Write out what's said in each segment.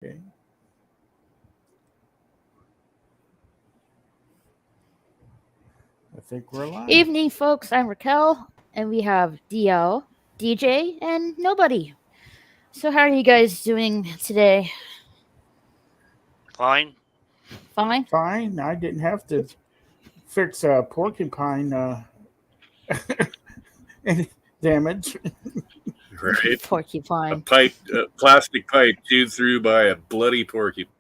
Okay. I think we're live. Evening, folks. I'm Raquel, and we have DL, DJ, and nobody. So, how are you guys doing today? Fine. Fine? Fine. I didn't have to fix a porcupine damage. Right? A Porcupine. pipe, a plastic pipe chewed through by a bloody porcupine.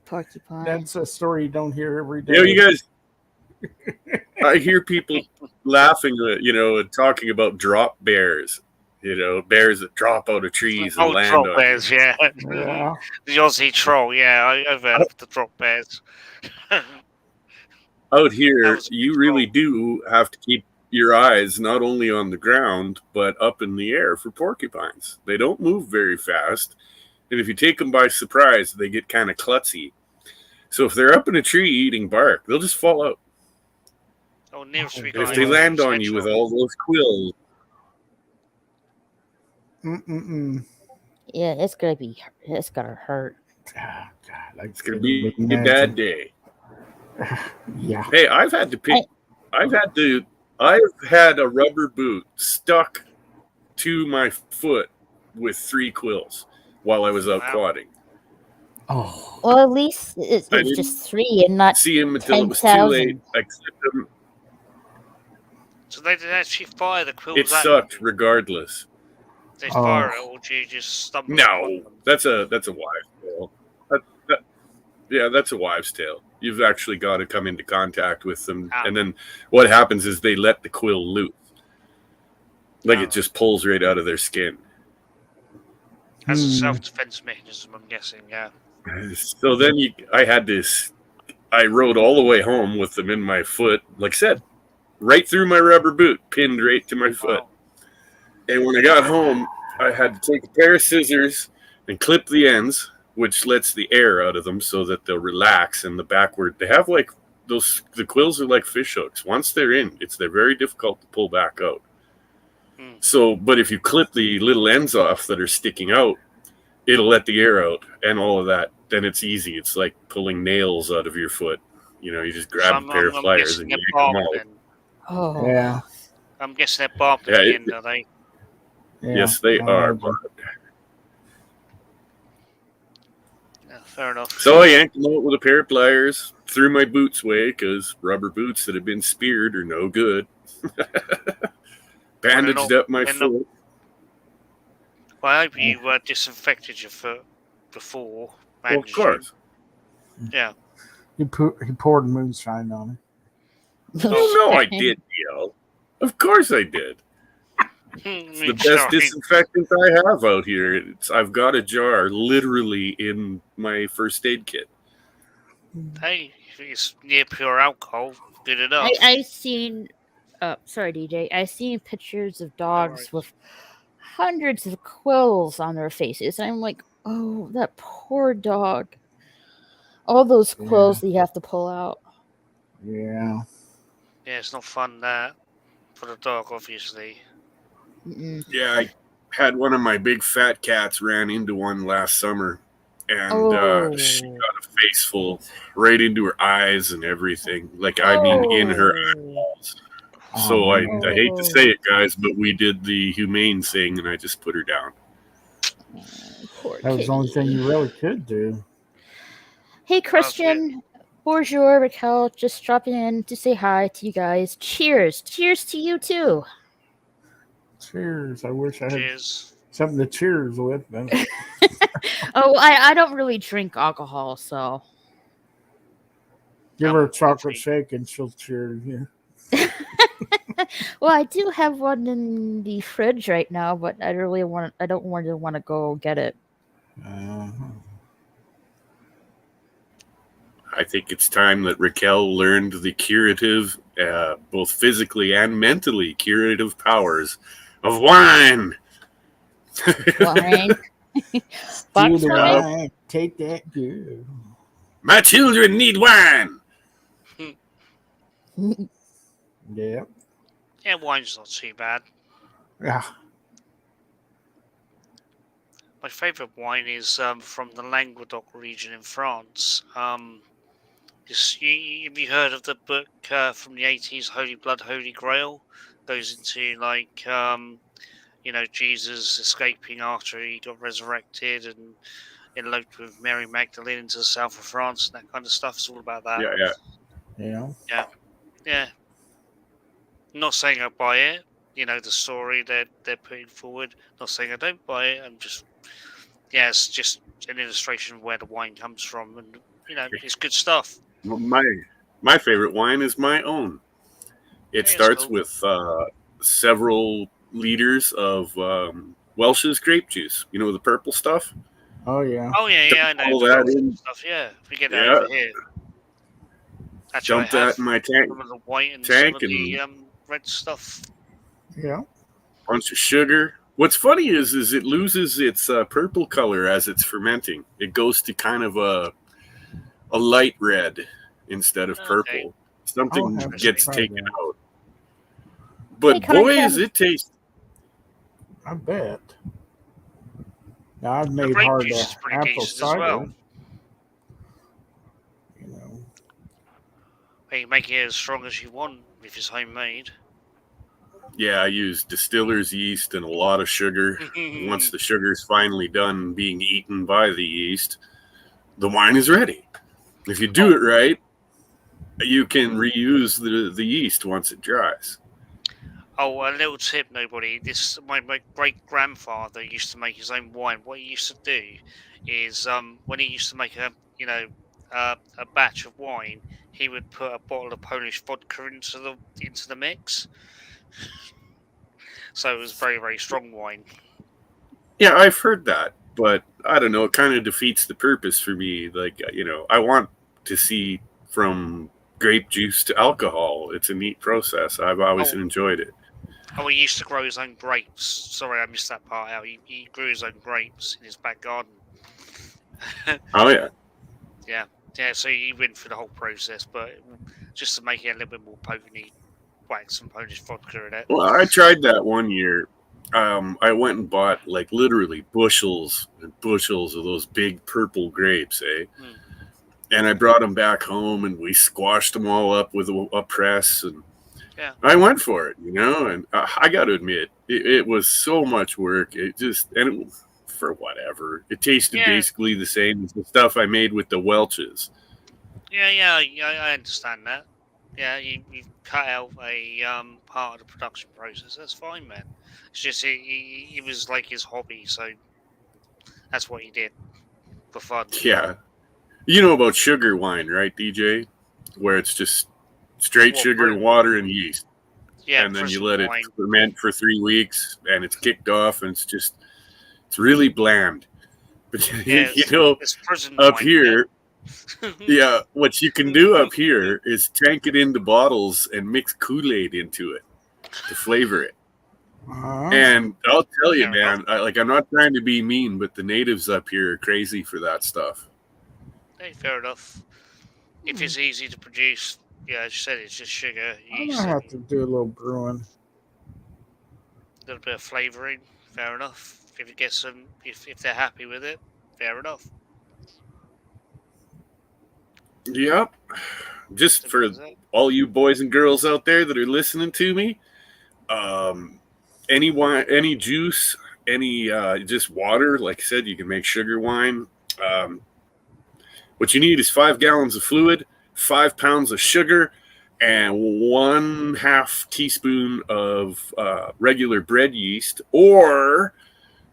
Porcupine. That's a story you don't hear every day. You guys, I hear people laughing, and talking about drop bears. Bears that drop out of trees and land drop on bears, yeah. Yeah. The Aussie troll, yeah. I've heard of the drop bears. Out here, was a you good really troll. do have to keep your eyes not only on the ground, but up in the air for porcupines. They don't move very fast. And if you take them by surprise, they get kind of klutzy. So if they're up in a tree eating bark, they'll just fall out. Oh, nearest we And got if they is land on you hedgehog. with all those quills, Yeah, it's gonna hurt. Ah, God, I it's going to couldn't be a imagine. bad day. Yeah. Hey, I've had a rubber boot stuck to my foot with 3 quills while I was out Wow. quadding. Oh. Well, at least it's I didn't just 3 and not see him until it was too late. 10,000. I clipped him. So they did actually fire the quills It at sucked you? regardless. They Oh. fire it, or do you just stumble No, upon them? that's a wives' tale. That's a wives' tale. You've actually got to come into contact with them, and then what happens is they let the quill loose, like it just pulls right out of their skin. As a self-defense mechanism, I'm guessing, yeah. So then I rode all the way home with them in my foot, like I said, right through my rubber boot, pinned right to my foot. Wow. And when I got home, I had to take a pair of scissors and clip the ends, which lets the air out of them so that they'll relax. And they have like the quills are like fish hooks. Once they're in, they're very difficult to pull back out. So, but if you clip the little ends off that are sticking out, it'll let the air out and all of that. Then it's easy. It's like pulling nails out of your foot. You just grab a pair of pliers and yank them out. Oh. Yeah. I'm guessing they're barbed at the end, are they? Yeah. Yes, they are. Yeah, fair enough. So I yanked them out with a pair of pliers, threw my boots away because rubber boots that have been speared are no good. Bandaged up my foot. Well, I hope you disinfected your foot before. Well, of course. Yeah. He poured moonshine on it. Oh, no, I did, Yo. Of course I did. It's the best disinfectant I have out here. I've got a jar literally in my first aid kit. Hey, if it's near pure alcohol, good enough. I've seen, sorry, DJ. I've seen pictures of dogs with hundreds of quills on their faces. I'm like, oh, that poor dog. All those quills that you have to pull out. Yeah. Yeah, it's not fun, that. For the dog, obviously. Mm-mm. Yeah, I had one of my big fat cats ran into one last summer, and she got a face full right into her eyes and everything. Like, I mean, in her eyeballs. So I hate to say it, guys, but we did the humane thing, and I just put her down. That was the only thing you really could do. Hey, Christian. Bonjour, Raquel. Just dropping in to say hi to you guys. Cheers. Cheers to you, too. Cheers. I wish I had something to cheers with. Oh, I don't really drink alcohol, so. Give her a chocolate shake and she'll cheer you. Well, I do have one in the fridge right now, but I don't really want to go get it. I think it's time that Raquel learned the curative, both physically and mentally curative powers of wine. Wine. Box wine. Take that, girl. My children need wine. Yeah. Yeah, wine's not too bad. Yeah. My favourite wine is from the Languedoc region in France. Have you heard of the book from the 80s, Holy Blood, Holy Grail? Goes into Jesus escaping after he got resurrected and eloped with Mary Magdalene into the south of France and that kind of stuff. It's all about that. Yeah. Not saying I buy it. The story they're putting forward. Not saying I don't buy it. I'm just, it's just an illustration of where the wine comes from, and it's good stuff. My favorite wine is my own. It starts with several liters of Welsh's grape juice. You know, the purple stuff? Oh, yeah. Oh, yeah, I know. All that in. Stuff, yeah. We get that over here. Actually, dump that in my tank. Some of the white and some of the red stuff. Yeah. Bunch of sugar. What's funny is it loses its purple color as it's fermenting. It goes to kind of a light red instead of purple. Okay. Something gets taken out. But boys, it tastes. I bet. Now I've made hard apple cider. Well. You know. You can make it as strong as you want if it's homemade. Yeah, I use distiller's yeast and a lot of sugar. Once the sugar's finally done being eaten by the yeast, the wine is ready. If you do it right, you can reuse the yeast once it dries. Oh, a little tip, nobody. My great grandfather used to make his own wine. What he used to do is when he used to make a batch of wine, he would put a bottle of Polish vodka into the mix. So it was very, very strong wine. Yeah, I've heard that, but I don't know. It kind of defeats the purpose for me. Like, I want to see from grape juice to alcohol. It's a neat process. I've always enjoyed it. Oh, he used to grow his own grapes. Sorry, I missed that part out. He grew his own grapes in his back garden. Oh, yeah. Yeah, so he went through the whole process, but just to make it a little bit more potent, he whacked some Polish vodka in it. Well, I tried that one year. I went and bought, literally bushels and bushels of those big purple grapes, And I brought them back home, and we squashed them all up with a press, and I went for it, and I got to admit, it was so much work. For whatever. It tasted basically the same as the stuff I made with the Welch's. Yeah, I understand that. Yeah, you cut out a part of the production process. That's fine, man. It's just it was like his hobby, so that's what he did for fun. Yeah. You know about sugar wine, right, DJ? Where it's just straight sugar, water, and yeast. Yeah, and then you let it ferment for 3 weeks, and it's kicked off, and it's really bland. But it's up wine, here, what you can do up here is tank it into bottles and mix Kool-Aid into it to flavor it. And I'll tell you, man, I'm not trying to be mean, but the natives up here are crazy for that stuff. Hey, fair enough. If it's easy to produce, as you said, it's just sugar. I'm gonna have to do a little brewing. A little bit of flavoring, fair enough. If you get some, if they're happy with it, fair enough. Yep. Just for all you boys and girls out there that are listening to me, any wine, any juice, any just water, like I said, you can make sugar wine. What you need is 5 gallons of fluid, 5 pounds of sugar, and 1/2 teaspoon of regular bread yeast, or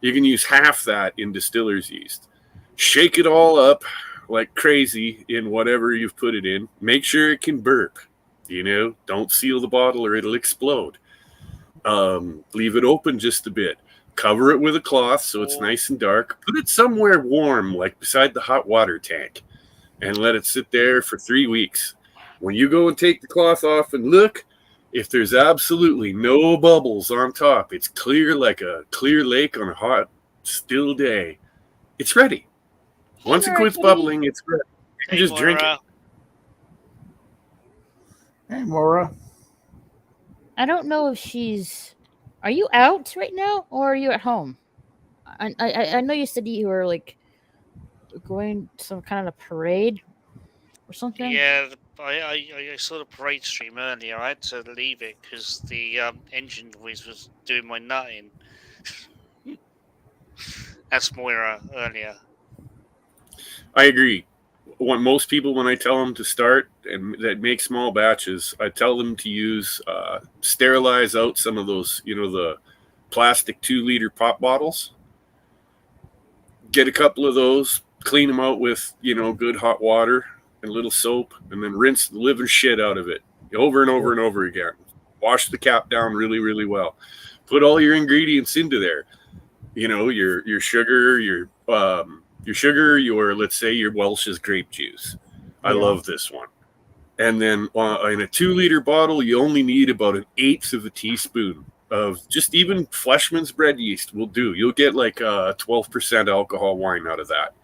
you can use half that in distiller's yeast. Shake it all up like crazy in whatever you've put it in. Make sure it can burp. Don't seal the bottle or it'll explode. Leave it open just a bit. Cover it with a cloth so it's nice and dark. Put it somewhere warm, like beside the hot water tank, and let it sit there for 3 weeks. When you go and take the cloth off and look, if there's absolutely no bubbles on top, it's clear like a clear lake on a hot, still day, it's ready. Once it quits bubbling, it's ready. You can just drink it. Hey, Maura. I don't know if she's... Are you out right now, or are you at home? I know you said you were like going to some kind of parade or something. Yeah, I saw the parade stream earlier. I had to leave it because the engine noise was doing my nutting. That's Moira earlier. I agree. Most people, when I tell them to start and that make small batches, I tell them to use sterilize out some of those, the plastic 2-liter pop bottles. Get a couple of those, clean them out with good hot water and a little soap, and then rinse the living shit out of it over and over and over again. Wash the cap down really, really well. Put all your ingredients into there. Your sugar, your let's say your Welch's grape juice. I love this one. And then in a 2-liter bottle, you only need about 1/8 of a teaspoon of just even Fleshman's bread yeast will do. You'll get like 12% alcohol wine out of that.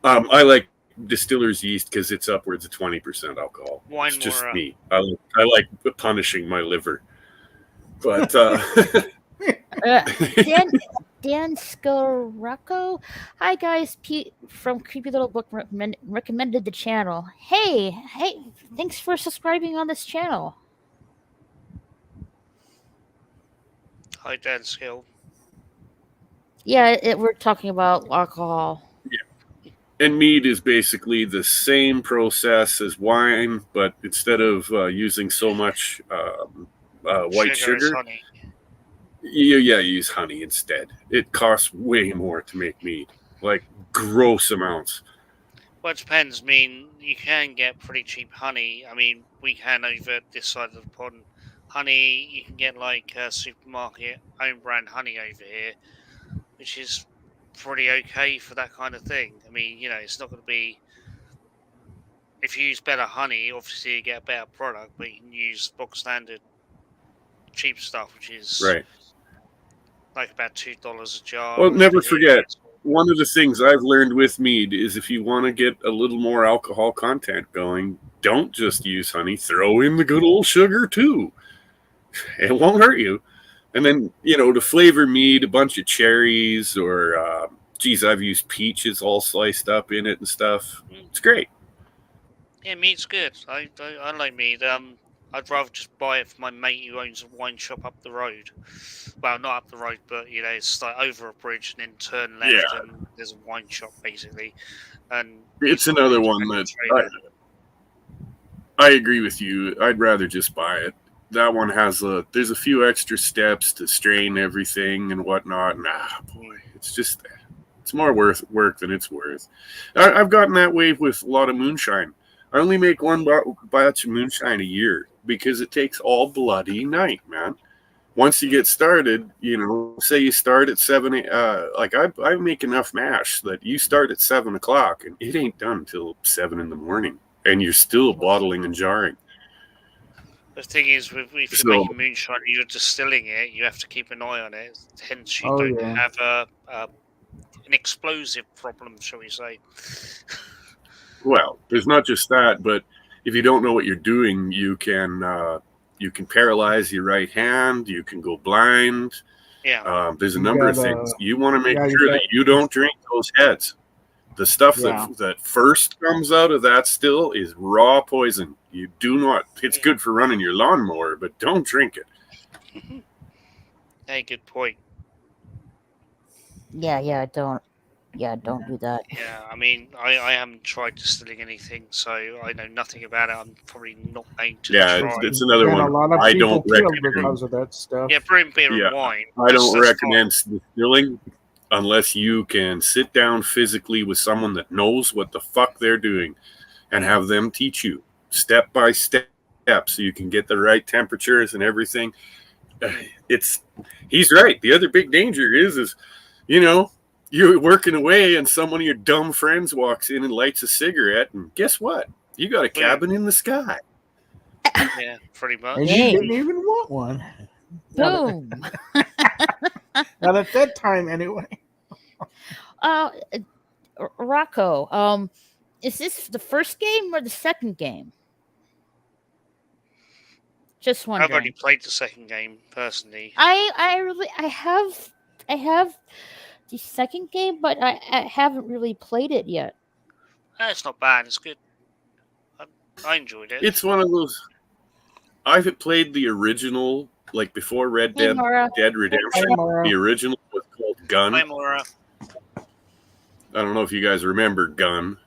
I like distiller's yeast because it's upwards of 20% alcohol. Wine it's just more, me. I like punishing my liver. But Dan Scoracco. Hi guys, Pete from Creepy Little Book recommended the channel. Hey, thanks for subscribing on this channel. Hi, Dan Skill. Yeah, we're talking about alcohol. Yeah. And mead is basically the same process as wine, but instead of using so much white sugar, honey. you use honey instead. It costs way more to make mead, like gross amounts. Well, it depends. I mean, you can get pretty cheap honey. I mean, we can over this side of the pond. Honey, you can get like supermarket own brand honey over here, which is pretty okay for that kind of thing. I mean, it's not going to be. If you use better honey, obviously you get a better product, but you can use box standard cheap stuff, which is right. Like about $2 a jar. Well, never forget, one of the things I've learned with mead is if you want to get a little more alcohol content going, don't just use honey. Throw in the good old sugar too. It won't hurt you. And then, to flavor mead, a bunch of cherries or, I've used peaches all sliced up in it and stuff. It's great. Yeah, mead's good. I like mead. I'd rather just buy it from my mate who owns a wine shop up the road. Well, not up the road, but it's like over a bridge and then turn left and there's a wine shop basically. And it's another one that I agree with you. I'd rather just buy it. That one has there's a few extra steps to strain everything and whatnot. Boy, it's more work than it's worth. I've gotten that way with a lot of moonshine. I only make one batch of moonshine a year because it takes all bloody night, man. Once you get started, say you start at 7, I make enough mash that you start at 7 o'clock and it ain't done until 7 in the morning, and you're still bottling and jarring. The thing is, if you're making moonshine, you're distilling it, you have to keep an eye on it. Hence, you don't have an explosive problem, shall we say. Well, there's not just that, but if you don't know what you're doing, you can paralyze your right hand. You can go blind. Yeah. There's a number of things. You want to make sure that you don't drink those heads. The stuff that first comes out of that still is raw poison. You do not. It's good for running your lawnmower, but don't drink it. Hey, good point. Don't do that. Yeah, I mean, I haven't tried distilling anything, so I know nothing about it. I'm probably not going to try. It's another one. A lot of I people don't recommend because of that stuff. Yeah, bring beer and wine. I don't recommend distilling unless you can sit down physically with someone that knows what the fuck they're doing and have them teach you step by step so you can get the right temperatures and everything. He's right. The other big danger is you're working away and someone of your dumb friends walks in and lights a cigarette, and guess what? You got a cabin in the sky. Yeah, pretty much. And you didn't even want one. Boom. Not at that time, anyway. Rocco, is this the first game or the second game? Just wondering. I've only played the second game personally. I have the second game, but I haven't really played it yet. It's not bad. It's good. I enjoyed it. It's one of those. I've played the original, like before Red Hey, Dead Mara. Redemption. Hey, Mara. The original was called Gun. Hi, Maura. I don't know if you guys remember Gun,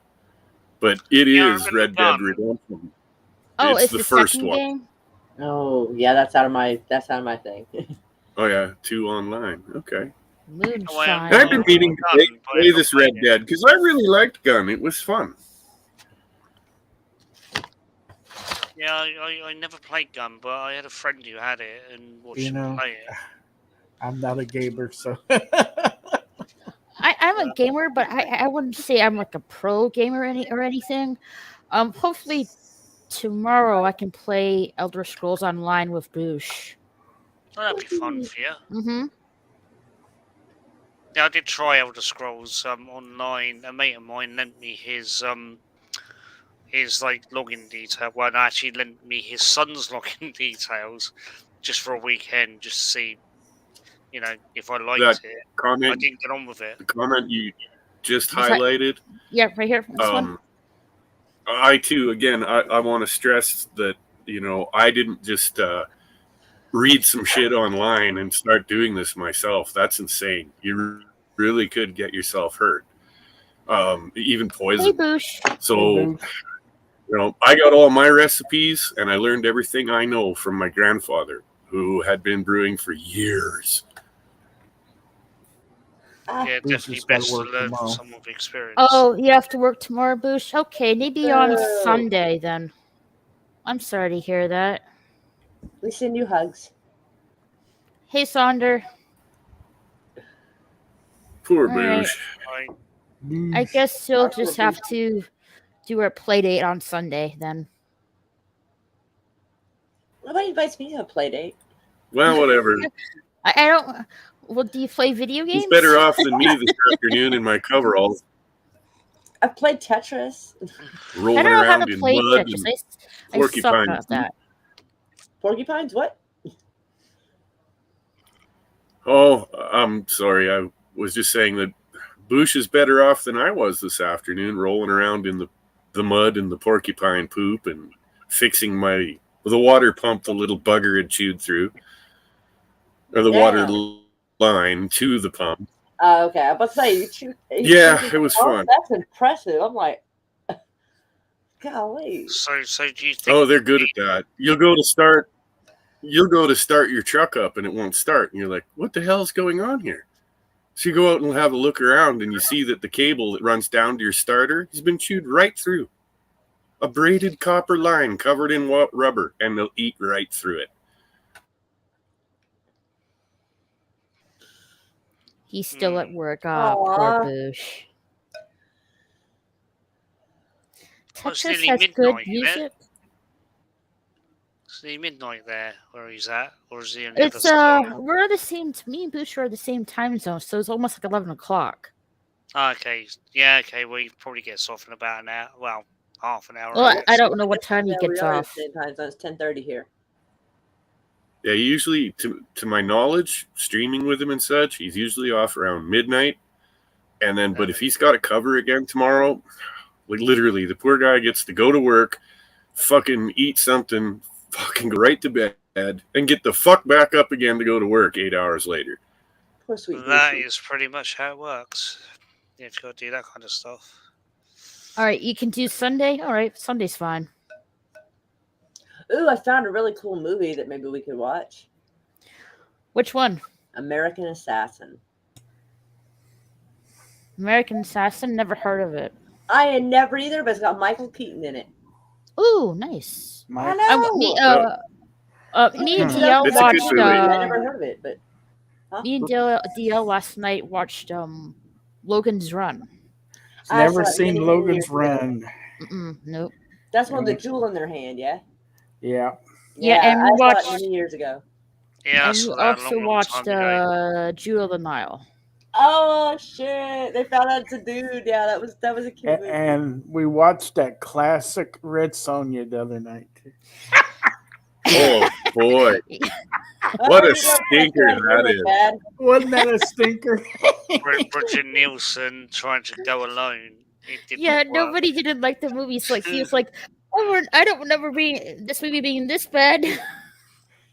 but it Yeah, I is remember Red Gun. Dead Redemption. Oh, It's it's the the first second one. game? Oh, yeah, that's out of my thing. Oh yeah, 2 online. Okay. Moonshine. And I've been meaning to Gun, but I play haven't this played Red it. Dead because I really liked Gun. It was fun. Yeah, I never played Gun, but I had a friend who had it and watched him play it. I'm not a gamer, so. I'm a gamer, but I wouldn't say I'm like a pro gamer or anything. Hopefully tomorrow I can play Elder Scrolls Online with Boosh. Oh, that'd be fun for you. Mm-hmm. Yeah, I did try Elder Scrolls online. A mate of mine lent me his like login detail. Well, no, actually lent me his son's login details just for a weekend, just to see, if I liked it. I Comment, didn't get on with it. the comment you just Was that- highlighted. Yeah, right here. This one. I too, again, I want to stress that, I didn't just read some shit online and start doing this myself. That's insane. You really could get yourself hurt. Even Hey, poison. Boosh. So, I got all my recipes and I learned everything I know from my grandfather, who had been brewing for years. Yeah, Bruce definitely has gotta best to work learn from tomorrow. someone with experience. Oh, you have to work tomorrow, Boosh? Okay, maybe on Oh. Sunday then. I'm sorry to hear that. We send you hugs. Hey, Sonder. Poor All right. Boosh. I guess you'll just have to do our play date on Sunday then. Nobody invites me to a play date. Well, whatever. I don't. Well, do you play video games? He's better off than me this afternoon in my coveralls, I've played Tetris. I rolling don't know how around to in play mud Tetris. and I suck porcupine at that. Porcupines? What? Oh, I'm sorry. I was just saying that Boosh is better off than I was this afternoon, rolling around in the mud and the porcupine poop and fixing the water pump the little bugger had chewed through, or the water line to the pump. Okay. I was about to say, Yeah, it was fun. That's impressive. I'm like, golly. So do you think? Oh, they're good at that. You'll go to start your truck up and it won't start, and you're like, what the hell is going on here? So you go out and have a look around and you see that the cable that runs down to your starter has been chewed right through. A braided copper line covered in rubber, and they'll eat right through it. He's still at work. Poor Boosh. It's Tetris nearly has good midnight, isn't it? music. Is it midnight there where he's at, or is he on the It's other side? we're the same. Me and Boosh are the same time zone, so it's almost like 11 o'clock. Okay, yeah, okay. Well, he probably gets off in about an hour. Well, half an hour. Well, guess. I don't know what time he Yeah, we gets are at off. the same time zone. It's 10:30 here. Yeah, usually, to my knowledge, streaming with him and such, he's usually off around midnight. And then, but if he's got to cover again tomorrow, like literally, the poor guy gets to go to work, fucking eat something, fucking go right to bed, and get the fuck back up again to go to work 8 hours later. Poor sweet That Lucy. is pretty much how it works. You've got to do that kind of stuff. All right, you can do Sunday. All right, Sunday's fine. Ooh, I found a really cool movie that maybe we could watch. Which one? American Assassin. American Assassin. Never heard of it. I had never either, but it's got Michael Keaton in it. Ooh, nice. I know. Me and It's DL It's a good watched. movie. I never heard of it, but Me and DL last night watched Logan's Run. I Never saw it seen many Logan's years ago. Run. Nope. That's one with the jewel in their hand, yeah? Yeah. Yeah, and we I saw watched- it many years ago. Yeah, I And we saw that a also long watched time ago. Jewel of the Nile. Oh shit! They found out it's a dude. Yeah, that was a cute movie. And we watched that classic Red Sonja the other night. Oh boy, what a stinker that is! Wasn't that a stinker? Bridget Nielsen trying to go alone. It didn't Yeah, work. nobody didn't like the movie. So like he was like, "Oh, I don't remember this movie being this bad."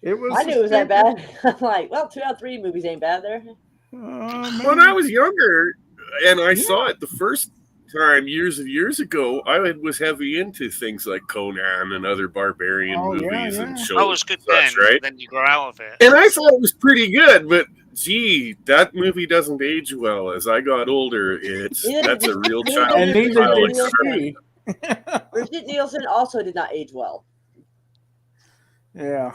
It was. I knew it was that bad. I'm like, well, 2 out of 3 movies ain't bad there. When I was younger and I saw it the first time years ago, I was heavy into things like Conan and other barbarian movies and shows. I was good such, then, right? then you grow out of it. And I thought it was pretty good, but gee, that movie doesn't age well. As I got older, that's a real child. And neither did she. Bridget Nielsen also did not age well. Yeah.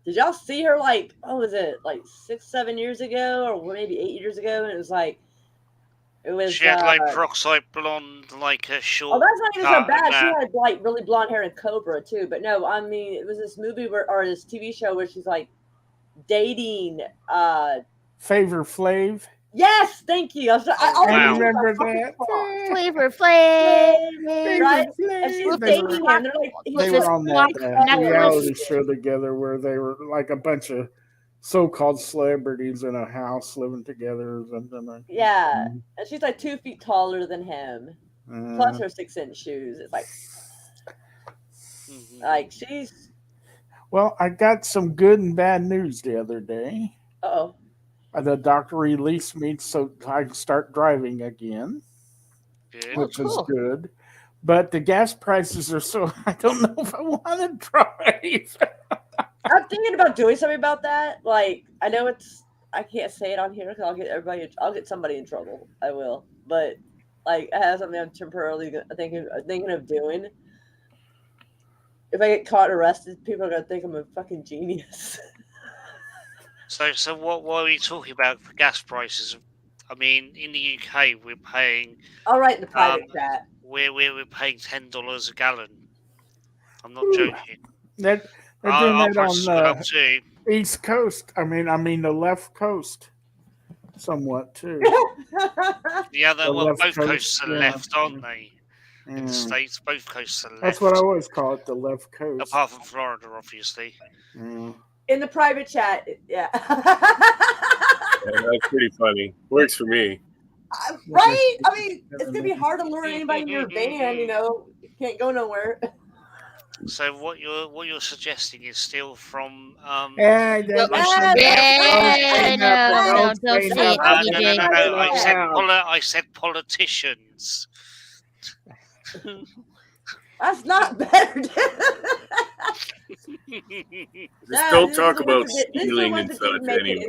Did y'all see her like, what was it, like 6-7 years ago, or maybe 8 years ago? And it was like, she had like peroxide blonde, like a short. Oh, that's not even so bad. She had like really blonde hair and Cobra too. But no, I mean, it was this movie or this TV show where she's like dating. Flavor Flav. Yes, thank you. I remember that. Flavor Flav, right? And she's dating him. They were on that reality show together where they were like a bunch of so-called celebrities in a house living together or something. Yeah, and she's like 2 feet taller than him, plus her 6-inch shoes. It's like she's. Well, I got some good and bad news the other day. Uh-oh. The doctor released me so I can start driving again, which is good. But the gas prices are so I don't know if I want to drive. I'm thinking about doing something about that. Like, I know I can't say it on here because I'll get somebody in trouble. I will. But like, I have something I'm temporarily thinking of doing. If I get caught arrested, people are gonna think I'm a fucking genius. So what are we talking about for gas prices? I mean, in the UK, we're paying. All right, the private chat. We're paying $10 a gallon. I'm not joking. They're doing that on the East Coast. I mean the left coast, somewhat too. Both coasts are left, aren't they? In the States, both coasts are left. That's what I always call it, the left coast. Apart from Florida, obviously. In the private chat, yeah. That's pretty funny. Works for me. Right? I mean, it's going to be hard to lure anybody in your van, you know. You can't go nowhere. So what you're suggesting is still from No, I said politicians. That's not better. Just don't talk about stealing and such anyway.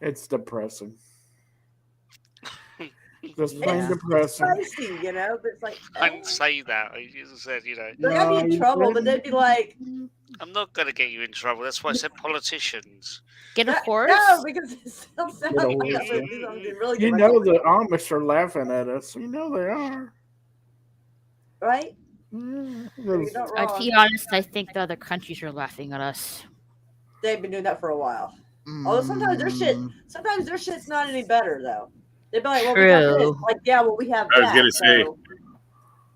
It's depressing. Just plain depressing. Spicy, you know, but it's like I didn't say that. I just said, you know. They're gonna be in trouble, but they'd be like, I'm not gonna get you in trouble. That's why I said politicians. Get a horse? No, because it still sounds like really you know the Amish are laughing at us. You know they are. Right? To be honest, I think the other countries are laughing at us. They've been doing that for a while. Although sometimes their shit's not any better though. They'd be like, well, we have this. Like, yeah, well, we have that. I was gonna say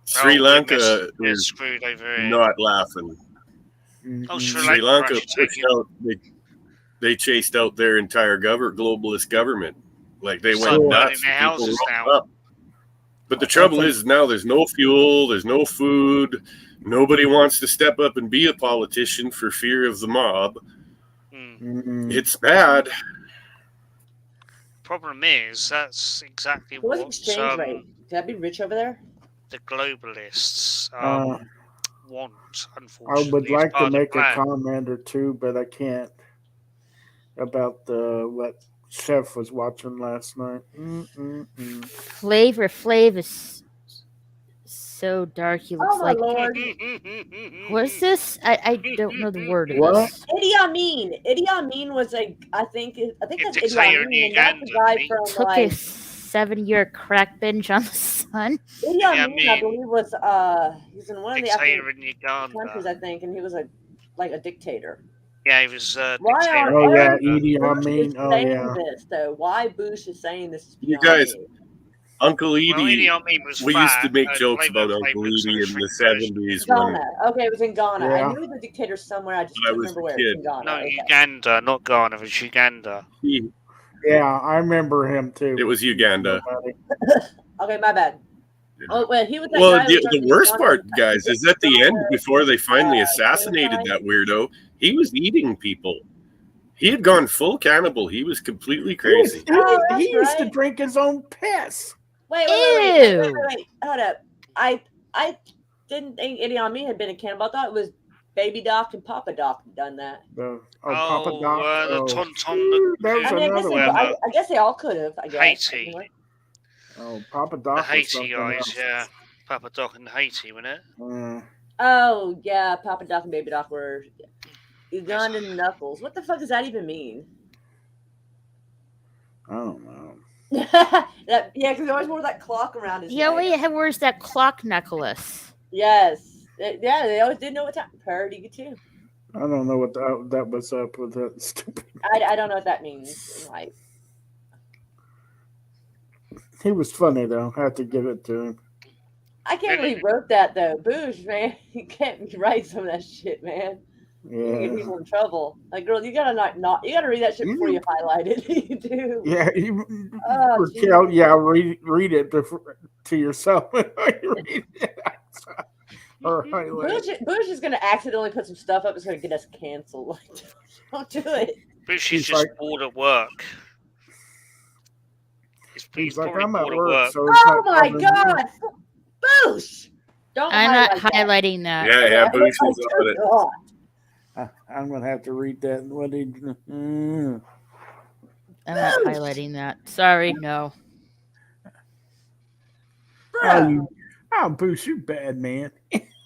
Sri Lanka is screwed over not laughing. Sri Lanka pushed out. They chased out their entire globalist government. Like they went nuts. But the trouble is now there's no fuel, there's no food. Nobody wants to step up and be a politician for fear of the mob. It's bad. Problem is, that's exactly what exchange rate? Can I be rich over there? The globalists want, I unfortunately. would like to make a comment or two, but I can't. About what Chef was watching last night. Flavor Flav is so dark. He looks like. Lord. What's this? I don't know the word. What? Idi Amin. Idi Amin was I think that's Idi Amin. That's the guy from took a 7-year crack binge on the sun. Idi Amin, I believe, was he's in one of the African countries, I think, and he was like a dictator. Yeah, he was. Idi Amin. This, though. Why Bush is saying this? Is you guys, me. Uncle Well, Edie. Idi Amin was We fat, used to make and jokes Labour about Uncle was Edie in sort the of shrink 70s when Ghana. Okay, it was in Ghana. Yeah. I knew he was a dictator somewhere. I just I couldn't was remember a where. It was kid. in Ghana. No, Okay. Uganda, not Ghana. It was Uganda. Yeah, I remember him too. It was Uganda. Okay, my bad. Oh, well, he was that Well, guy who was the running worst Ghana part, and- guys, is at the end, before they finally assassinated genocide? that weirdo, he was eating people. He had gone full cannibal. He was completely crazy. He used to right. drink his own piss. Wait, Ew. hold up. I didn't think Idi Amin had been a cannibal. I thought it was Baby Doc and Papa Doc had done that. Papa Doc. The Tonton, That was I mean, another one. I guess they all could have. I guess. Haiti. Anyway. Oh, Papa The Doc was Haiti something guys, else. yeah. Papa Doc and Haiti, wasn't it? Oh yeah, Papa Doc and Baby Doc were Ugandan knuckles. What the fuck does that even mean? I don't know. Yeah, because he always wore that clock around his He neck. always wears that clock necklace. Yes. Yeah, they always did know what time. Parody too. I don't know what that was up with that stupid. I don't know what that means. Like, He was funny though. I have to give it to him. I can't believe he wrote that though. Boosh, man, you can't write some of that shit, man. You can get Yeah. people in trouble. Like, girl, you gotta not you gotta read that shit before you highlight it. You do. Yeah, Oh, Raquel, yeah, read it to yourself. You read it. Or highlight it. Bush is gonna accidentally put some stuff up that's gonna get us canceled. Like, don't do it. Bush He's is just like- bored at work. He's like, probably I'm at bored work, so it's Oh not my bothering god, Bush! Don't I'm not highlight that. highlighting that. Yeah, Bush was on it. God. I'm gonna have to read that. What did? I'm not highlighting that. Sorry, no. Boosh, you bad man.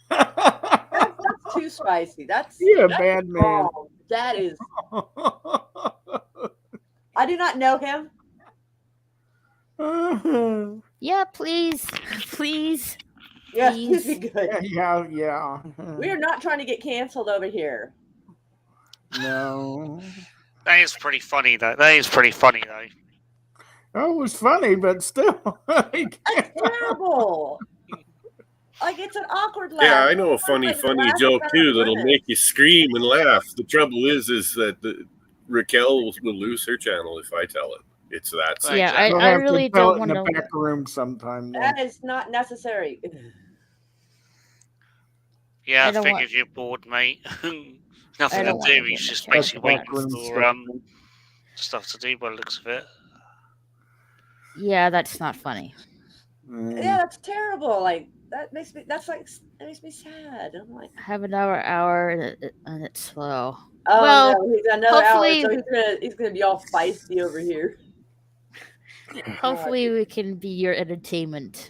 That's too spicy. That's Bad man. wrong. That is. I do not know him. Yeah, please. Please. Yeah, Please. please be good. Yeah. We are not trying to get canceled over here. No. That is pretty funny, though. That is pretty funny, though. Oh, it was funny, but still. That's terrible. Like, it's an awkward laugh. Yeah, I know a funny Like, laugh joke about too that'll it. make you scream and laugh. The trouble is that Raquel will lose her channel if I tell it. It's that simple. Yeah, We'll I have to really tell don't it in want the to. back room sometime. Then. That is not necessary. Yeah, I I don't figured want- you're bored, mate. Nothing I to don't want to do. get He's just much basically Back waiting room for stuff. stuff to do by the looks of it. Yeah, that's not funny. Yeah, that's terrible. Like, that makes me sad. I'm like, Have another hour and it's slow. oh Well, no, he's got another hopefully- hour, so he's gonna be all feisty over here. Hopefully, we can be your entertainment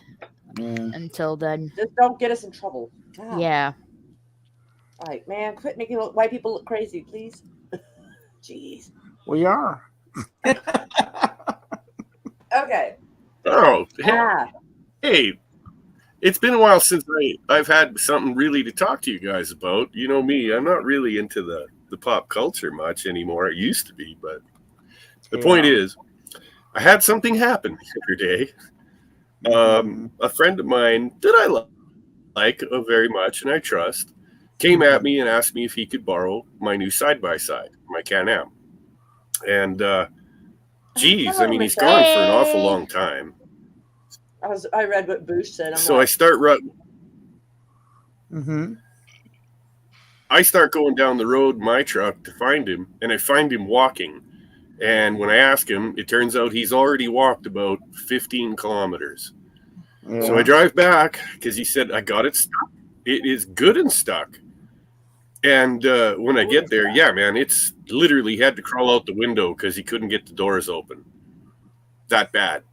until then. Just don't get us in trouble. God. Yeah. Like, man, quit making white people look crazy, please. Jeez. We are. Okay. Oh, Ah, hey, it's been a while since I've had something really to talk to you guys about. You know me, I'm not really into the pop culture much anymore. It used to be, but the point is, I had something happen the other day. A friend of mine that I like very much and I trust came at me and asked me if he could borrow my new side-by-side, my Can-Am. And, geez, I mean, he's gone for an awful long time. I read what Boosh said. So I start Mm-hmm. I start going down the road in my truck to find him, and I find him walking. And when I ask him, it turns out he's already walked about 15 kilometers. Yeah. So I drive back because he said, I got it stuck. It is good and stuck. And when I get there, yeah, man, it's literally had to crawl out the window because he couldn't get the doors open. That bad.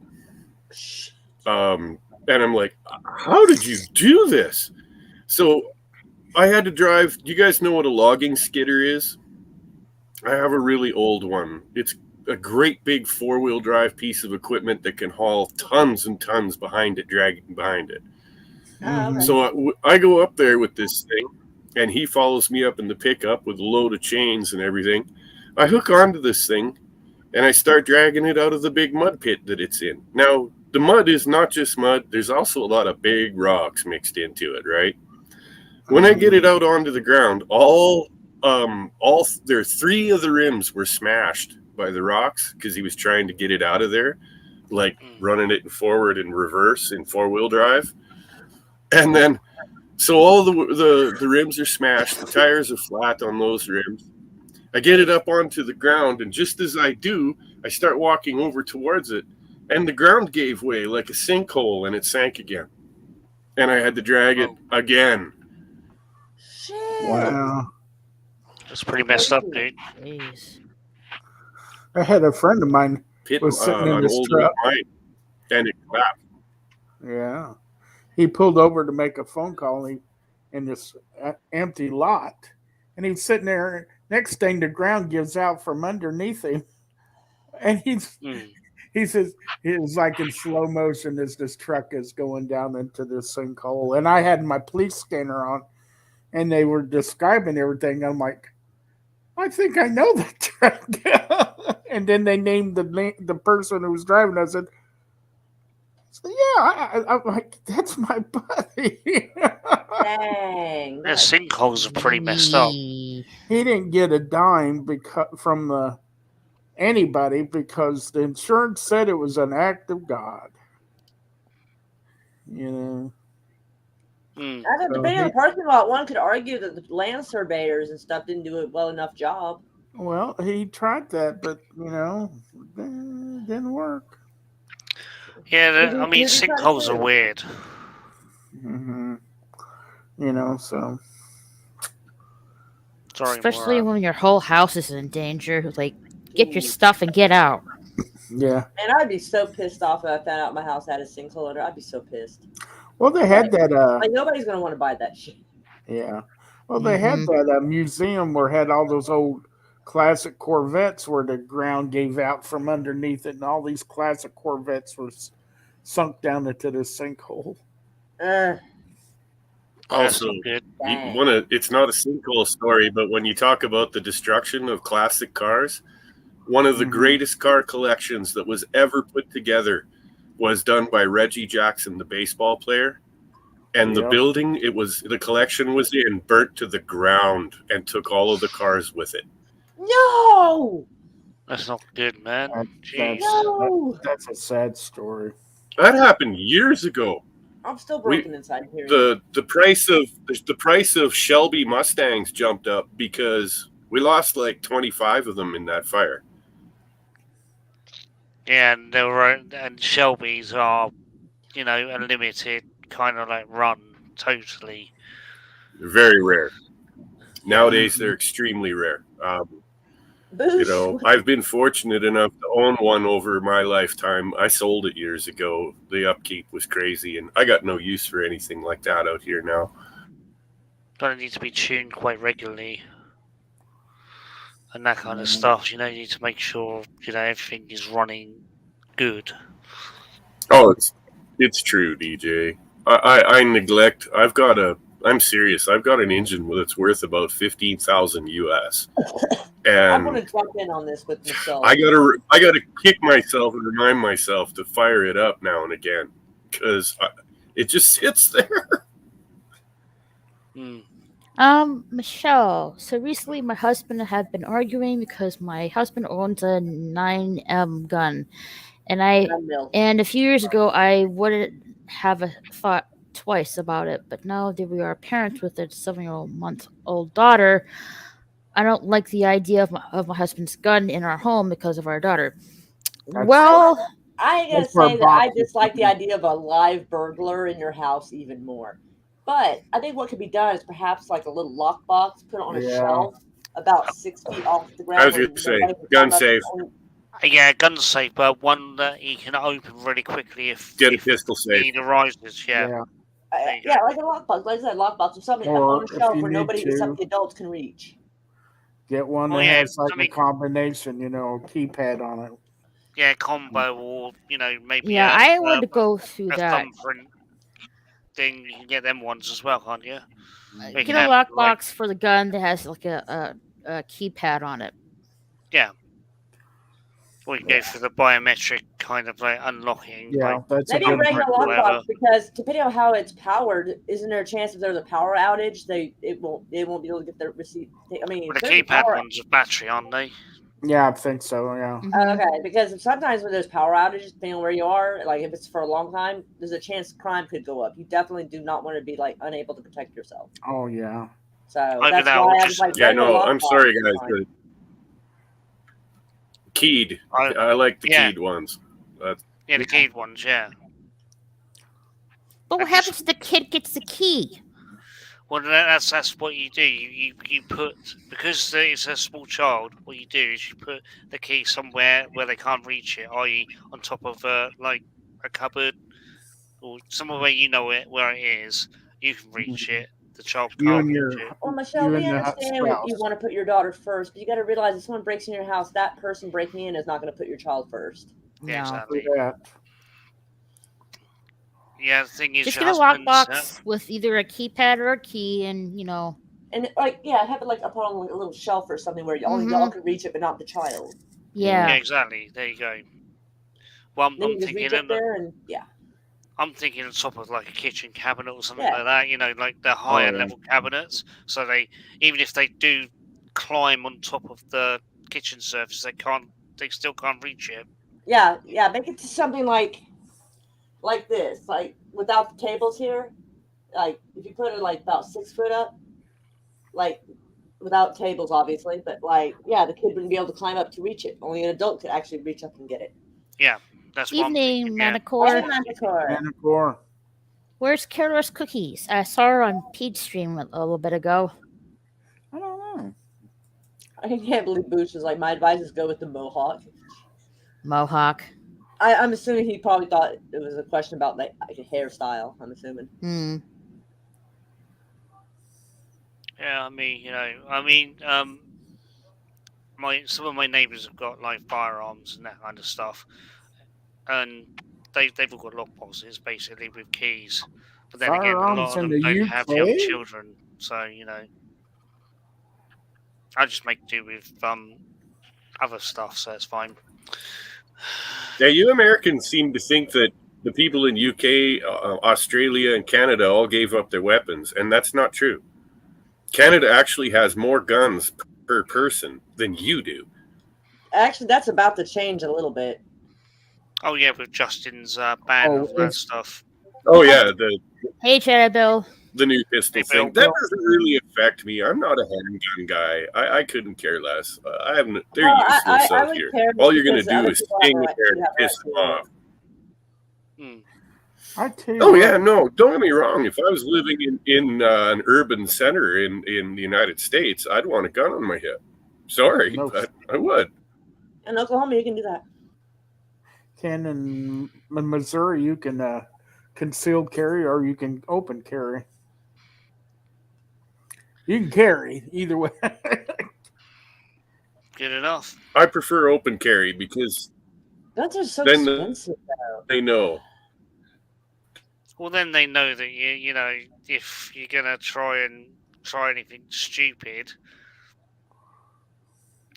And I'm like, how did you do this? So I had to drive. Do you guys know what a logging skidder is? I have a really old one. It's a great big 4-wheel drive piece of equipment that can haul tons and tons behind it, dragging behind it. Oh, okay. So I go up there with this thing, and he follows me up in the pickup with a load of chains and everything. I hook onto this thing, and I start dragging it out of the big mud pit that it's in. Now, the mud is not just mud. There's also a lot of big rocks mixed into it, right? When I get it out onto the ground, all there 3 of the rims were smashed by the rocks because he was trying to get it out of there, like running it forward and reverse in 4-wheel drive. And then, so all the rims are smashed. The tires are flat on those rims. I get it up onto the ground, and just as I do, I start walking over towards it, and the ground gave way like a sinkhole, and it sank again. And I had to drag it again. Shit. Wow. That's pretty messed up, dude. Jeez. I had a friend of mine was sitting in his truck. And it collapsed. Yeah. He pulled over to make a phone call in this empty lot. And he's sitting there. Next thing, the ground gives out from underneath him. And he says, it was like in slow motion as this truck is going down into this sinkhole. And I had my police scanner on, and they were describing everything. I'm like, I think I know that truck. And then they named the person who was driving. I said, yeah, I'm like, that's my buddy. Dang. The sinkholes are pretty messed up. He didn't get a dime from anybody because the insurance said it was an act of God. You know. Depending on the parking lot, one could argue that the land surveyors and stuff didn't do a well enough job. Well, he tried that, but it didn't work. Yeah, I mean, sinkholes are weird. Mm-hmm. So. Sorry, especially when your whole house is in danger. Like, get your stuff and get out. Yeah. And I'd be so pissed off if I found out my house had a sinkhole under. I'd be so pissed. Well, they had that. Like, nobody's going to want to buy that shit. Yeah. Well, they had that museum where it had all those old classic Corvettes where the ground gave out from underneath it, and all these classic Corvettes were sunk down into this sinkhole. Also, it's not a sinkhole story, but when you talk about the destruction of classic cars, one of the greatest car collections that was ever put together was done by Reggie Jackson, the baseball player. And the building the collection was in burnt to the ground and took all of the cars with it. No! That's not good, man. That's a sad story. That happened years ago. I'm still broken inside here. The price of Shelby Mustangs jumped up because we lost like 25 of them in that fire. Yeah, and Shelby's are, a limited kind of like run totally. They're very rare. Nowadays, they're extremely rare. I've been fortunate enough to own one over my lifetime. I sold it years ago. The upkeep was crazy, and I got no use for anything like that out here now. But it needs to be tuned quite regularly. And that kind of stuff, you need to make sure, everything is running good. Oh, it's true, DJ. I neglect. I'm serious. I've got an engine that's worth about $15,000 US. And I'm going to jump in on this with Michelle. I gotta kick myself and remind myself to fire it up now and again because it just sits there. Michelle. So recently, my husband and I have been arguing because my husband owns a 9M gun, and a few years ago I wouldn't have thought twice about it, but now that we are parents with a 7-month-old daughter, I don't like the idea of my husband's gun in our home because of our daughter. I gotta say that I dislike the idea of a live burglar in your house even more. But I think what could be done is perhaps like a little lockbox, put it on a shelf about 6 feet off the ground. I was going to say, gun safe. Yeah, gun safe, but one that you can open really quickly if a pistol safe need arises. Yeah, like a lockbox, like I said, lockbox or something on a shelf where some of the adults can reach. Get one that has like a combination, a keypad on it. Yeah, combo or maybe. Yeah, I would go through that. Thing, you can get them ones as well, can't you? Get a lockbox for the gun that has like a keypad on it. Yeah. We go for the biometric kind of like unlocking. Yeah, like, that's Maybe a a good regular whatever. lockbox, because depending on how it's powered, isn't there a chance if there's a power outage, they won't be able to get their receipt? I mean, Well, if the there's a keypad power, ones are battery, aren't they? Yeah, I think so. Yeah. Mhm. okay, because sometimes when there's power outages, depending on where you are, like if it's for a long time, there's a chance crime could go up. You definitely do not want to be like unable to protect yourself. Oh yeah. So Either that's that or why I was just- like, Yeah, regular no, I'm lockbox sorry, is guys, fine. but keyed. I- I like the yeah. keyed ones. Yeah, the keyed ones, yeah. But what I just- happens if the kid gets the key? Well, that's what you do. You put, because it's a small child, what you do is you put the key somewhere where they can't reach it, i.e. on top of like a cupboard or somewhere where you know where it is. You can reach it. The child You can't and reach your it. Well, Michelle, you we and the understand spouse. you want to put your daughter first, but you got to realize if someone breaks in your house, that person breaking in is not going to put your child first. Yeah, No. exactly. For that. Yeah, the thing is, Just your get a husband's, lockbox with either a keypad or a key, and And like, yeah, have it like up on like a little shelf or something where only y'all can reach it, but not the child. yeah, yeah. exactly. There you go. Well, Then I'm you just thinking, reach up there and yeah. I'm thinking on top of like a kitchen cabinet or something Yeah. like that. You know, like the higher yeah. level cabinets. So they, even if they do climb on top of the kitchen surface, they still can't reach it. Yeah, make it to something like this, like without the tables here. Like if you put it like about 6 foot up, like without tables, obviously, but like the kid wouldn't be able to climb up to reach it. Only an adult could actually reach up and get it. That's what I'm Evening, thinking. Yeah. Manticore. Manticore. Where's Carol's cookies? I saw her on Pete's stream a little bit ago. I don't know. I can't believe Boosh was like, my advice is go with the mohawk. Mohawk. I'm assuming he probably thought it was a question about like a hairstyle. I'm assuming. Yeah, I mean, some of my neighbours have got like firearms and that kind of stuff, and they've all got lockboxes basically with keys. But then again, a Firearms lot of in them the don't have young UK? children, so I just make do with other stuff, so it's fine. Yeah, you Americans seem to think that the people in UK, Australia, and Canada all gave up their weapons, and that's not true. Canada actually has more guns per person than you do. Actually, that's about to change a little bit. Oh yeah, with Justin's ban of that stuff. Oh yeah, Hey, Cheddar Bill. the new pistol Hey, thing. Bill. That doesn't really affect me. I'm not a handgun guy. I couldn't care less. I haven't. They're useless I out would here. care All you're gonna because do other is people sting have there right- and have piss right them to it. off. I tell you Oh what, yeah, no. Don't get me wrong. If I was living in an urban center in the United States, I'd want a gun on my hip. Sorry, No. but I would. In Oklahoma, you can do that. in Missouri, you can concealed carry or you can open carry. You can carry either way. Good enough. I prefer open carry because Guns are so Then expensive. they know. Well, then they know that you know if you're gonna try anything stupid,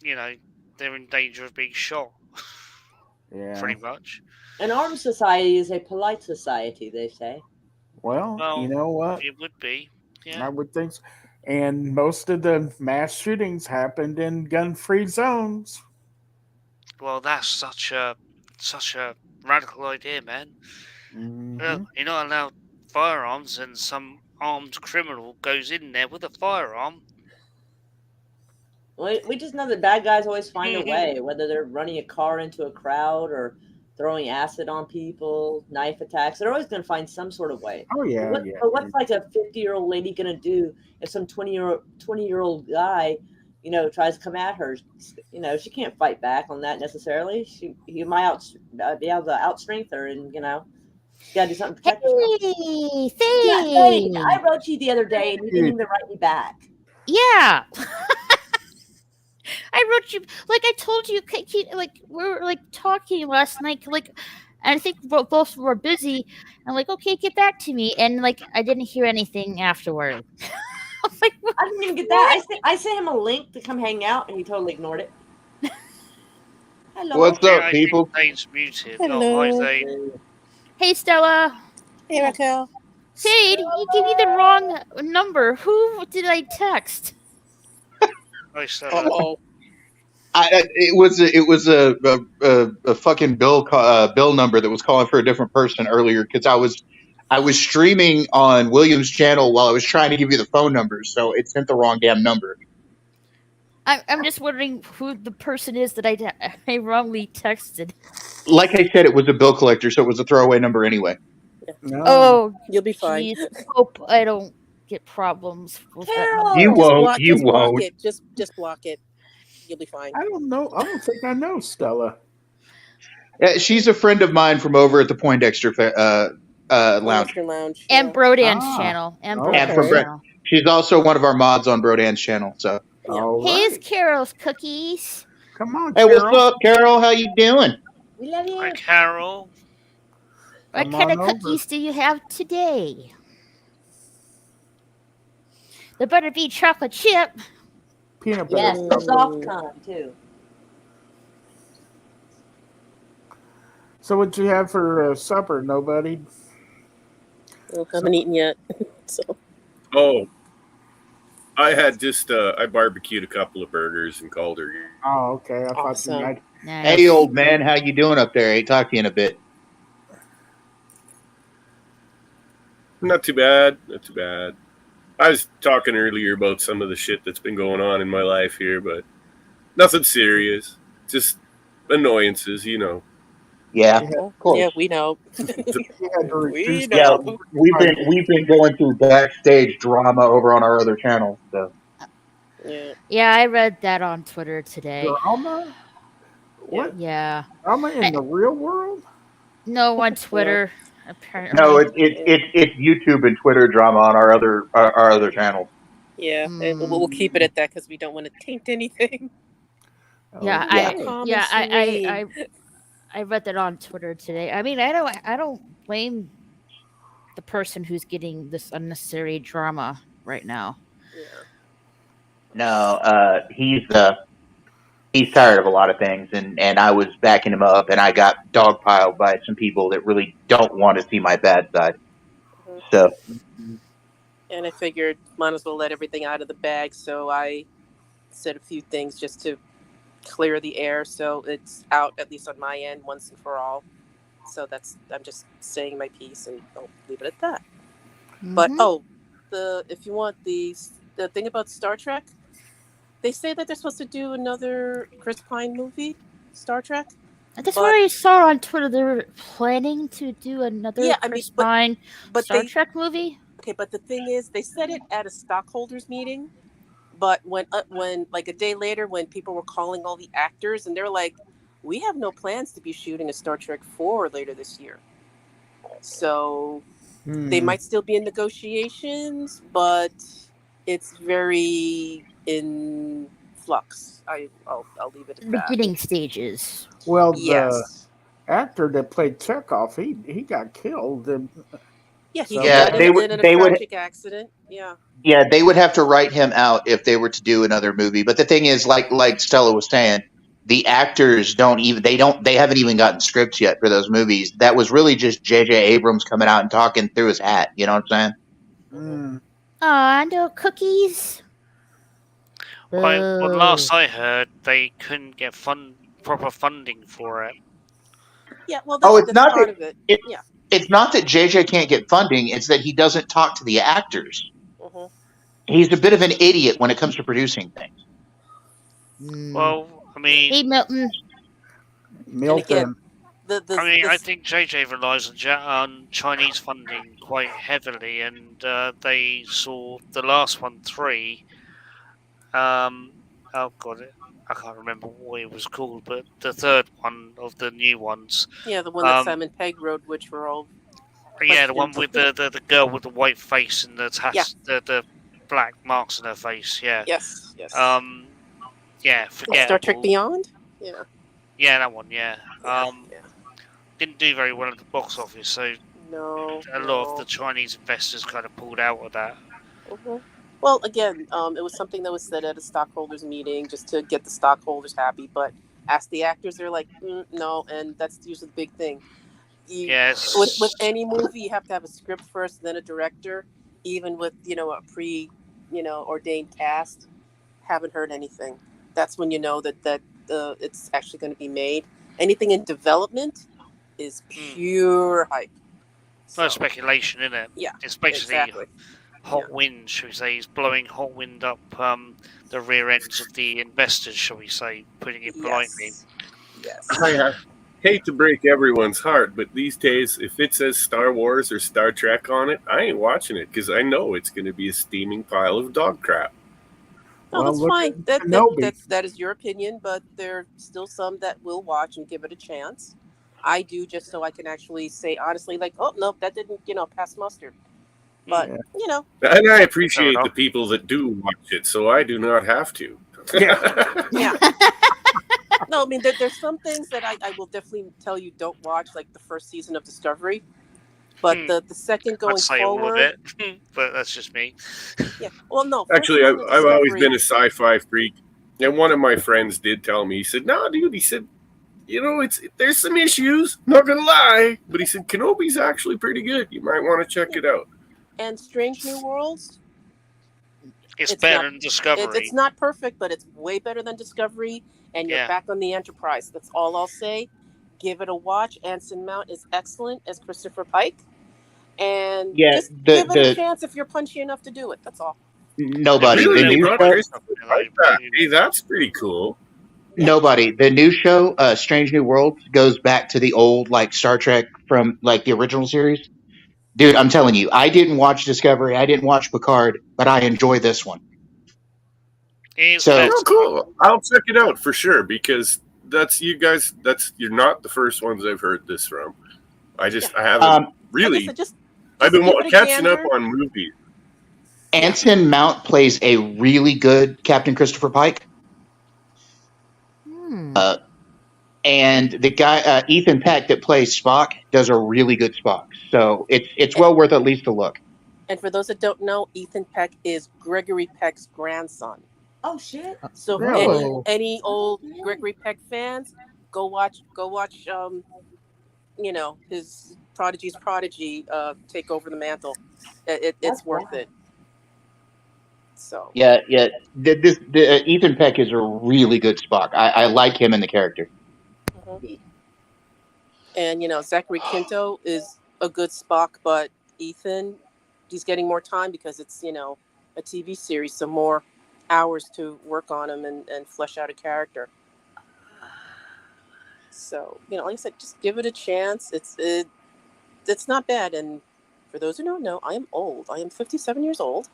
they're in danger of being shot. Yeah. Pretty much. An armed society is a polite society, they say. Well, Well, you know what? It would be. Yeah. I would think so. And most of the mass shootings happened in gun-free zones. Well, that's such a radical idea, man. Mhm. You're not allowed firearms, and some armed criminal goes in there with a firearm. We just know that bad guys always find a way, whether they're running a car into a crowd or throwing acid on people, knife attacks. They're always going to find some sort of way. Oh yeah, But yeah. what's like a 50-year-old lady going to do if some 20-year-old guy, tries to come at her? She can't fight back on that necessarily. He might be able to outstrength her, and you got to do something to protect herself. Hey, Yeah, Thane. I wrote you the other day, and you didn't even write me back. Yeah. I wrote you, like I told you, like we were like talking last night, like I think both were busy. I'm like, okay, get back to me, and like I didn't hear anything afterward. I was like, I didn't even get that. I sent him a link to come hang out, and he totally ignored it. Hello. What's Yeah, up, I people? think Zane's muted. Hello. Oh, hi, Zane. Hey, Stella. Hey, Raquel. Jade, you gave me the wrong number. Who did I text? Hi, Stella. Oh, It was a fucking bill number that was calling for a different person earlier because I was streaming on William's channel while I was trying to give you the phone number, so it sent the wrong damn number. I'm just wondering who the person is that I wrongly texted. Like I said, it was a bill collector, so it was a throwaway number anyway. No. Oh, you'll be fine. jeez. Hope I don't get problems with that Carol! number. You won't. Just block it. Just block it. You'll be fine. I don't know. I don't think I know Stella. She's a friend of mine from over at the Poindexter Lounge, Western Lounge. And yeah. Brodan's Ah, channel. And okay. Brodan's from Brett. channel. She's also one of our mods on Brodan's channel. So, Yeah. All Here's right. Carol's cookies. Come on, hey, Carol. what's up, Carol? How you doing? We love you. Hi, Carol. What Come kind of on over. cookies do you have today? The butterbean chocolate chip. Peanut butter. Yes, the stuff. soft kind too. So what'd you have for supper? Nobody. Well, I haven't eaten yet. So Oh, I had just I barbecued a couple of burgers and called her. Oh, okay. I thought Awesome. you might. Nice. Hey, old man, how you doing up there? Ain't talked to you in a bit. Not too bad. Not too bad. I was talking earlier about some of the shit that's been going on in my life here, but nothing serious. Just annoyances, you know. Yeah, Yeah. of course. yeah, we know. You had to We reduce know. Yeah, that. we've been going through backstage drama over on our other channel. So Yeah. Yeah, I read that on Twitter today. Drama? What? Yeah. Drama in the real world? No, on Twitter, apparently. no, it's YouTube and Twitter drama on our other channels. Yeah. And we'll keep it at that because we don't want to taint anything. Yeah, Okay. I read that on Twitter today. I mean, I don't blame the person who's getting this unnecessary drama right now. Yeah. No, he's tired of a lot of things, and I was backing him up, and I got dogpiled by some people that really don't want to see my bad side. Mhm. So And I figured might as well let everything out of the bag. So I said a few things just to clear the air, so it's out at least on my end once and for all. So I'm just saying my piece, and I'll leave it at that. But Mhm. if you want the thing about Star Trek, they say that they're supposed to do another Chris Pine movie, Star Trek. That's what I saw on Twitter. They were planning to do another Yeah, I mean, Chris Pine but Star Trek movie. Okay, but the thing is, they said it at a stockholders meeting. But when like a day later, when people were calling all the actors, and they're like, "We have no plans to be shooting a Star Trek 4 later this year," so they might still be in negotiations, but it's very in flux. I'll leave it at that. Beginning stages. Well, the Yes. actor that played Chekhov, he got killed. Yeah, he So- died they in would- a they would- tragic accident. Yeah. yeah, they would have to write him out if they were to do another movie. But the thing is, like Stella was saying, the actors they haven't even gotten scripts yet for those movies. That was really just J.J. Abrams coming out and talking through his hat. You know what I'm saying? Aw, no cookies. Well, last Boo. I heard, they couldn't get proper funding for it. Yeah. Well, Oh, it's that's not part that- of it. it- Yeah. It's not that JJ can't get funding; it's that he doesn't talk to the actors. Mhm. He's a bit of an idiot when it comes to producing things. Well, I mean, Hey, Milton. Milton. I think JJ relies on Chinese funding quite heavily, and they saw the last one, 3. Oh god, I can't remember what it was called, but the third one of the new ones. Yeah, the one that Simon Pegg wrote, which were all. Yeah, the one with the girl with the white face and Yeah. the black marks on her face. Yeah. Yes. Yes. Yeah, forget Star Trek Beyond. Yeah. Yeah, that one. Yeah. Yeah. Didn't do very well at the box office, so No. a lot of the Chinese investors kind of pulled out of that. Mhm. Well, again, it was something that was said at a stockholders meeting just to get the stockholders happy. But ask the actors, they're like, no, and that's usually the big thing. Yes. With any movie, you have to have a script first, then a director. Even with a ordained cast, haven't heard anything. That's when you know that it's actually going to be made. Anything in development is pure hype. No speculation in it. Yeah, it's basically exactly. hot wind, shall we say? He's blowing hot wind up the rear ends of the investors, shall we say, putting it politely. Yes. I hate to break everyone's heart, but these days, if it says Star Wars or Star Trek on it, I ain't watching it because I know it's going to be a steaming pile of dog crap. No, that's fine. That is your opinion, but there are still some that will watch and give it a chance. I do, just so I can actually say honestly, like, oh no, that didn't, pass muster. But and I appreciate the people that do watch it, so I do not have to. Yeah. No, I mean there's some things that I will definitely tell you don't watch, like the first season of Discovery. But the second going I'd say forward, all of it, but that's just me. Yeah. Well, no. Actually, I've always been a sci-fi freak, and one of my friends did tell me. He said, "No, dude," he said, there's some issues. Not gonna lie, but he said Kenobi's actually pretty good. You might want to check it out. And Strange New Worlds. It's better than Discovery. It's not perfect, but it's way better than Discovery. And you're back on the Enterprise. That's all I'll say. Give it a watch. Anson Mount is excellent as Christopher Pike. And just give it a chance if you're punchy enough to do it. That's all. Nobody. Really? Hey, that's pretty cool. Nobody. The new show, Strange New World, goes back to the old Star Trek from the original series. Dude, I'm telling you, I didn't watch Discovery, I didn't watch Picard, but I enjoy this one. Cool. I'll check it out for sure because you're not the first ones I've heard this from. I haven't really. I've been catching up on movies. Anson Mount plays a really good Captain Christopher Pike. And the guy Ethan Peck that plays Spock does a really good Spock. So it's well worth at least a look. And for those that don't know, Ethan Peck is Gregory Peck's grandson. Oh shit! So any old Gregory Peck fans, go watch his Prodigy's prodigy take over the mantle. It's worth it. So the Ethan Peck is a really good Spock. I like him in the character. And Zachary Quinto is a good Spock, but Ethan, he's getting more time because it's a TV series, so more hours to work on him and flesh out a character. So like I said, just give it a chance. It's not bad. And for those who don't know, I am old. I am 57 years old.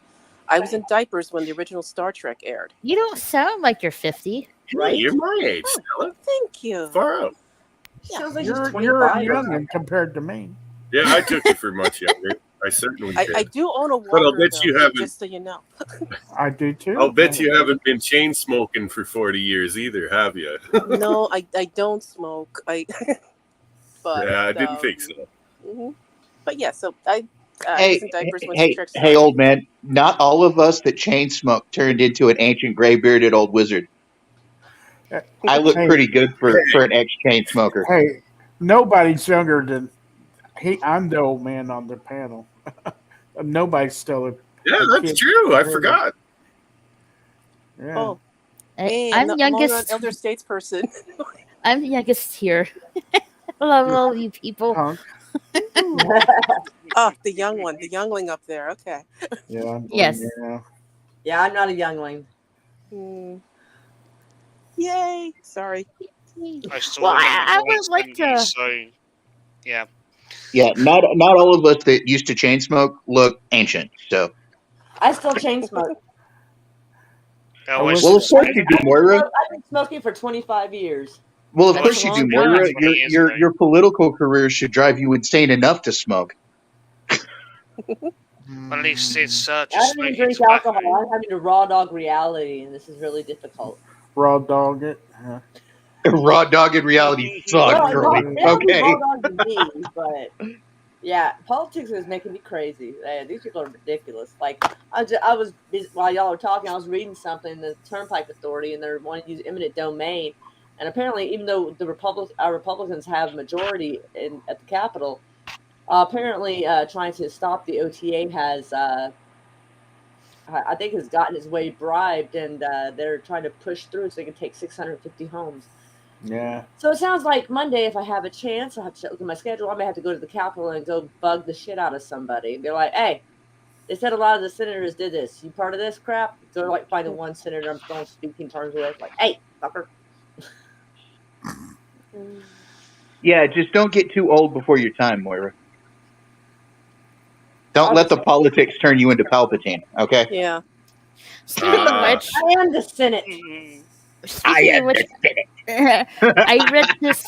I was in diapers when the original Star Trek aired. You don't sound like you're 50. Right? You're my age, Stella. Thank you. Far out. Sounds like you're young compared to me. Yeah, I took it for much younger. I certainly did. I do own a water, but I'll bet you haven't. Just so you know. I do too. I'll bet you haven't been chain smoking for 40 years either, have you? No, I don't smoke. But I didn't think so. Mm-hmm. But yeah, so I was in diapers when hey, old man! Not all of us that chain smoke turned into an ancient gray bearded old wizard. I look pretty good for an ex-chain smoker. Hey, nobody's younger than I'm the old man on the panel. Nobody's still that's true. I forgot. Yeah. Oh, I'm the youngest elder statesperson. I'm the youngest here. Hello, all you people. Oh, the young one, the youngling up there. Okay. Yeah. Yes. Yeah, I'm not a youngling. Yay! Sorry. I would like to. So, yeah. Yeah, not all of us that used to chain smoke look ancient. So I still chain smoke. Well, of course you do, Moira. I've been smoking for 25 years. Well, of course you do, Moira. Your political career should drive you insane enough to smoke. At least it's I just don't even drink alcohol. I'm having a raw dog reality, and this is really difficult. Raw dog it. Raw dog in reality sucks, Curly. Okay. Raw dog to me, but yeah, politics is making me crazy. These people are ridiculous. Like I was while y'all were talking, I was reading something, the Turnpike Authority, and they're wanting to use eminent domain. And apparently, even though our Republicans have majority at the Capitol, apparently trying to stop the OTA has, I think, has gotten his way bribed, and they're trying to push through so they can take 650 homes. Yeah. So it sounds like Monday, if I have a chance, I have to look at my schedule. I may have to go to the Capitol and go bug the shit out of somebody. They're like, hey, they said a lot of the senators did this. You part of this crap? So they're like finding one senator I'm still on speaking terms with. Like, hey, fucker. Yeah, just don't get too old before your time, Moira. Don't let the politics turn you into Palpatine, okay? Yeah. Speaking of which, I am the Senate. Speaking of which, I read this.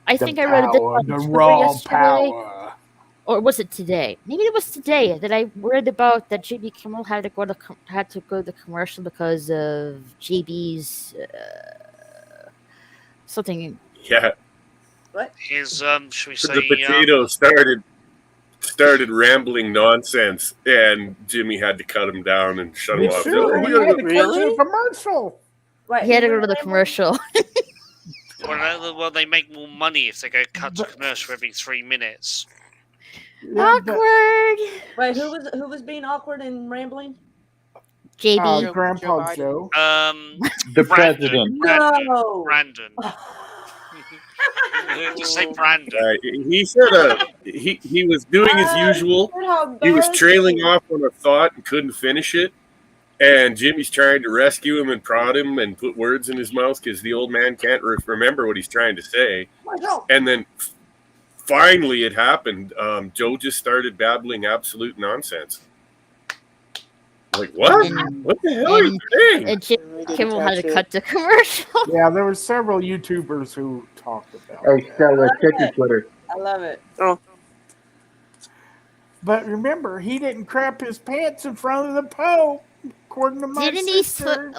I think I read this on Twitter yesterday, or was it today? Maybe it was today that I read about that JB Kimmel had to go to commercial because of JB's something. Yeah. What? His should we say the potato started rambling nonsense, and Jimmy had to cut him down and shut him off. Really? Commercial. Right. He had to go to the commercial. Well, they make more money if they go cut to commercial every 3 minutes. Awkward. Wait, who was being awkward and rambling? JB. Grandpa Joe. The president. No. Brandon. Just say Brandon. He said he was doing his usual. He was trailing off on a thought and couldn't finish it. And Jimmy's trying to rescue him and prod him and put words in his mouth because the old man can't remember what he's trying to say. And then finally it happened. Joe just started babbling absolute nonsense. Like, what? What the hell are you saying? And Jimmy Kimmel had to cut the commercial. Yeah, there were several YouTubers who talked about it. Hey, Stella, check your Twitter. I love it. Oh. But remember, he didn't crap his pants in front of the Pope, according to my sister.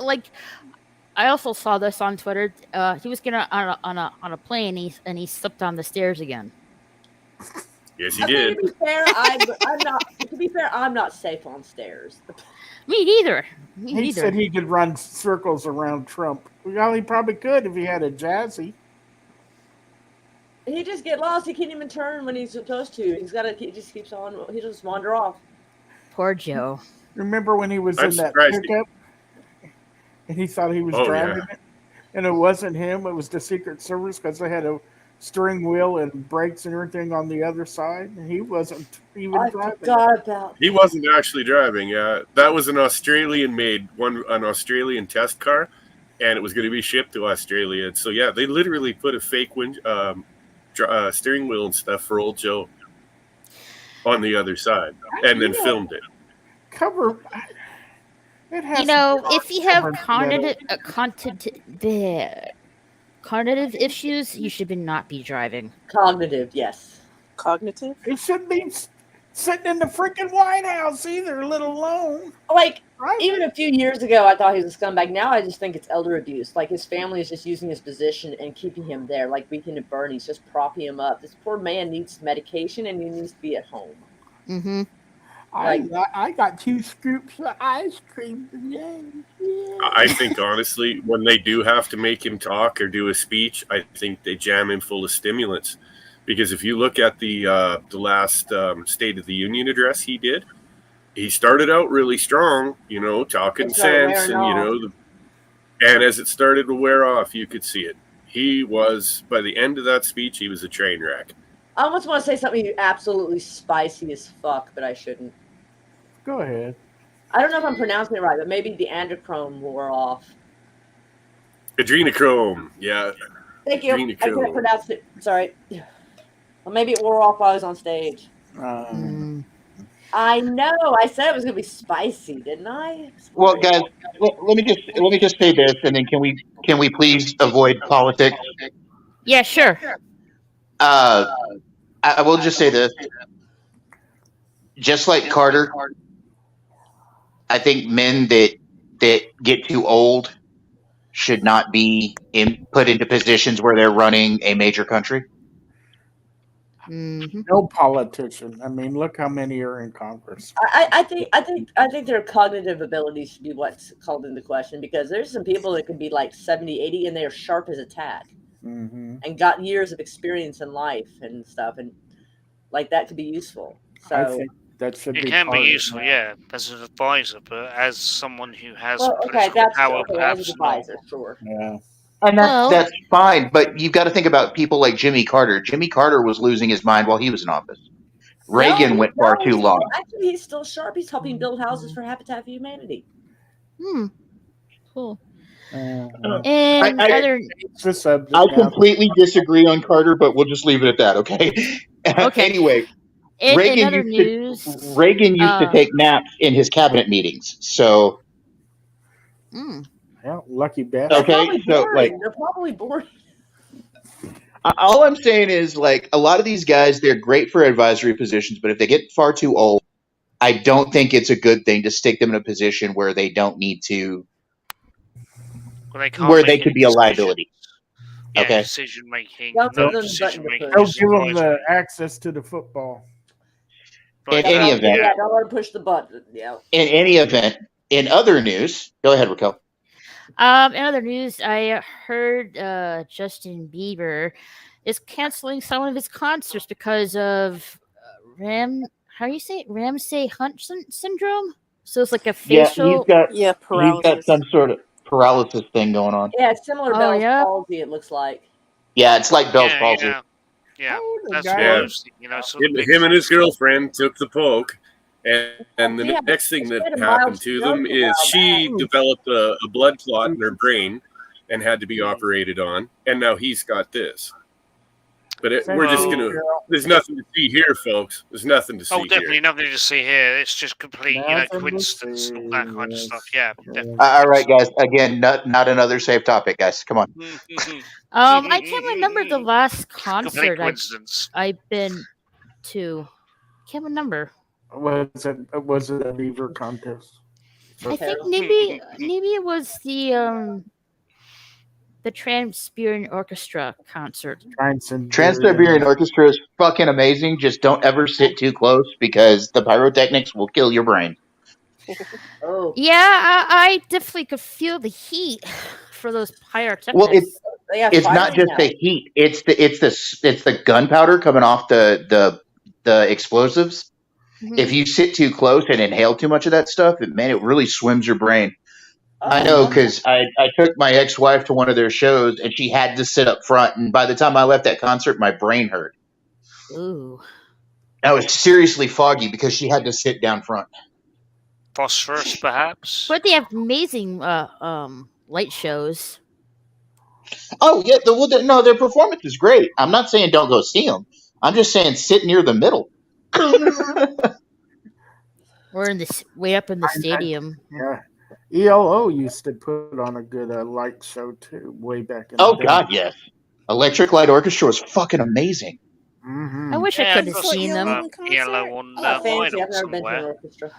I also saw this on Twitter. He was getting on a plane and he slipped down the stairs again. Yes, he did. To be fair, I'm not safe on stairs. Me neither. He said he could run circles around Trump. Well, he probably could if he had a Jazzy. He just get lost. He can't even turn when he's supposed to. He just keeps on. He just wander off. Poor Joe. Remember when he was in that pickup and he thought he was driving it, and it wasn't him. It was the Secret Service because they had a steering wheel and brakes and everything on the other side, and he wasn't even driving. He wasn't actually driving. That was an Australian-made an Australian test car, and it was going to be shipped to Australia. So yeah, they literally put a fake steering wheel and stuff for old Joe on the other side, and then filmed it. If you have cognitive issues, you should not be driving. Cognitive, yes. Cognitive? He shouldn't be sitting in the freaking White House either, let alone. Even a few years ago, I thought he was a scumbag. Now I just think it's elder abuse. Like, his family is just using his position and keeping him there. Like Weekend at Bernie's, just propping him up. This poor man needs medication and he needs to be at home. Mm-hmm. I got 2 scoops of ice cream today. Yeah. I think, honestly, when they do have to make him talk or do a speech, I think they jam him full of stimulants. Because if you look at the last State of the Union address he did, he started out really strong, talking sense, and and as it started to wear off, you could see it. He was, by the end of that speech, he was a train wreck. I almost want to say something absolutely spicy as fuck, but I shouldn't. Go ahead. I don't know if I'm pronouncing it right, but maybe the adrenochrome wore off. Adrenochrome, yeah. Thank you. I couldn't pronounce it. Sorry. Well, maybe it wore off while I was on stage. I know. I said it was going to be spicy, didn't I? Well, guys, let me just say this, and then can we please avoid politics? Yeah, sure. I will just say this. Just like Carter, I think men that get too old should not be put into positions where they're running a major country. No politician. I mean, look how many are in Congress. I think their cognitive abilities should be what's called into question, because there's some people that could be like 70, 80, and they are sharp as a tack, and got years of experience in life and stuff, and like that could be useful. So I think that should It be can be part of useful, that. yeah, as an advisor, but as someone who has well, okay, political that's power, okay. As perhaps an not. advisor, sure. Yeah. And Well- that's fine, but you've got to think about people like Jimmy Carter. Jimmy Carter was losing his mind while he was in office. Reagan went far too long. Actually, he's still sharp. He's helping build houses for Habitat for Humanity. Cool. Uh, And other it's the subject I now. completely disagree on Carter, but we'll just leave it at that, okay? Okay. Anyway, in Reagan other used news, to take naps in his cabinet meetings. So, Yeah, lucky bastard. They're okay, probably so boring. like, They're probably boring. all I'm saying is, like, a lot of these guys, they're great for advisory positions, but if they get far too old, I don't think it's a good thing to stick them in a position where they don't need to, Well, they can't where make they any could be a decisions. liability. Yeah, Okay. decision making. Don't No give them decision button to making. push. They'll give them the access to the football. In any event, Yeah, don't let them push the button. Yeah. in any event, in other news, go ahead, Raquel. in other news, I heard Justin Bieber is canceling some of his concerts because of how do you say it? Ramsay Hunt syndrome. So it's like a facial. He's got paralysis. some sort of paralysis thing going on. Yeah, it's similar to Oh, Bell's yeah? palsy, it looks like. Yeah, it's like Bell's Yeah, palsy. yeah, Oh, the that's guy- what I was thinking, you know. Sort of Him and his girlfriend took the poke, and the Yeah, next thing it's that been a happened mild to stroke them a is while she back. developed a blood clot in her brain and had to be operated on, and now he's got this. But we're just Well- gonna. There's nothing to see here, folks. There's nothing to see Oh, definitely here. nothing to see here. It's just complete, Nothing to coincidence and all that kind of see, stuff. Yeah, yes. definitely. All right, guys. Again, not another safe topic, guys. Come on. I can't remember the last Complete concert coincidence. I've been to. Can't remember. Was it a beaver contest? I think maybe it was the Trans-Siberian Orchestra concert. Trans-Siberian Orchestra is fucking amazing. Just don't ever sit too close because the pyrotechnics will kill your brain. Oh. Yeah, I definitely could feel the heat for those pyrotechnics. Well, They have it's not fighting just now. the heat. It's the gunpowder coming off the explosives. Mhm. If you sit too close and inhale too much of that stuff, it really swims your brain. I know, because I took my ex-wife to one of their shows, and she had to sit up front. And by the time I left that concert, my brain hurt. Ooh. I was seriously foggy because she had to sit down front. Phosphorus, perhaps. But they have amazing light shows. Oh yeah, no, their performance is great. I'm not saying don't go see them. I'm just saying sit near the middle. Or in this way up in the stadium. Yeah. ELO used to put on a good light show too, way back in the Oh day. God, yes. Electric Light Orchestra was fucking amazing. Mm-hmm. I wish I could have seen them. Yellow on Oh, fancy. vinyl I've never been to an somewhere. orchestra.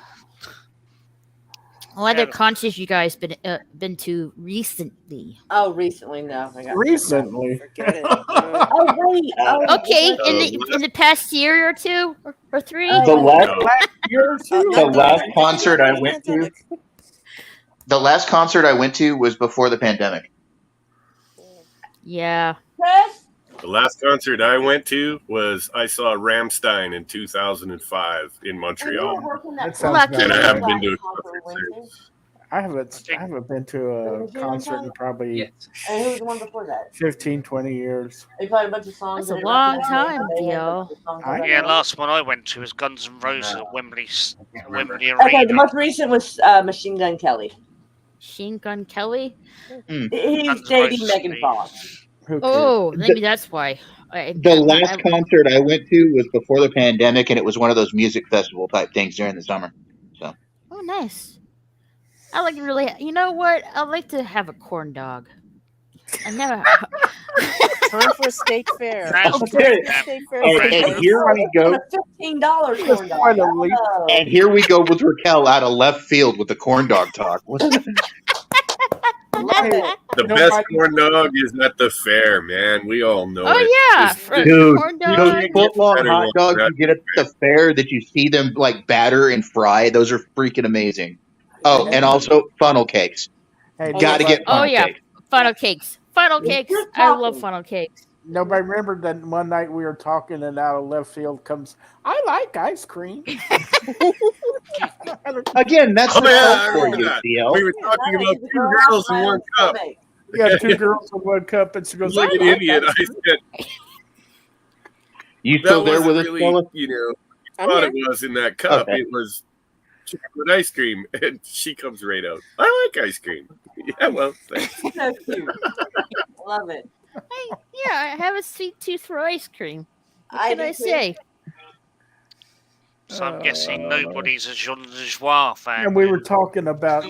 What other Yeah. concerts you guys been to recently? Oh, recently, no. I got Recently. Forget it. Oh, wait. Oh, Okay, yeah. in the past year or two or three. Oh, The last Year or two? The last concert I went to- The last concert I went to was before the pandemic. Yeah. Chris? The last concert I went to was I saw Rammstein in 2005 in Montreal, That sounds Lucky. bad. and I haven't been to a concert since. I haven't been to a concert in probably And who was the one before that? 15, 20 years. They played a bunch of songs. That's a and long everything. time, They had a Theo. bunch of songs I- on Yeah, that. last one I went to was Guns N' Roses at Wembley Okay, the Arena. most recent was Machine Gun Kelly. Machine Gun Kelly. He's Guns N' dating Roses, Megan please. Fox. Who cares? Oh, maybe that's why. The last concert I went to was before the pandemic, and it was one of those music festival type things during the summer. Oh, nice. I like really. You know what? I like to have a corn dog. I never. Time for a state fair. That's Okay. State fair. And here we go. A $15 corn dog. quite a leap. Oh. And here we go with Raquel out of left field with the corn dog talk. Listen, The best corn dog is at the fair, man. We all know it. Yeah, Dude, corn those dog. foot-long hot dogs you get at the fair that you see them like batter and fry, those are freaking amazing. Oh, and also funnel cakes. Hey, Got to get funnel cakes. Funnel cakes. Funnel cakes. I love funnel cakes. Nobody remembered that one night we were talking and out of left field comes, I like ice cream. Again, that's Oh, the yeah, stuff I for remember you, that. CL. We were talking about 2 girls in 1 cup. Yeah, 2 girls in 1 cup, and she goes, Like an idiot, I said. You still That there with wasn't us, really, Stella? you know, I'm thought here. it was in that cup. Okay. It was chocolate ice cream, and she comes right out. I like ice cream. Yeah, well, thanks. So cute. Love it. Yeah, I have a sweet tooth for ice cream. What can do I too. say? So I'm guessing nobody's a Jean Joie fan. And we were talking about,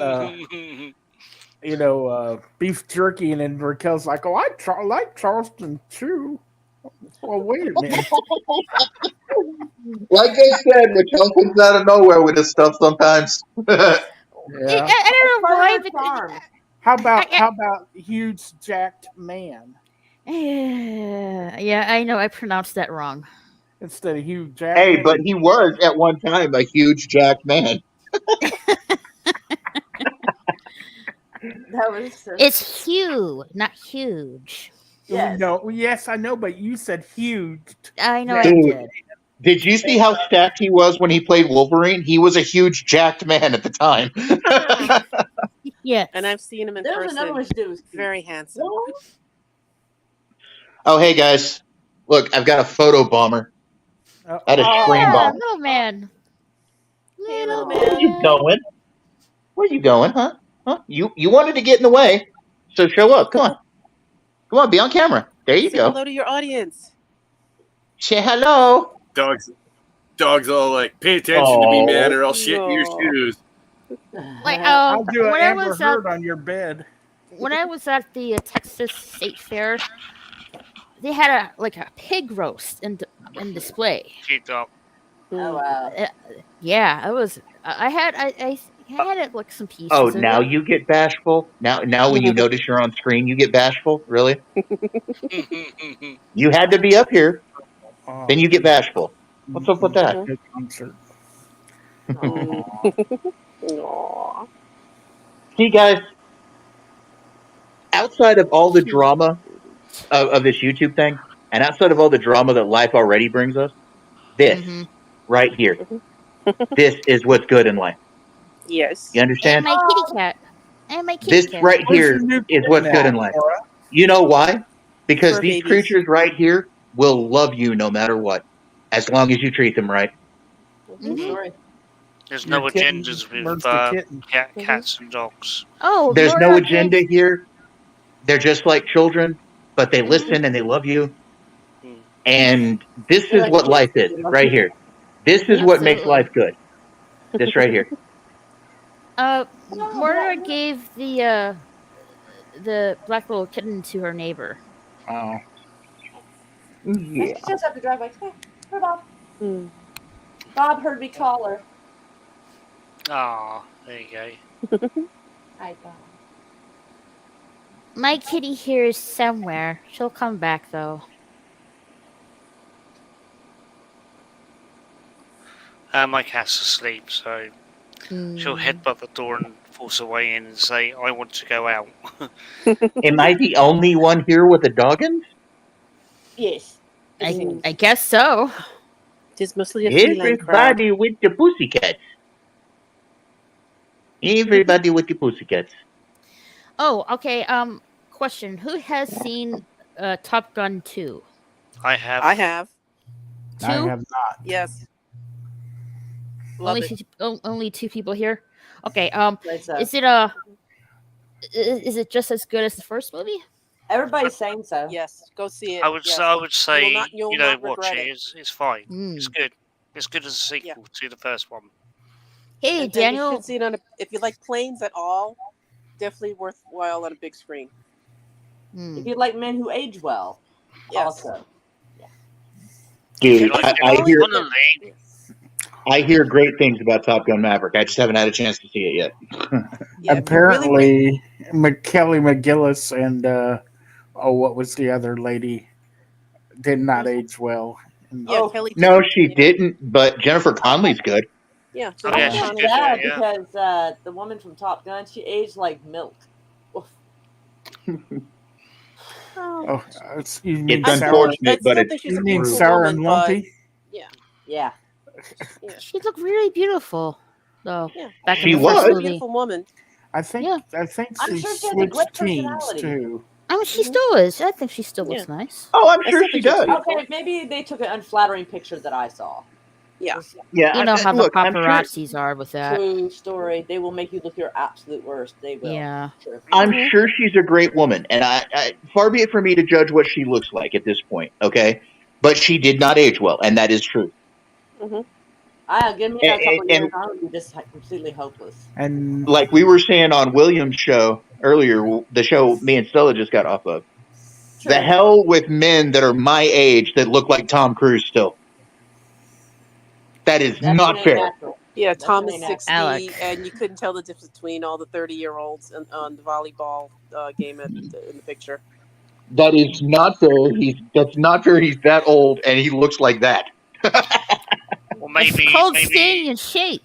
beef jerky, and then Raquel's like, oh, I like Charleston too. Well, wait a minute. Like I said, Raquel comes out of nowhere with this stuff sometimes. Yeah. I don't know why, but How about huge jacked man yeah, I know I pronounced that wrong. instead of huge jacked? Hey, man? but he was at one time a huge jacked man. That was so It's Hugh, not huge. Yes. No, yes, I know, but you said huge. I know Dude. I did. Did you see how stacked he was when he played Wolverine? He was a huge jacked man at the time. Yeah. And I've seen him in There was another one person. she did was cute. Very handsome. Oh, hey guys. Look, I've got a photo bomber. At a screen Yeah, bomb. little man. Little Where are you man. going? Where are you going, huh? You wanted to get in the way, so show up. Come on. Come on, be on camera. There you Say go. hello to your audience. Say hello. Dogs all like, pay attention to me, man, or I'll shit in your Aw. shoes. Like, I'll do an when I Amber was Heard on your bed. when I was at the Texas State Fair, they had a pig roast in display. Cute dog. Oh wow. Yeah, it was. I had it like some pieces. Oh, of now it. you get bashful? Now when you notice you're on screen, you get bashful? Really? You had to be up here, Oh, then you get bashful. What's up with that? good concert. Aw. See, guys, outside of all the drama of this YouTube thing, and outside of all the drama that life already brings us, this Mhm. right here, this is what's good in life. Yes. You And understand? my kitty cat. And my kitty This cat. right Where's here your new is kid what's now, good in life. Laura? You know why? Because Fur these babies. creatures right here will love you no matter what, as long as you treat them right. True Mhm. story. There's Your no kitten agendas learns with the kitten. cats and dogs. Oh, There's no Laura agenda gave- here. They're just like children, but they listen and they love you. Mm. And this is what life is right here. This is what makes Absolutely. life good. This right here. Laura gave the black little kitten to her neighbor. Oh. Yeah. She just have to drive like, hey, Bob. Hmm. Bob heard me call her. Ah, there you go. Hi, Bob. My kitty here is somewhere. She'll come back though. My cat's asleep, so she'll Mm. headbutt the door and force her way in and say, I want to go out. Am I the only one here with a doggin? Yes. I guess so. Just mostly a feline crowd. Everybody with the pussycats. Everybody with the pussycats. Oh, okay. Question: who has seen Top Gun 2? I have. I have. Two? I have not. Yes. Love Only it. only 2 people here. Okay. It's, Is it just as good as the first movie? everybody's saying so. Yes. Go see it. I would Yes. say, you'll you know, not watch regret it. it. It's fine. Mm. It's good. It's good as a sequel to the first one. Hey, And you Daniel. should see it if you like planes at all, definitely worthwhile on a big screen. If you like men who age well, Yes. also. Dude, You like it? I hear great things about Top Gun Maverick. I just haven't had a chance to see it yet. Yeah, if you really Apparently, Kelly McGillis and what was the other lady? Did not age well. Yeah, Kelly. No, didn't, she yeah. didn't. But Jennifer Connelly's good. Yeah, Oh, I yeah, feel she did, bad yeah. because the woman from Top Gun, she aged like milk. Oof. Oh, you mean It's sour? unfortunate, I but still it's think she's a You mean beautiful sour woman, and but lumpy? yeah, Yeah. yeah, She looked really beautiful, though. yeah. Back She in the was. first She's a movie. beautiful woman. I think Yeah. I'm she sure she has a great switched teams personality. too. I mean, she still is. I think she still looks Yeah. nice. Oh, I'm I sure still she think she's does. beautiful. Okay, maybe they took an unflattering picture that I saw. Yeah. Yeah, You know how the look, I'm sure. paparazzis are with that. True story. They will make you look your absolute worst. They will. Yeah. Sure. I'm Mhm. sure she's a great woman, and I far be it for me to judge what she looks like at this point. Okay, but she did not age well, and that is true. Mhm. Give me a couple And years, I would be just completely hopeless. And like we were saying on William's show earlier, the show me and Stella just got off of. True. The hell with men that are my age that look like Tom Cruise still. That is That not ain't fair. natural. Yeah, That's Tom really is natural. 60, Alec. and you couldn't tell the difference between all the 30-year-olds on the volleyball game in the picture. That is not fair. That's not fair. He's that old and he looks like that. Or It's maybe, called staying in shape.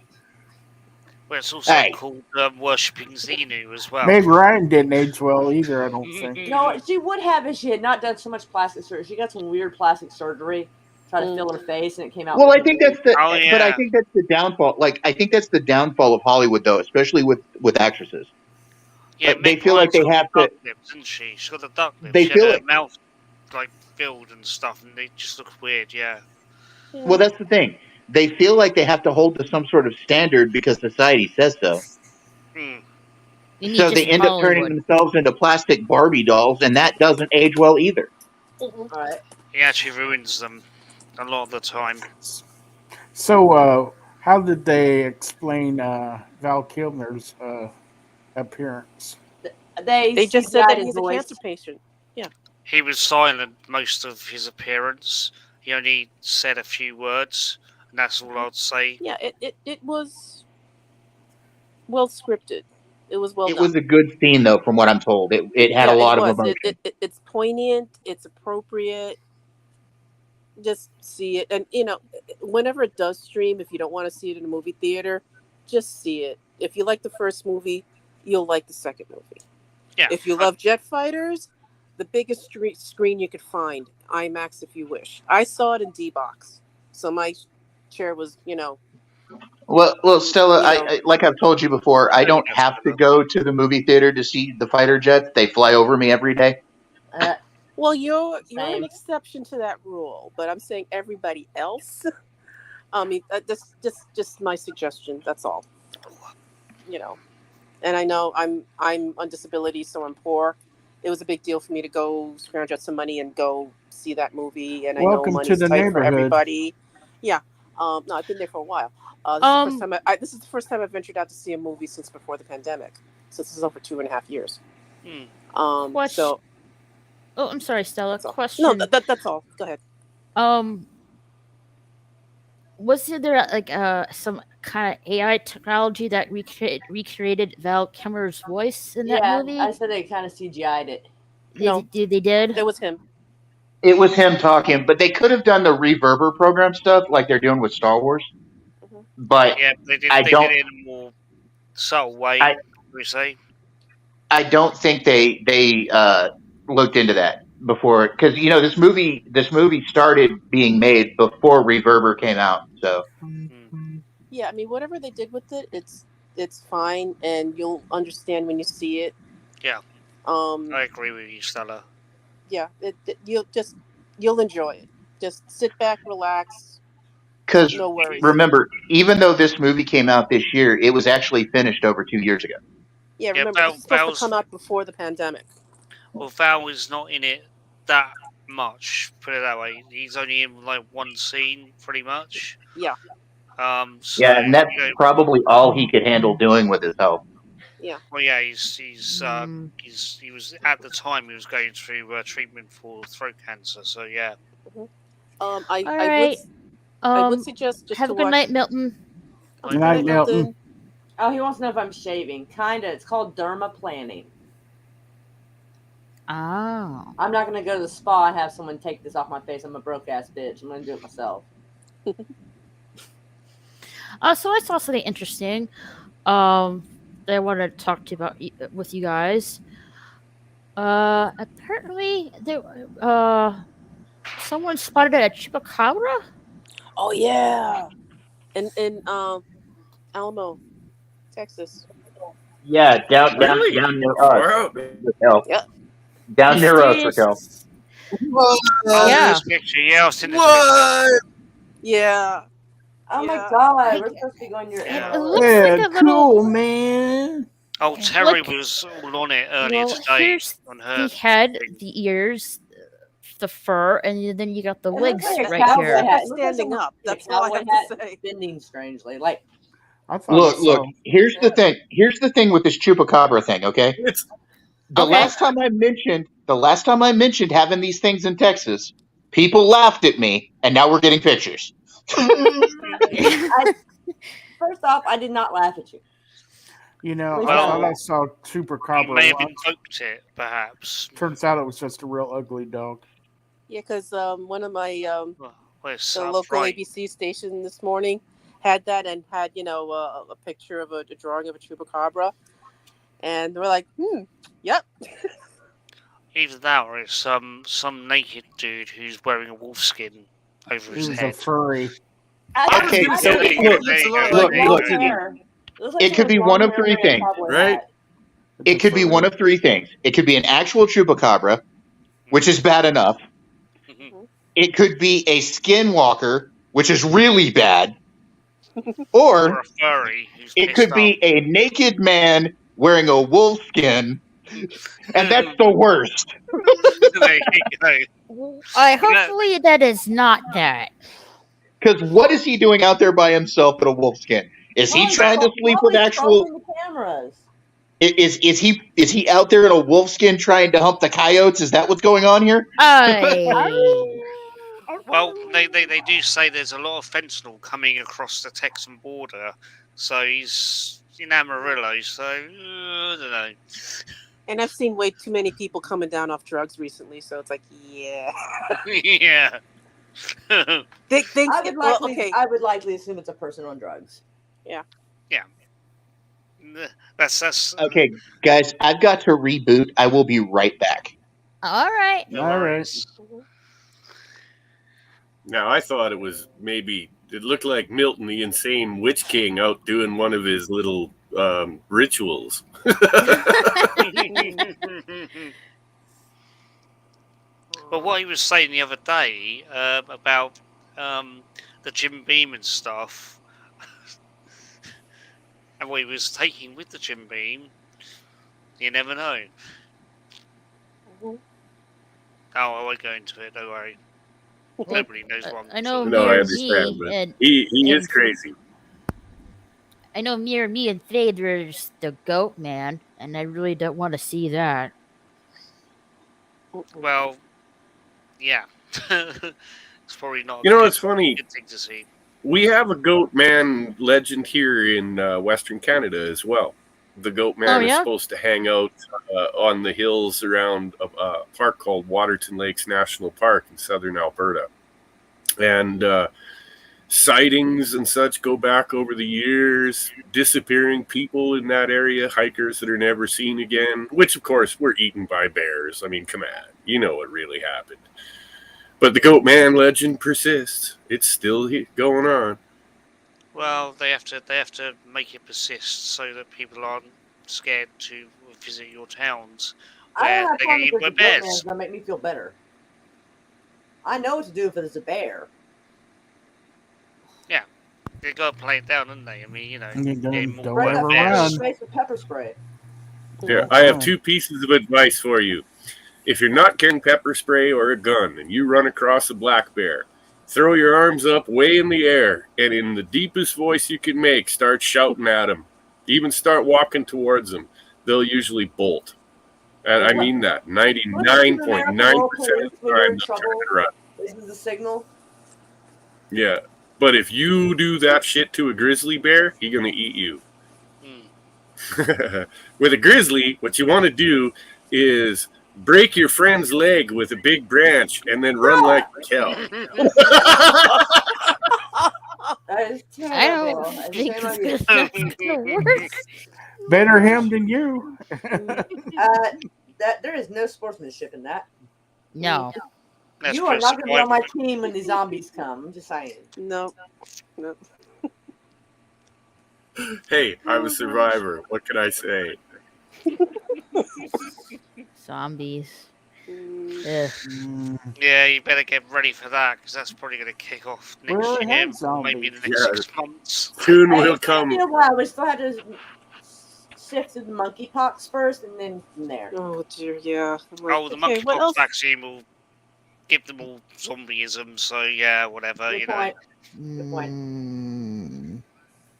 well, it's also Hey. called worshipping Xenu as well. Meg Ryan didn't age well either. I don't think. No, she would have if she had not done so much plastic surgery. She got some weird plastic surgery, tried to fill her face, and it came out. Well, I looking think weird. that's the. Oh, But I yeah. think that's the downfall. Like I think that's the downfall of Hollywood, though, especially with actresses. Yeah, Like, they Meg feel like Ryan's they got have the to. duck lips, isn't she? She's got the duck lips. They She had feel her it. mouth like filled and stuff, and they just look weird. Yeah. Well, that's the thing. They feel like they have to hold to some sort of standard because society says so. Hmm. You need So just they end up turning Hollywood. themselves into plastic Barbie dolls, and that doesn't age well either. All right. He actually ruins them a lot of the time. So, how did they explain Val Kilmer's appearance? They just said CGI'd that his he's a voice. cancer patient. He was silent most of his appearance. He only said a few words, and that's all I'd say. Yeah, it was well scripted. It was well It done. was a good scene, though, from what I'm told. It had a lot of emotion. It's poignant. It's appropriate. Just see it, and whenever it does stream, if you don't want to see it in a movie theater, just see it. If you like the first movie, you'll like the second movie. Yeah. If you love jet fighters, the biggest screen you could find, IMAX if you wish. I saw it in D-Box, so my chair was, Well, Stella, I like I've told you before, I don't Yes, have to Stella. go to the movie theater to see the fighter jets. They fly over me every day. Well, you're Same. an exception to that rule, but I'm saying everybody else. I mean, that's just my suggestion. That's all. And I know I'm on disability, so I'm poor. It was a big deal for me to go scrounge out some money and go see that movie. And Welcome I know to money's the tight for neighborhood. everybody. Yeah. No, I've been there for a while. This is the first time I've ventured out to see a movie since before the pandemic. So this is over 2.5 years. Question. So Oh, I'm sorry, Stella. that's all. Question. No, that's all. Go ahead. Was there like some kind of AI technology that recreated Val Kilmer's voice in that movie? I said they kind of CGI'd it. No. They did. It was him. It was him talking, but they could have done the reverber program stuff like they're doing with Star Wars. But Yeah, they did. I They don't. did it in a more subtle way. We say. I don't think they looked into that before, because this movie started being made before Reverber came out. So Yeah, I mean, whatever they did with it, it's fine, and you'll understand when you see it. Yeah. I agree with you, Stella. Yeah, you'll enjoy it. Just sit back, relax. because No worries. remember, even though this movie came out this year, it was actually finished over 2 years ago. Yeah, Yeah, remember, it's supposed to come out before the pandemic. Well, Val is not in it that much. Put it that way. He's only in like one scene, pretty much. Yeah. So, Yeah, and that's probably all he could handle doing with his health. Yeah. Well, yeah, he was at the time he was going through treatment for throat cancer. So yeah. I would suggest just have to a good watch. night, Milton. Good night, Milton. Oh, he wants to know if I'm shaving. Kinda. It's called derma planning. Oh. I'm not gonna go to the spa and have someone take this off my face. I'm a broke ass bitch. I'm gonna do it myself. So I saw something interesting. That I wanted to talk to about with you guys. Apparently there someone spotted a chupacabra. Oh yeah, in Alamo, Texas. Yeah, down Really? near Far us. out. Yep. Down near us, Raquel. Mysterious. Oh, Yeah. this picture. Yeah, I've seen this What? Yeah. Oh my Yeah. god, I- we're supposed to be going to your Yeah. It MLS. looks Yeah, like a little. cool, man. Oh, Terry Look- was all on it earlier Well, today here's on her. the head, the ears, the fur, and then you got the It legs looks like a right cowboy here. hat. It looks like Standing someone up. in a That's all I cowboy have hat to say. bending strangely. Like, I thought I saw. Look. Here's the thing. Here's the thing with this chupacabra thing. Okay. It's The Okay. last time I mentioned having these things in Texas, people laughed at me, and now we're getting pictures. first off, I did not laugh at you. You know, I Well, thought I saw He chupacabra may have been once. poked it, perhaps. Turns out it was just a real ugly dog. Yeah, because one of my Where's the South local Right? ABC station this morning had that and had a picture of a drawing of a chupacabra, and we're like, yep. Either that or it's some naked dude who's wearing a wolf skin over He his was a head. furry. Okay, gonna so say, look, There you look, go, look, there you look. go. It could be one of three things, right? It could be one of three things. It could be an actual chupacabra, which is bad enough. Mhm. It could be a skinwalker, which is really bad. Or Or a furry who's it pissed could be a naked man wearing a wolf skin, and that's the worst. There you go. Hopefully that is not that. Because what is he doing out there by himself in a wolf skin? Is he trying to sleep with actual? the cameras? Is he out there in a wolf skin trying to hump the coyotes? Is that what's going on here? Well, they do say there's a lot of fentanyl coming across the Texan border, so he's in Amarillo, so I don't know. And I've seen way too many people coming down off drugs recently, so it's like, yeah. Yeah. Things I get would likely, okay. I would likely assume it's a person on drugs. That's Okay, guys, I've got to reboot. I will be right back. All right. no All right. worries. Now I thought it was maybe it looked like Milton, the insane witch king, out doing one of his little rituals. But what he was saying the other day about the Jim Beam and stuff, and what he was taking with the Jim Beam, you never know. Oh, I won't go into it. Don't worry. Nobody knows what I'm I know talking No, I me understand, but and he is and- crazy. I know me and Faye, there's the goat man, and I really don't want to see that. Well, yeah. It's probably not. You know, a it's funny. good thing to see. We have a goat man legend here in Western Canada as well. The goat man is yeah? supposed to hang out on the hills around a park called Waterton Lakes National Park in southern Alberta. And sightings and such go back over the years, disappearing people in that area, hikers that are never seen again, which, of course, were eaten by bears. I mean, come on. You know what really happened. But the goat man legend persists. It's still going on. Well, they have to make it persist so that people aren't scared to visit your towns I where don't have they fun get with eaten by the goat man. bears. That'll make me feel better. I know what to do if it's a bear. They gotta play it down, don't they? I mean, you know, You don't- getting more don't Right bears. ever up in run. his face with pepper spray. Here, I have two pieces of advice for you. If you're not carrying pepper spray or a gun and you run across a black bear, throw your arms up way in the air and in the deepest voice you can make, start shouting at them. Even start walking towards them. They'll usually bolt. And I mean that. 99.9% of the time, they'll turn and run. This is the signal. Yeah. But if you do that shit to a grizzly bear, he's going to eat you. Hmm. With a grizzly, what you want to do is break your friend's leg with a big branch and then run like hell. That is I terrible. don't That's think shame on it's you. gonna work. Better him than you. That there is no sportsmanship in that. No. That's You are not going to be on my survival. team when the zombies come. I'm just saying. No. Hey, I'm a survivor. What can I say? Zombies. Ugh. Yeah, you better get ready for that because that's probably going to kick off We next already year, had or maybe in the zombies. next Yeah. 6 months. Soon Hey, will it's gonna come. be a while. We still had to sift through the monkeypox first, and then from there. Oh dear, yeah. I'm like, Oh, the okay, what monkeypox else? vaccine will give them all zombieism, so yeah, whatever, Good you know. point. Good point. Mm.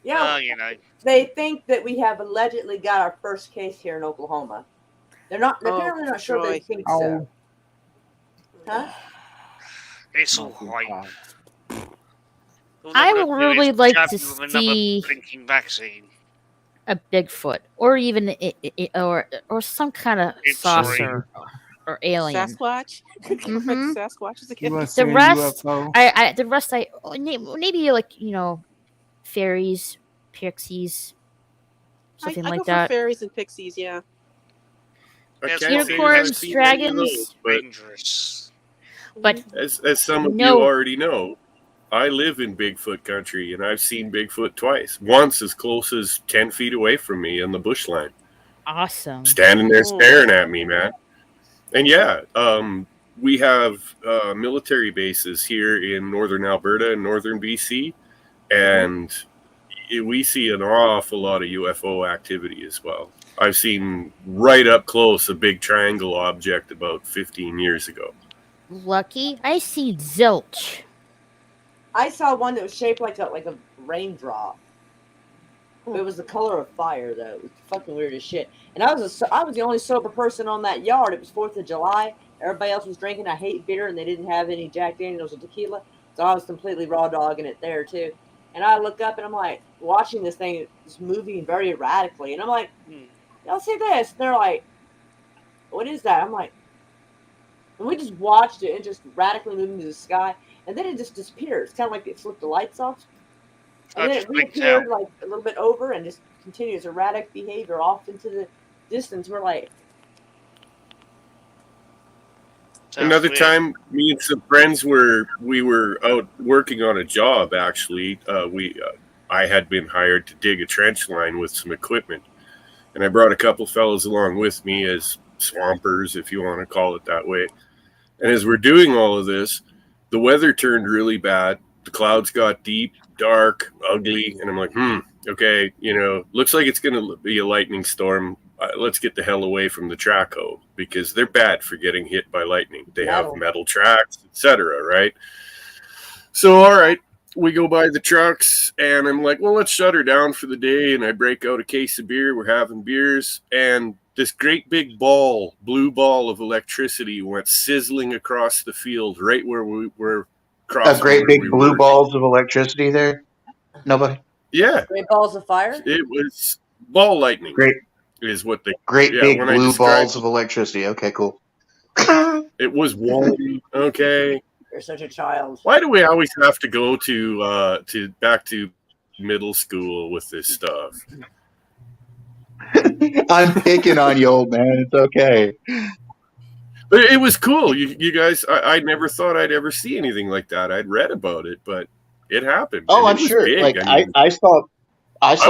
Yeah, You know. they think that we have allegedly got our first case here in Oklahoma. They're not. They're Oh, apparently not sure they joy. think so. Huh? It's all hype. Monkeypox. All I they would wanna do really is like jab to you with another see blinking vaccine. a Bigfoot, or even or some kind of It's saucer or alien. Sasquatch? Mhm. Sasquatches You again? want to see The a rest, UFO? the rest, maybe like fairies, pixies, something I like go for that. fairies and pixies, yeah. I There's can't one say thing that I've Unicorns, seen any of dragons, those, but dangerous. but as some of you no. already know, I live in Bigfoot country, and I've seen Bigfoot twice. Once as close as 10 feet away from me in the bush line, Awesome. standing there Mm. staring at me, man. And yeah, we have military bases here in northern Alberta and northern BC, and we see an awful lot of UFO activity as well. I've seen right up close a big triangle object about 15 years ago. Lucky, I see zilch. I saw one that was shaped like a raindrop. It was the color of fire, though. It was fucking weird as shit. And I was the only sober person on that yard. It was 4th of July. Everybody else was drinking. I hate beer, and they didn't have any Jack Daniels or tequila, so I was completely raw dogging it there too. And I look up, and I'm like watching this thing, it's moving very erratically, and I'm like, "Y'all see this?" And they're like, "What is that?" I'm like, and we just watched it and just radically moving to the sky, and then it just disappears, kind of like it flipped the lights off. And then it reappeared like a little bit over and just continues erratic behavior off into the distance. We're like, Another time, me and some friends we were out working on a job. Actually, I had been hired to dig a trench line with some equipment, and I brought a couple fellows along with me as swampers, if you want to call it that way. And as we're doing all of this, the weather turned really bad. The clouds got deep, dark, ugly, and I'm like, okay, looks like it's going to be a lightning storm. Let's get the hell away from the traco because they're bad for getting hit by lightning. They have metal tracks, etc., right? So, all right, we go by the trucks, and I'm like, well, let's shut her down for the day, and I break out a case of beer. We're having beers, and this great big blue ball of electricity went sizzling across the field right where we were crossing. A great big blue balls of electricity there? Nobody? Yeah. Great balls of fire? It was ball lightning. Great. Is what they... Great big blue balls of electricity. Okay, cool. It was warm. Okay. You're such a child. Why do we always have to go to back to middle school with this stuff? I'm picking on you, old man. It's okay. But it was cool. You guys, I never thought I'd ever see anything like that. I'd read about it, but it happened. Oh, I'm sure. Big. Like I saw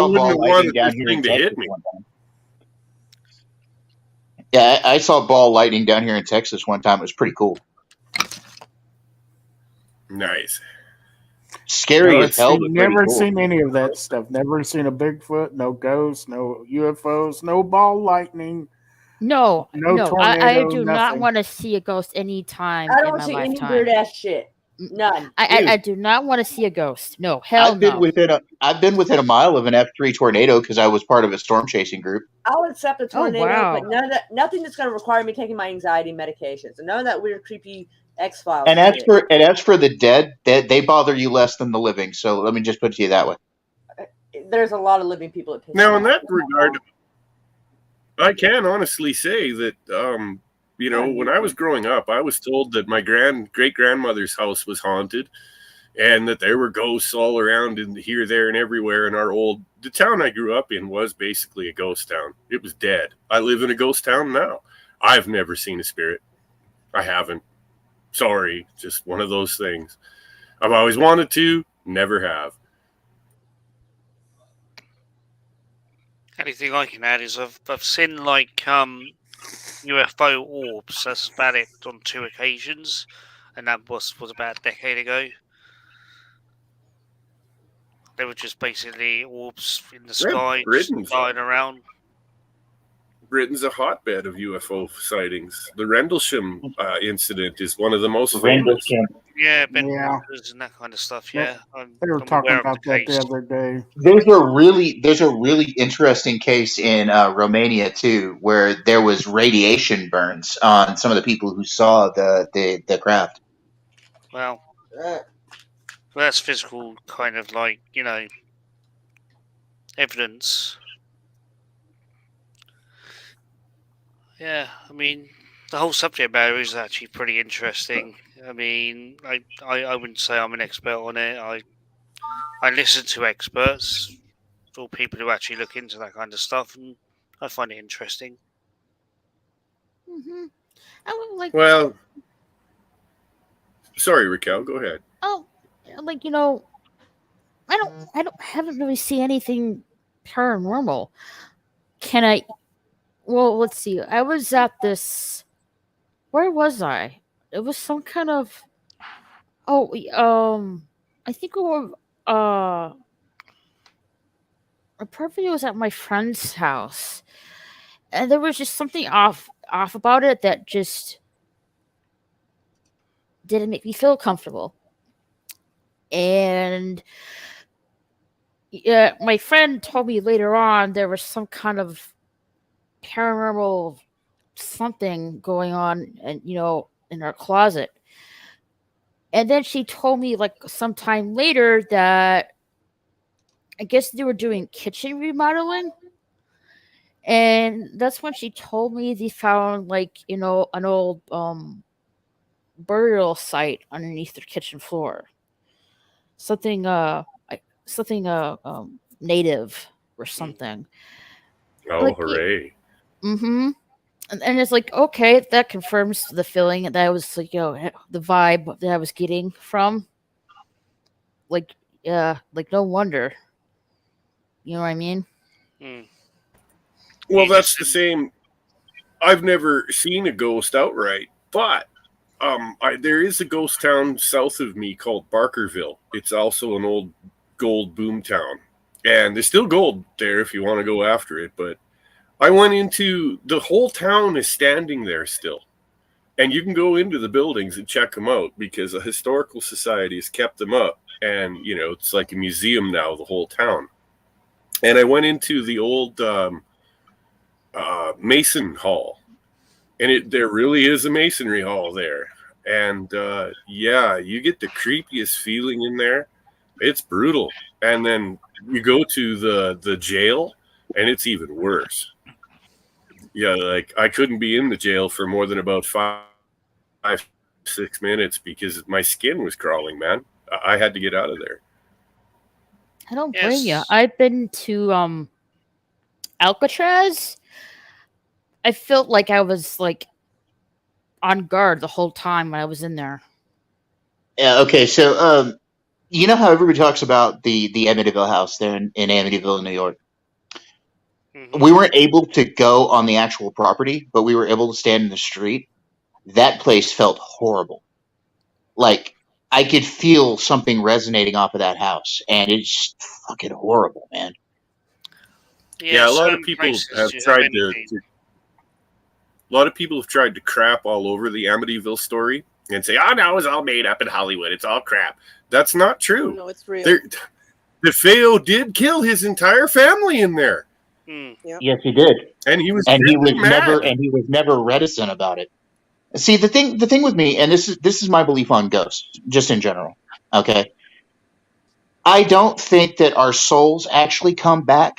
ball lightning down here to in Texas hit me. one time. Yeah, I saw ball lightning down here in Texas one time. It was pretty cool. Nice. Scary as hell. Never seen any of that stuff. Never seen a Bigfoot, no ghosts, no UFOs, no ball lightning. No, tornado, I do not nothing. want to see a ghost anytime I in don't my see lifetime. any weird ass shit. None. I do not want to see a ghost. No, hell I've been within a mile of an F3 tornado because I was part of a storm chasing group. I'll accept a tornado, wow. but nothing that's going to require me taking my anxiety medications, and none of that weird, creepy X-Files. And as for the dead, they bother you less than the living. So let me just put it to you that way. There's a lot of living people that piss Now, me in that off. regard, I can honestly say that You know, when I was growing up, I was told that my great grandmother's house was haunted, and that there were ghosts all around and here, there, and everywhere. And the town I grew up in was basically a ghost town. It was dead. I live in a ghost town now. I've never seen a spirit. I haven't. Sorry, just one of those things. I've always wanted to, never have. Anything I can add is I've seen like UFO orbs. That's about it on 2 occasions, and that was about a decade ago. They were just basically orbs in the sky, just flying around. Britain's a hotbed of UFO sightings. The Rendlesham incident is one of the most famous. Yeah, Ben Walkers and that kind of stuff. Yeah, they were talking about that the other day. There's a really interesting case in Romania too, where there was radiation burns on some of the people who saw the craft. Well, that's physical kind of like, you know, evidence. Yeah, I mean, the whole subject matter is actually pretty interesting. I mean, I wouldn't say I'm an expert on it. I listen to experts, or people who actually look into that kind of stuff, and I find it interesting. Mm-hmm. I would like. Well, sorry, Raquel, go ahead. Oh, like, you know, I haven't really seen anything paranormal. Can I? Well, let's see. I was at this. Where was I? It was some kind of. Oh, I think it was. Probably was at my friend's house, and there was just something off about it that just didn't make me feel comfortable. And yeah, my friend told me later on there was some kind of paranormal something going on, and you know, in our closet. And then she told me like sometime later that I guess they were doing kitchen remodeling. And that's when she told me they found, like, you know, an old burial site underneath their kitchen floor. Something native or something. Oh, like, hooray. Mm-hmm. And it's like, okay, that confirms the feeling that I was like, you know, the vibe that I was getting from. Like, like no wonder. You know what I mean? Mm. Well, that's the same. I've never seen a ghost outright, but there is a ghost town south of me called Barkerville. It's also an old gold boom town, and there's still gold there if you want to go after it. But I went into the whole town is standing there still, and you can go into the buildings and check them out because a historical society has kept them up, and you know it's like a museum now. The whole town. And I went into the old Mason Hall, and there really is a masonry hall there. And yeah, you get the creepiest feeling in there. It's brutal. And then you go to the jail, and it's even worse. Yeah, like I couldn't be in the jail for more than about 5-6 minutes because my skin was crawling, man. I had to get out of there. I don't blame you. I've been to Alcatraz. I felt like I was like on guard the whole time when I was in there. Yeah. Okay. So, you know how everybody talks about the Amityville house there in Amityville, New York. Mm-hmm. We weren't able to go on the actual property, but we were able to stand in the street. That place felt horrible. Like I could feel something resonating off of that house, and it's fucking horrible, man. Yeah, a lot of people have tried to. A lot of people have tried to crap all over the Amityville story and say, "Oh no, it's all made up in Hollywood. It's all crap." That's not true. No, it's real. DeFeo did kill his entire family in there. Yep. Yes, he did, and he was never reticent about it. See, the thing with me, and this is my belief on ghosts, just in general. Okay, I don't think that our souls actually come back,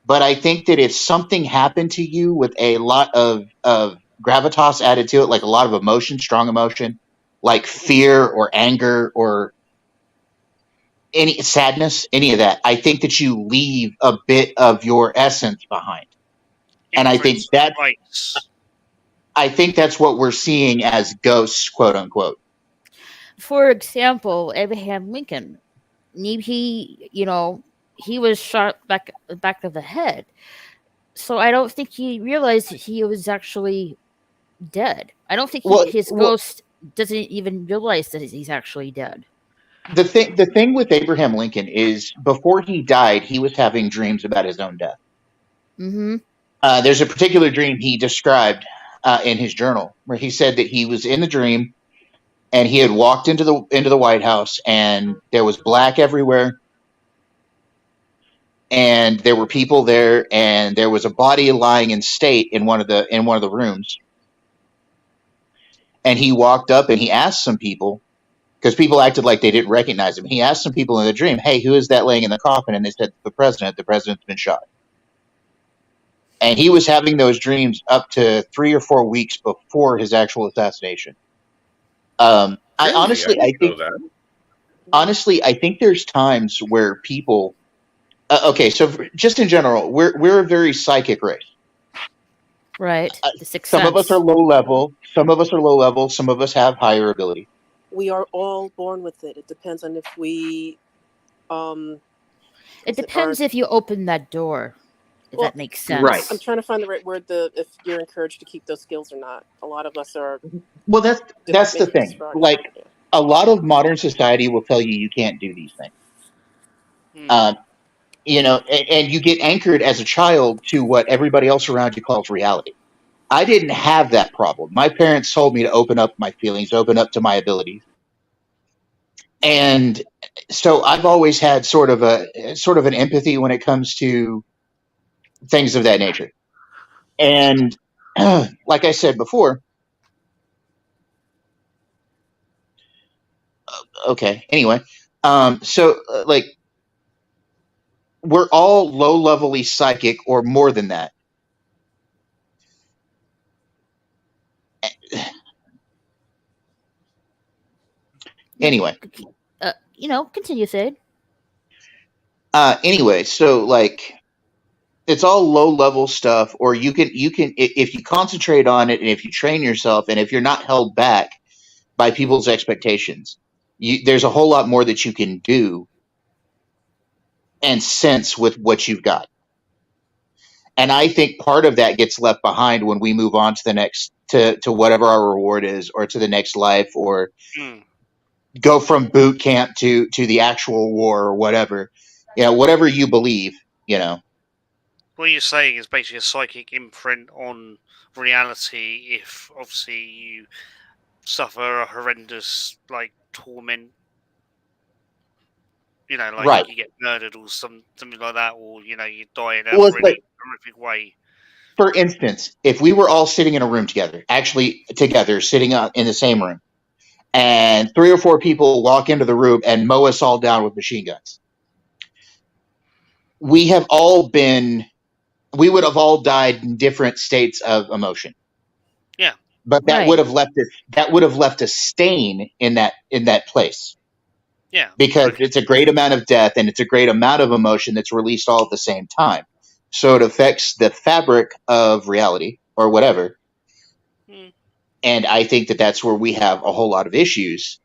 but I think that if something happened to you with a lot of gravitas added to it, like a lot of emotion, strong emotion, like fear or anger or any sadness, any of that, I think that you leave a bit of your essence behind. And I think that's what we're seeing as ghosts, quote unquote. For example, Abraham Lincoln, he was shot back of the head. So I don't think he realized he was actually dead. I don't think his ghost doesn't even realize that he's actually dead. The thing with Abraham Lincoln is before he died, he was having dreams about his own death. Mm-hmm. There's a particular dream he described in his journal where he said that he was in the dream and he had walked into the White House and there was black everywhere and there were people there and there was a body lying in state in one of the rooms. And he walked up and he asked some people, because people acted like they didn't recognize him. He asked some people in the dream, "Hey, who is that laying in the coffin?" And they said, "The president. The president's been shot." And he was having those dreams up to 3 or 4 weeks before his actual assassination. I think there's times where people. Okay, so just in general, we're a very psychic race. Right. The sixth some sense. of us are low level. Some of us are low level. Some of us have higher ability. We are all born with it. It depends on if we. It depends if you open that door. If that makes sense. Right. I'm trying to find the right word. If you're encouraged to keep those skills or not. A lot of us are. Well, that's the thing. Like a lot of modern society will tell you can't do these things. And you get anchored as a child to what everybody else around you calls reality. I didn't have that problem. My parents told me to open up my feelings, open up to my abilities. And so I've always had sort of an empathy when it comes to things of that nature. And like I said before, okay, anyway, like we're all low-levelly psychic or more than that. Anyway, continue, Sid. Anyway, so like it's all low-level stuff, or you can if you concentrate on it and if you train yourself and if you're not held back by people's expectations, there's a whole lot more that you can do and sense with what you've got. And I think part of that gets left behind when we move on to the next to whatever our reward is, or to the next life, or go from boot camp to the actual war or whatever. Whatever you believe, What you're saying is basically a psychic imprint on reality if obviously you suffer a horrendous torment. Right. You get murdered or something like that, or you die in a horrific way. For instance, if we were all sitting in a room together, sitting in the same room, and 3 or 4 people walk into the room and mow us all down with machine guns, we would have all died in different states of emotion. Yeah. But that would have left a stain in that place. Yeah. Because it's a great amount of death and it's a great amount of emotion that's released all at the same time. So it affects the fabric of reality or whatever. And I think that's where we have a whole lot of issues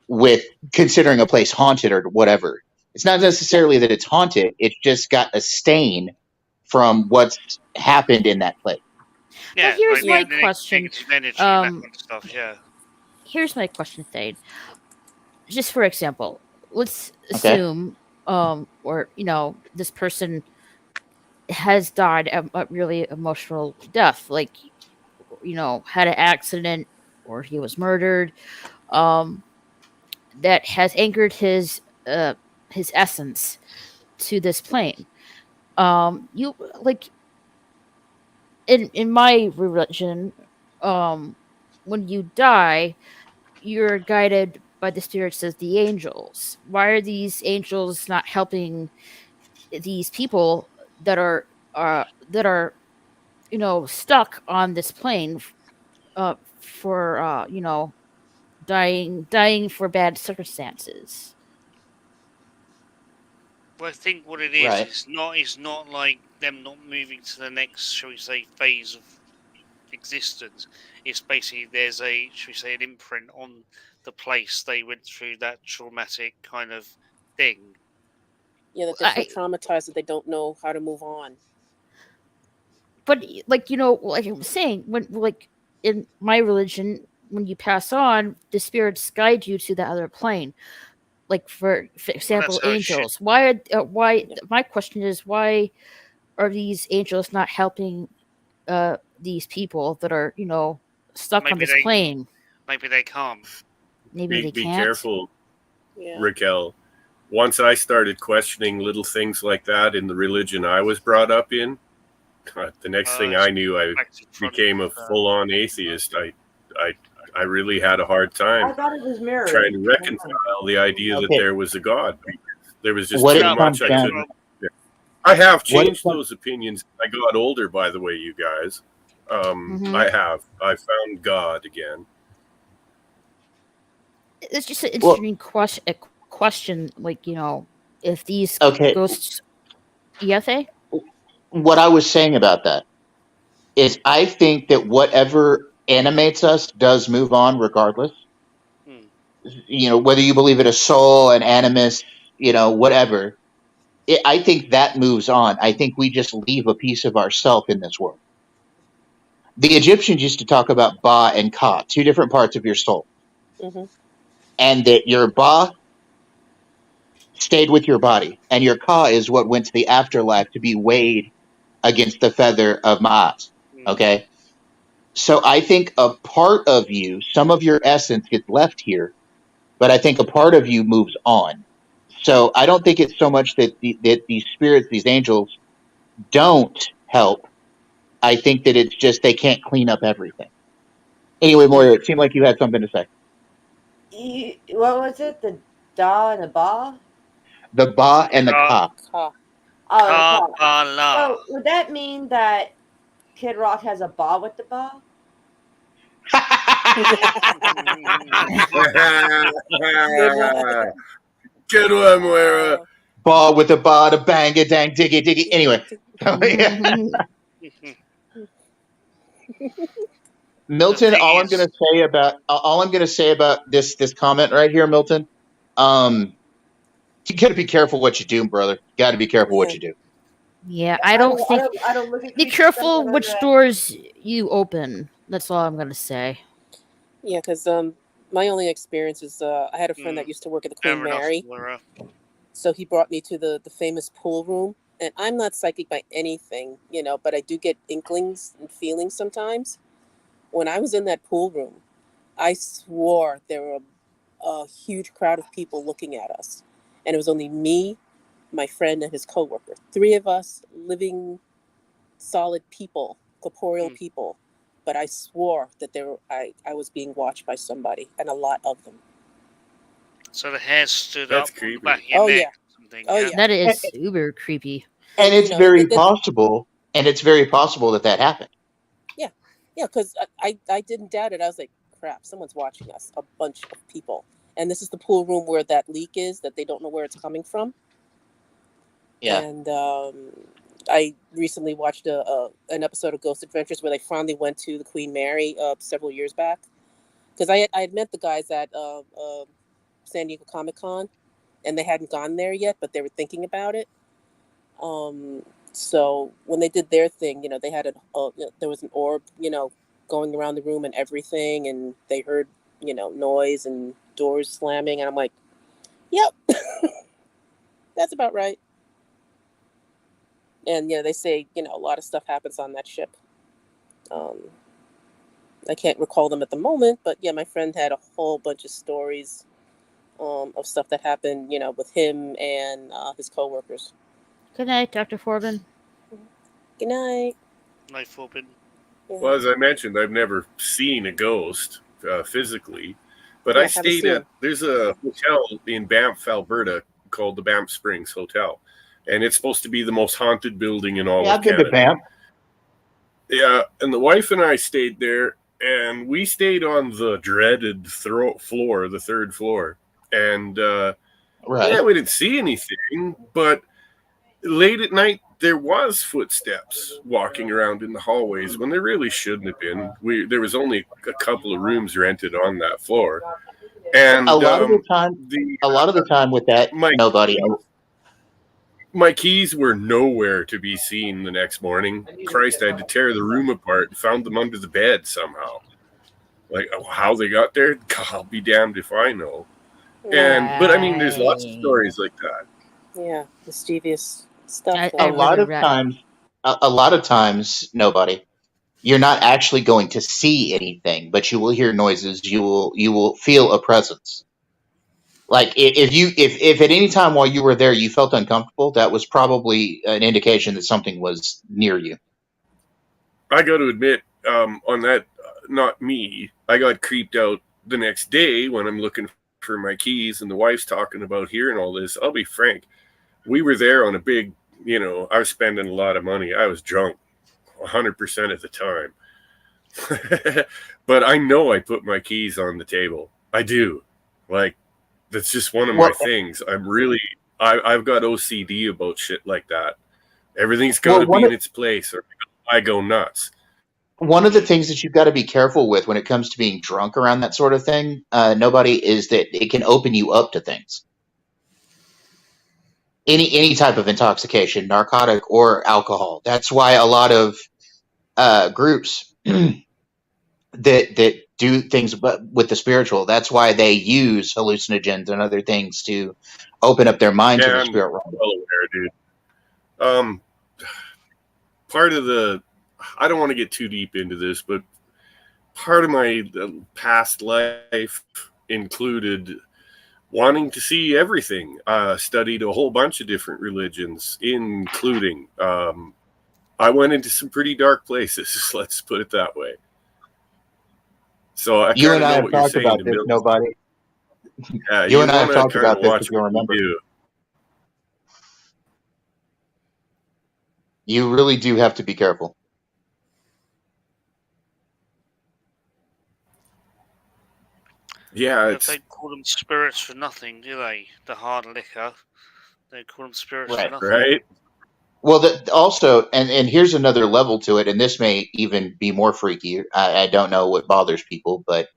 with considering a place haunted or whatever. It's not necessarily that it's haunted. It's just got a stain from what's happened in that place. Yeah, well, here's my question. Energy, that kind of stuff, yeah. Here's my question, Thade. Just for example, let's assume, this person has died a really emotional death, had an accident or he was murdered, that has anchored his essence to this plane. In my religion, when you die, you're guided by the spirits of the angels. Why are these angels not helping these people that are stuck on this plane for dying for bad circumstances. Well, I think what it is, Right. it's not like them not moving to the next, shall we say, phase of existence. It's basically there's a, shall we say, an imprint on the place they went through that traumatic kind of thing. Yeah, that they're so traumatized that they don't know how to move on. But like I was saying, when in my religion, when you pass on, the spirits guide you to the other plane. Like for example, angels. Why my question is, why are these angels not helping these people that are stuck on this plane? Maybe they can't. Maybe they be can't. Careful, Raquel. Once I started questioning little things like that in the religion I was brought up in, the next thing I knew, I became a full-on atheist. I really had a hard time trying to reconcile the idea that there was a God. There was just too much I couldn't. I have changed those opinions. I got older, by the way, you guys. I have. I found God again. It's just an interesting question. Like, if these ghosts. Yes, what I was saying about that is I think that whatever animates us does move on regardless. Whether you believe in a soul, an animus, whatever. I think that moves on. I think we just leave a piece of ourself in this world. The Egyptians used to talk about Ba and Ka, two different parts of your soul. Mm-hmm. And that your Ba stayed with your body, and your Ka is what went to the afterlife to be weighed against the feather of Ma'at. Okay? So I think a part of you, some of your essence gets left here, but I think a part of you moves on. So I don't think it's so much that these spirits, these angels, don't help. I think that it's just they can't clean up everything. Anyway, Moira, it seemed like you had something to say. What was it? The Da and the Ba? The Ba and the Ka. So would that mean that Kid Rock has a Ba with the Ba? Good one, Moira. Ba with the Ba, the bang a dang diggy diggy. Anyway. Milton, all I'm going to say about this comment right here, Milton, you got to be careful what you do, brother. You got to be careful what you do. Yeah, I don't be careful which doors you open. That's all I'm going to say. Yeah, because my only experience is I had a friend that used to work at the Queen Mary. So he brought me to the famous pool room. And I'm not psychic by anything, but I do get inklings and feelings sometimes. When I was in that pool room, I swore there were a huge crowd of people looking at us. And it was only me, my friend, and his coworker. 3 of us living, solid people, corporeal people. But I swore that I was being watched by somebody, and a lot of them. So the hair stood That's up creepy. on the back of your neck. Yeah. That is uber creepy. And it's very possible, that happened. Yeah, because I didn't doubt it. I was like, crap, someone's watching us, a bunch of people. And this is the pool room where that leak is, that they don't know where it's coming from. Yeah. And I recently watched an episode of Ghost Adventures where they finally went to the Queen Mary several years back. Because I had met the guys at San Diego Comic-Con, and they hadn't gone there yet, but they were thinking about it. So when they did their thing, they had there was an orb, going around the room and everything, and they heard, noise and doors slamming, and I'm like, yep, that's about right. And they say, a lot of stuff happens on that ship. I can't recall them at the moment, but yeah, my friend had a whole bunch of stories of stuff that happened, with him and his coworkers. Good night, Dr. Forbin. Good night. Night, Forbin. Yeah. Well, as I mentioned, I've never seen a ghost physically, but I stayed at, there's a hotel in Banff, Alberta called the Banff Springs Hotel, and it's supposed to be the most haunted building in all of Canada. I've been to Banff. Yeah, and the wife and I stayed there, and we stayed on the dreaded floor, the third floor. And yeah, we didn't see anything, but late at night there was footsteps walking around in the hallways when there really shouldn't have been. There was only a couple of rooms rented on that floor, and a lot of the time with that, nobody. My keys were nowhere to be seen the next morning. Christ, I had to tear the room apart and found them under the bed somehow. Like, how they got there, God, I'll be damned if I know. But I mean, there's lots of stories like that. Yeah, mischievous stuff. A lot of times, nobody. You're not actually going to see anything, but you will hear noises. You will feel a presence. Like if at any time while you were there you felt uncomfortable, that was probably an indication that something was near you. I got to admit, on that, not me. I got creeped out the next day when I'm looking for my keys, and the wife's talking about hearing all this. I'll be frank, we were there on a big, I was spending a lot of money. I was drunk 100% of the time. But I know I put my keys on the table. I do. Like, that's just one of my things. I've got OCD about shit like that. Everything's got to be in its place or I go nuts. One of the things that you've got to be careful with when it comes to being drunk around that sort of thing, nobody, is that it can open you up to things. Any type of intoxication, narcotic or alcohol. That's why a lot of groups that do things with the spiritual, that's why they use hallucinogens and other things to open up their mind to the spirit realm. Well aware, dude. Part of I don't want to get too deep into this, but part of my past life included wanting to see everything. Studied a whole bunch of different religions, including I went into some pretty dark places. Let's put it that way. So you and I have talked about this. Nobody. Yeah, you and I have talked about this. If you remember, you really do have to be careful. Yeah, they call them spirits for nothing, do they? The hard liquor, they call them spirits for nothing, right? Well, also, and here's another level to it, and this may even be more freaky. I don't know what bothers people, but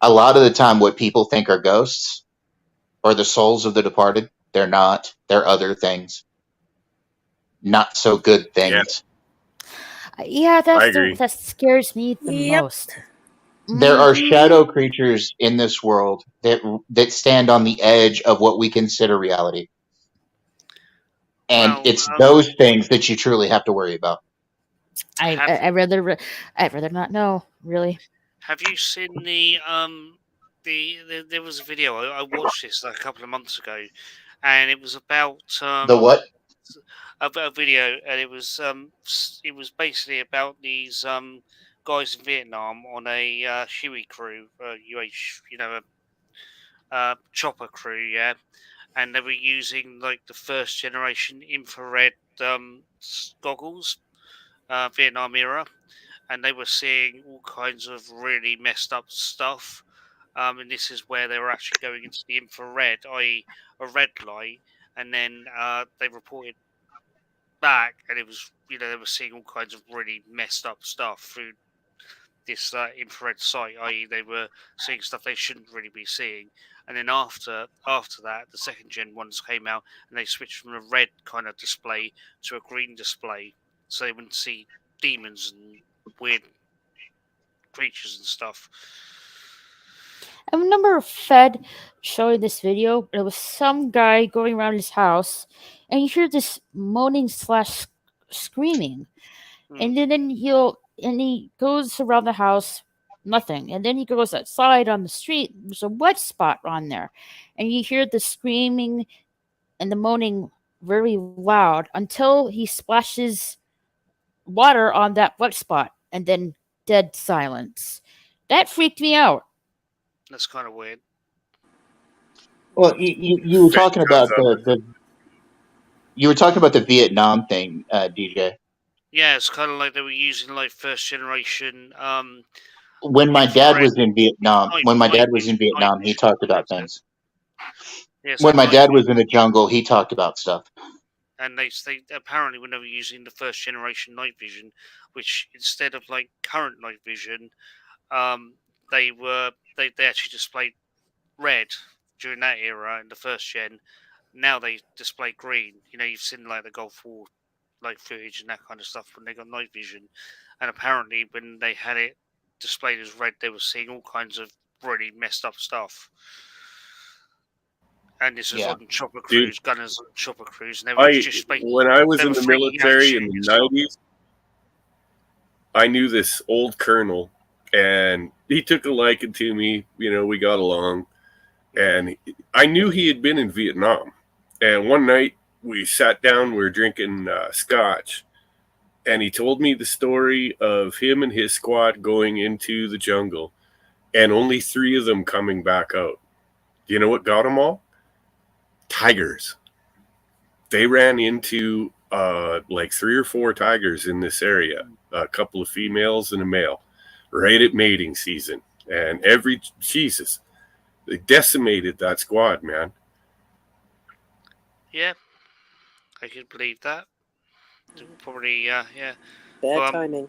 a lot of the time what people think are ghosts or the souls of the departed, they're not. They're other things. Not so good things. Yeah, that scares me the most. There are shadow creatures in this world that stand on the edge of what we consider reality. And it's those things that you truly have to worry about. I'd rather not know, really. Have you seen there was a video, I watched this a couple of months ago, and it was about the what? A video, and it was basically about these guys in Vietnam on a Huey crew, chopper crew, yeah, and they were using like the first generation infrared goggles, Vietnam era, and they were seeing all kinds of really messed up stuff. And this is where they were actually going into the infrared, i.e., a red light, and then they reported back, and it was, they were seeing all kinds of really messed up stuff through this infrared sight, i.e., they were seeing stuff they shouldn't really be seeing. And then after that, the second gen ones came out, and they switched from a red kind of display to a green display, so they wouldn't see demons and weird creatures and stuff. I remember Fed showing this video. It was some guy going around his house, and you hear this moaning / screaming, and then he goes around the house, nothing, and then he goes outside on the street. There's a wet spot on there, and you hear the screaming and the moaning very loud until he splashes water on that wet spot, and then dead silence. That freaked me out. That's kind of weird. Well, you were talking about the Vietnam thing, DJ. Yeah, it's kind of like they were using like first generation. When my dad was in Vietnam, he vision. talked about things. Yeah, so When my night dad was vision. in the jungle, he talked about stuff. And they apparently were never using the first generation night vision, which instead of like current night vision, they actually displayed red during that era in the first gen. Now they display green. You know, you've seen like the Gulf War like footage and that kind of stuff when they got night vision, and apparently when they had it displayed as red, they were seeing all kinds of really messed up stuff. And this was on chopper crews, gunners on chopper crews, and they were just making. When I was they in were the freaking out, military in shooting the stuff. 90s, I knew this old colonel, and he took a liking to me. You know, we got along, and I knew he had been in Vietnam. And one night we sat down, we were drinking scotch, and he told me the story of him and his squad going into the jungle, and only 3 of them coming back out. Do you know what got them all? Tigers. They ran into like 3 or 4 tigers in this area, a couple of females and a male, right at mating season. And Jesus, they decimated that squad, man. Yeah, I could believe that. Probably, yeah. Bad timing.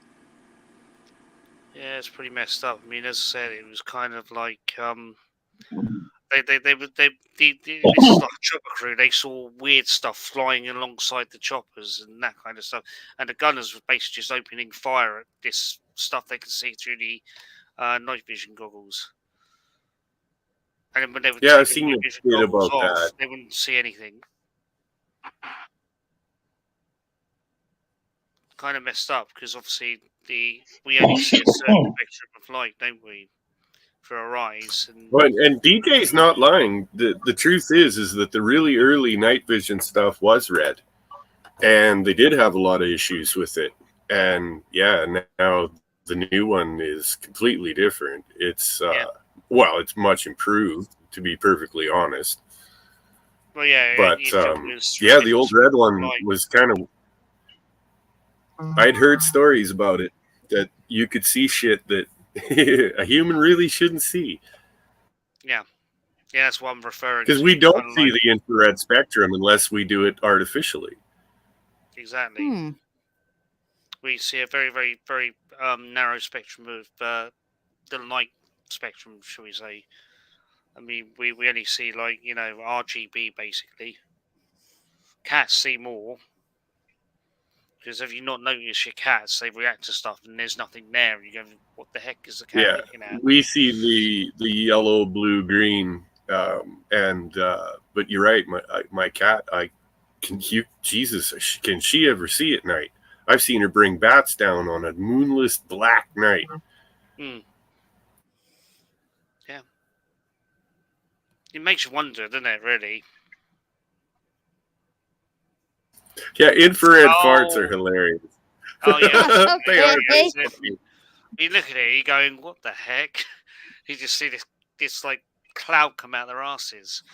Yeah, it's pretty messed up. I mean, as I said, it was kind of like this is like a chopper crew. They saw weird stuff flying alongside the choppers and that kind of stuff, and the gunners were basically just opening fire at this stuff they could see through the night vision goggles. And then when they would take I've the seen night a vision bit goggles about off, that. they wouldn't see anything. Kind of messed up because obviously we only see a certain spectrum of light, don't we, for our eyes? And DJ's not lying. The truth is that the really early night vision stuff was red, and they did have a lot of issues with it. And now the new one is completely different. It's it's much improved, to be perfectly honest. Well, yeah, but the old red one was kind of. I'd heard stories about it that you could see shit that a human really shouldn't see. Yeah, that's what I'm referring to. Because we don't see the infrared spectrum unless we do it artificially. Exactly. We see a very, very, very narrow spectrum of the light spectrum, shall we say. I mean, we only see, like, RGB, basically. Cats see more. Because if you not notice your cats, they react to stuff and there's nothing there. And you go, what the heck is the cat looking at? We see the yellow, blue, green. But you're right. My cat, can she ever see at night? I've seen her bring bats down on a moonless black night. Yeah. It makes you wonder, doesn't it, really? Yeah, infrared farts are hilarious. Oh, yeah. They are. You look at it, you're going, what the heck? You just see this like, cloud come out their asses.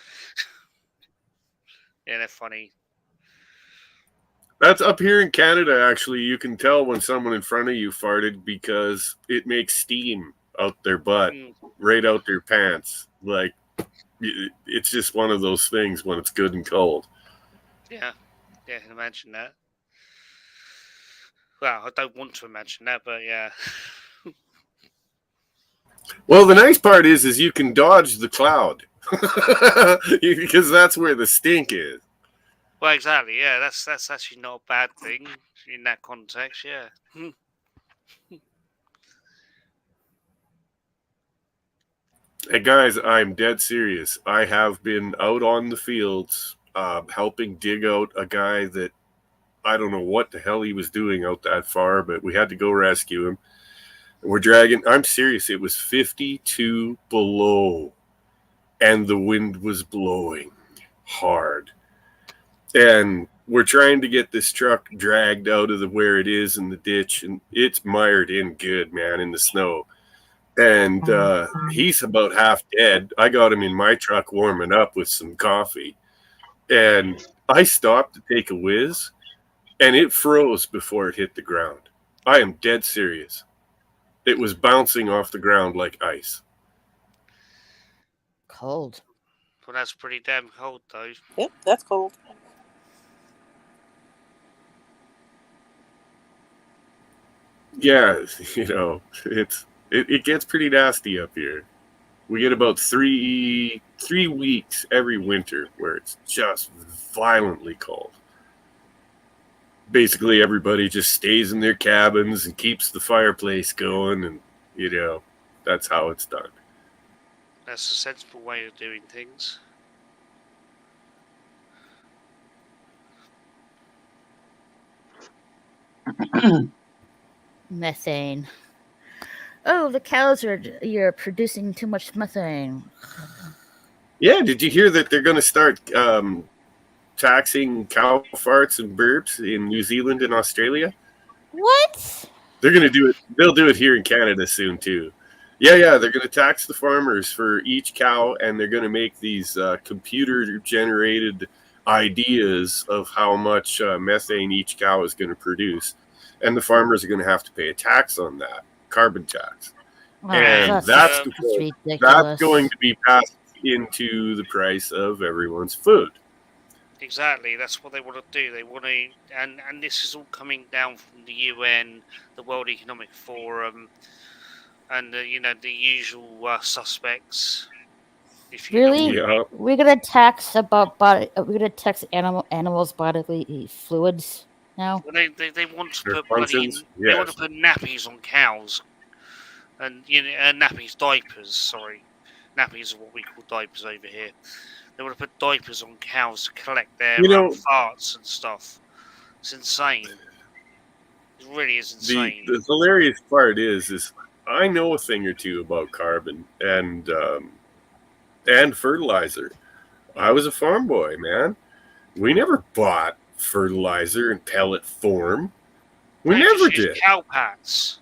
Yeah, they're funny. That's up here in Canada, actually. You can tell when someone in front of you farted because it makes steam out their butt, right out their pants. Like, it's just one of those things when it's good and cold. Yeah, I can imagine that. Well, I don't want to imagine that, but yeah. Well, the nice part is you can dodge the cloud because that's where the stink is. Well, exactly. Yeah, that's actually not a bad thing in that context. Yeah. Hey guys, I'm dead serious. I have been out on the fields helping dig out a guy that I don't know what the hell he was doing out that far, but we had to go rescue him. We're dragging. I'm serious. It was 52 below, and the wind was blowing hard. And we're trying to get this truck dragged out of where it is in the ditch, and it's mired in good, man, in the snow. And he's about half dead. I got him in my truck warming up with some coffee. And I stopped to take a whiz, and it froze before it hit the ground. I am dead serious. It was bouncing off the ground like ice. Cold. Well, that's pretty damn cold, though. Yep, that's cold. Yeah, it gets pretty nasty up here. We get about three weeks every winter where it's just violently cold. Basically, everybody just stays in their cabins and keeps the fireplace going, and that's how it's done. That's a sensible way of doing things. Methane. Oh, the cows you're producing too much methane. Yeah, did you hear that they're going to start taxing cow farts and burps in New Zealand and Australia? What? They're going to do it. They'll do it here in Canada soon too. Yeah, they're going to tax the farmers for each cow, and they're going to make these computer-generated ideas of how much methane each cow is going to produce, and the farmers are going to have to pay a tax on that, carbon tax. Oh, And that's that's ridiculous. going to be passed into the price of everyone's food. Exactly, that's what they want to do. They want to, and this is all coming down from the UN, the World Economic Forum, and the usual suspects. If you Really? Yeah. We're gonna tax animals' bodily fluids now. Well, they want to Their put bloody, functions? they want Yes. to put nappies on cows, and nappies, diapers. Sorry, nappies are what we call diapers over here. They want to put diapers on cows to collect their farts and stuff. It's insane. It really is insane. The hilarious part is I know a thing or two about carbon and fertilizer. I was a farm boy, man. We never bought fertilizer in pellet form. We never did. Cow pats.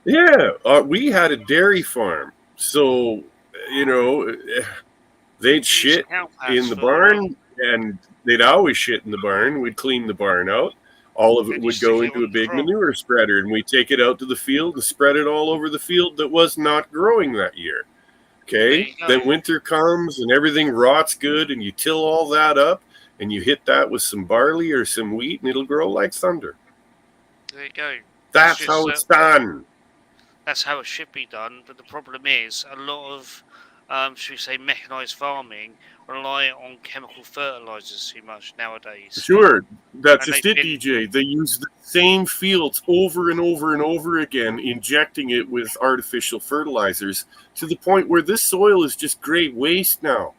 Yeah, we had a dairy farm, so they'd shit in the barn, and they'd always shit in the barn. We'd clean the barn out. All of it would go into a big manure spreader, and we'd take it out to the field and spread it all over the field that was not growing that year. Okay, then winter comes and everything rots good, and you till all that up, and you hit that with some barley or some wheat, and it'll grow like thunder. There you go. That's how it's done. That's how it should be done, but the problem is a lot of, should we say, mechanized farming rely on chemical fertilizers too much nowadays. Sure, that's just it, DJ. They use the same fields over and over and over again, injecting it with artificial fertilizers to the point where this soil is just gray waste now.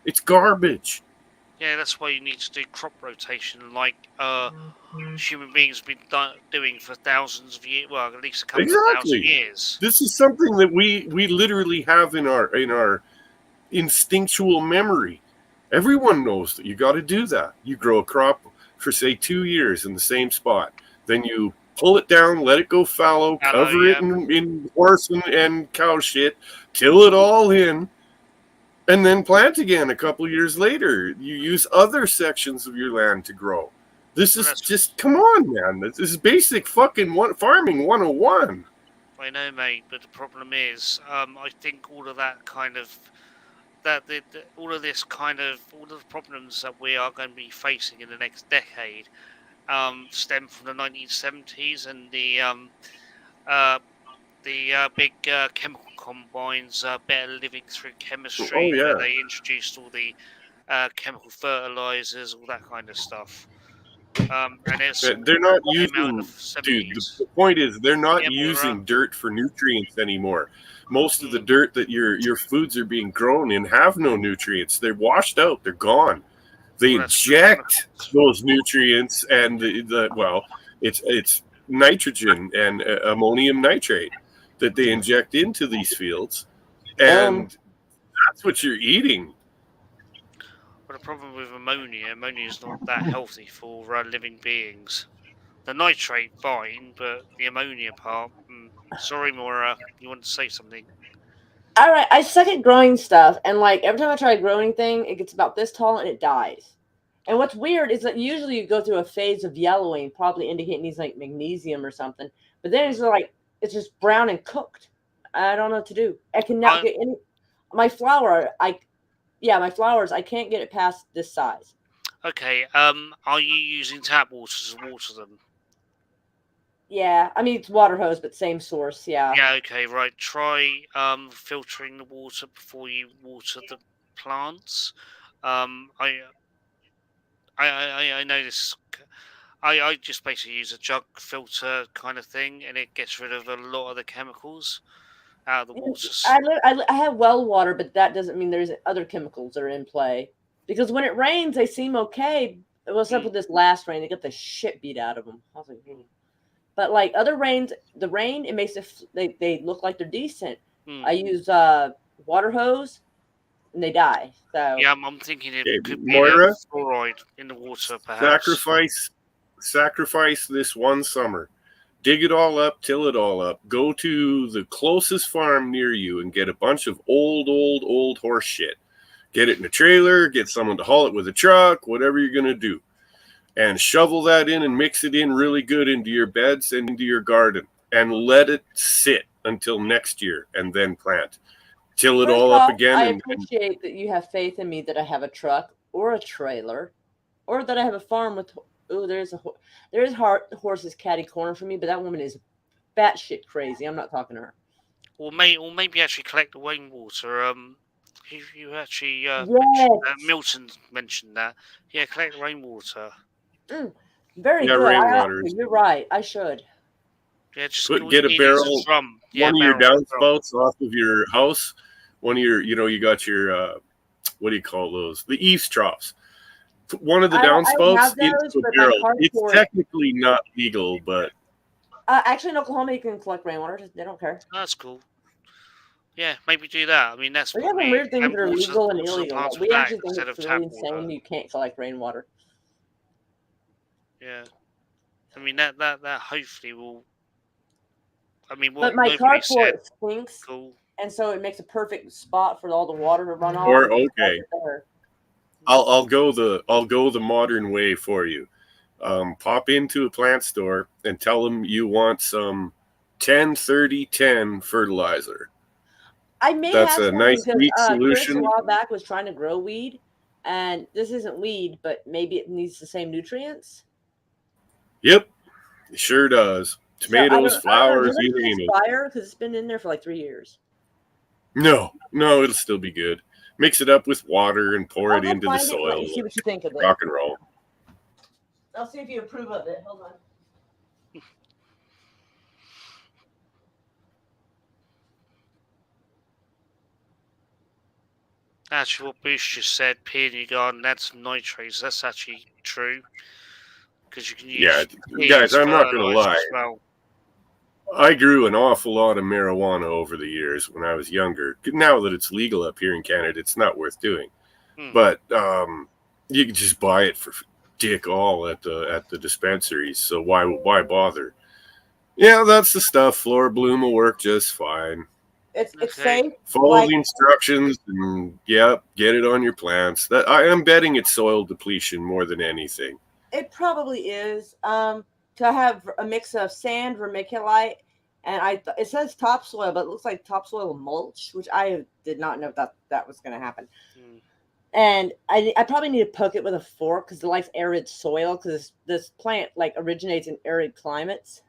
It's garbage. Yeah, that's why you need to do crop rotation like human beings have been doing for thousands of years, well, at least a couple of thousand years. This is something that we literally have in our instinctual memory. Everyone knows that you got to do that. You grow a crop for, say, 2 years in the same spot. Then you pull it down, let it go fallow, cover it in horse and cow shit, till it all in, and then plant again a couple years later. You use other sections of your land to grow. This is just, come on, man. This is basic fucking farming 101. I know, mate, but the problem is, I think all of that kind of, all of the problems that we are going to be facing in the next decade stem from the 1970s and the big chemical combines, Better Living Through Chemistry, where they introduced all the chemical fertilizers, all that kind of stuff. And they're not using, dude, the point is they're not using dirt for nutrients anymore. Most of the dirt that your foods are being grown in have no nutrients. They're washed out. They're gone. They inject those nutrients and it's nitrogen and ammonium nitrate that they inject into these fields, and that's what you're eating. But the problem with ammonia is not that healthy for living beings. The nitrate, fine, but the ammonia part. Sorry, Maura, you want to say something? All right, I suck at growing stuff, and like every time I try to grow anything, it gets about this tall and it dies. And what's weird is that usually you go through a phase of yellowing, probably indicating he's like magnesium or something. But then it's just brown and cooked. I don't know what to do. I cannot get any. My flowers, I can't get it past this size. Okay. Are you using tap water to water them? Yeah, I mean it's water hose, but same source. Yeah. Yeah. Okay. Right. Try filtering the water before you water the plants. I know this. I just basically use a jug filter kind of thing, and it gets rid of a lot of the chemicals out of the water. I have well water, but that doesn't mean there's other chemicals that are in play. Because when it rains, they seem okay. What's up with this last rain? They got the shit beat out of them. I was like, but like other rains, the rain, it makes they look like they're decent. I use water hose, and they die. So yeah, I'm thinking it could be Moira? fluoride in the water, perhaps. Sacrifice this one summer. Dig it all up, till it all up. Go to the closest farm near you and get a bunch of old horse shit. Get it in a trailer, get someone to haul it with a truck, whatever you're going to do. And shovel that in and mix it in really good into your beds and into your garden. And let it sit until next year and then plant. Till it all up again. I appreciate that you have faith in me that I have a truck or a trailer or that I have a farm with... Oh, there is horses catty corner for me, but that woman is batshit crazy. I'm not talking to her. Or maybe actually collect the rainwater. You actually Milton mentioned that. Yeah, collect rainwater. Very good. Rainwater. You're right. I should. Yeah, just get a barrel. One of your downspouts off of your house. One of your, you got your what do you call those? The eaves troughs. One of the downspouts into a barrel. It's technically not legal, but actually in Oklahoma you can collect rainwater. They don't care. That's cool. Yeah, maybe do that. I mean, that's we have some weird things that are legal and illegal. We actually think it's really insane you can't collect rainwater. Yeah, I mean that hopefully will. I mean, but my carport stinks, and so it makes a perfect spot for all the water to run off. Or okay. I'll go the modern way for you. Pop into a plant store and tell them you want some 10-30-10 fertilizer. That's a nice neat solution. Chris a while back was trying to grow weed, and this isn't weed, but maybe it needs the same nutrients. Yep, it sure does. Tomatoes, flowers, you name it. Because it's been in there for like 3 years. No, it'll still be good. Mix it up with water and pour it into the soil. See what you think of it. Rock and roll. I'll see if you approve of it. Hold on. Actually, what Bruce just said, peony garden, that's nitrates. That's actually true. Because you can use guys, I'm not going to lie. Well. I grew an awful lot of marijuana over the years when I was younger. Now that it's legal up here in Canada, it's not worth doing. But you can just buy it for dick all at the dispensaries. So why bother? Yeah, that's the stuff. Flora Bloom will work just fine. It's safe. Follow the instructions and get it on your plants. That I am betting it's soil depletion more than anything. It probably is. To have a mix of sand, vermiculite, and it says topsoil, but it looks like topsoil mulch, which I did not know that was going to happen. And I probably need to poke it with a fork because it likes arid soil because this plant like originates in arid climates.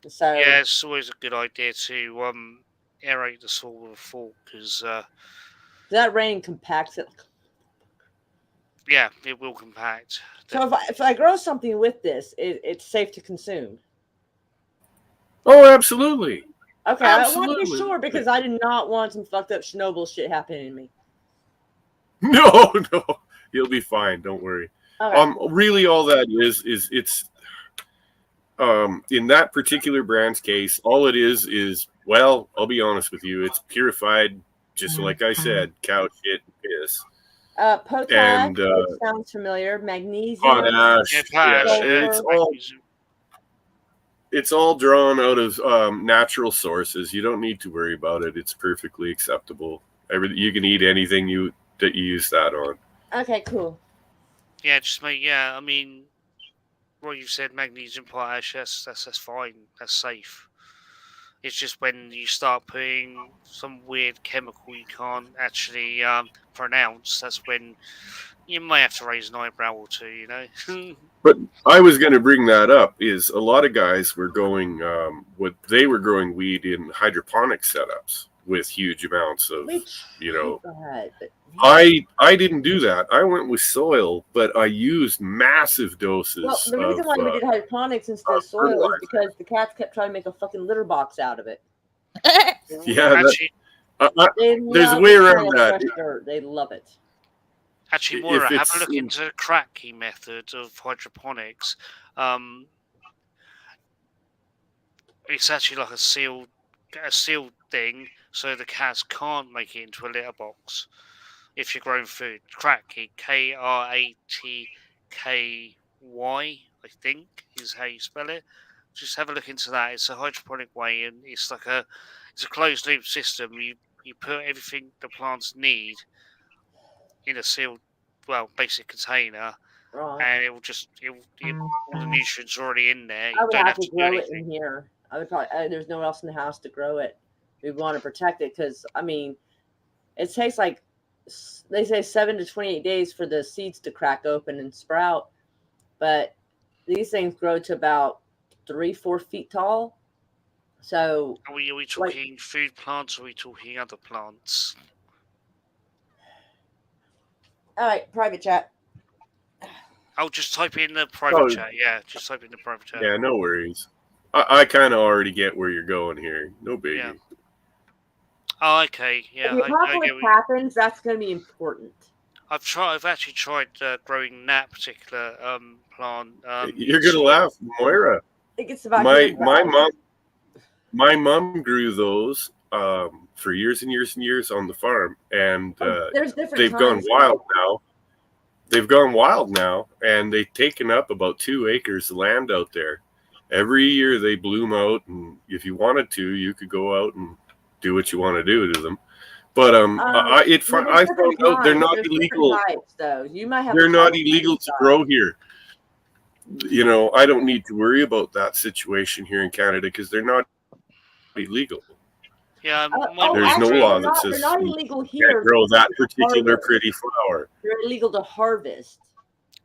So yeah, it's always a good idea to aerate the soil with a fork because that rain compacts it. Yeah, it will compact. So if I grow something with this, it's safe to consume. Oh, absolutely. Okay, absolutely. I want to be sure because I do not want some fucked up Chernobyl shit happening to me. No, you'll be fine. Don't worry. Okay. Really, all that is it's in that particular brand's case, all it is well, I'll be honest with you, it's purified, just like I said, cow shit and piss. Potash, sounds familiar. Magnesium, potash. It's all drawn out of natural sources. You don't need to worry about it. It's perfectly acceptable. You can eat anything that you use that on. Okay, cool. Yeah, just make. Yeah, I mean, what you said, magnesium potash. That's fine. That's safe. It's just when you start putting some weird chemical you can't actually pronounce. That's when you might have to raise an eyebrow or two. You know. But I was going to bring that up. Is a lot of guys were going what they were growing weed in hydroponic setups with huge amounts of I didn't do that. I went with soil, but I used massive doses. Well, the reason why we did hydroponics instead of soil is because the cats kept trying to make a fucking litter box out of it. Yeah, actually, there's a way around that. They love it. Actually, Moira, have a look into the cracking method of hydroponics. It's actually like a sealed thing, so the cats can't make it into a litter box. If you're growing food, Kratky, Kratky, I think is how you spell it. Just have a look into that. It's a hydroponic way, and it's a closed loop system. You put everything the plants need in a sealed, basic container, and it will all the nutrients are already in there. I would have to grow it in here. I would probably there's no one else in the house to grow it. We want to protect it because it takes like they say 7 to 28 days for the seeds to crack open and sprout, but these things grow to about 3-4 feet tall. So are we talking food plants or are we talking other plants? All right, private chat. I'll just type in the private chat. Yeah, just type in the private chat. Yeah, no worries. I kind of already get where you're going here. No biggie. Yeah. Oh, okay. Yeah. If the apocalypse happens, that's going to be important. I've actually tried growing that particular plant. You're gonna laugh, Moira. It gets about my mom grew those for years and years and years on the farm, and they've gone wild now. They've gone wild now, and they've taken up about 2 acres of land out there. Every year they bloom out, and if you wanted to, you could go out and do what you want to do to them. But I found out they're not illegal. Types, though. You might have they're not illegal to grow here. You know, I don't need to worry about that situation here in Canada because they're not illegal. Yeah, there's no law that says they're not illegal here. Can't grow that particular pretty flower. They're illegal to harvest.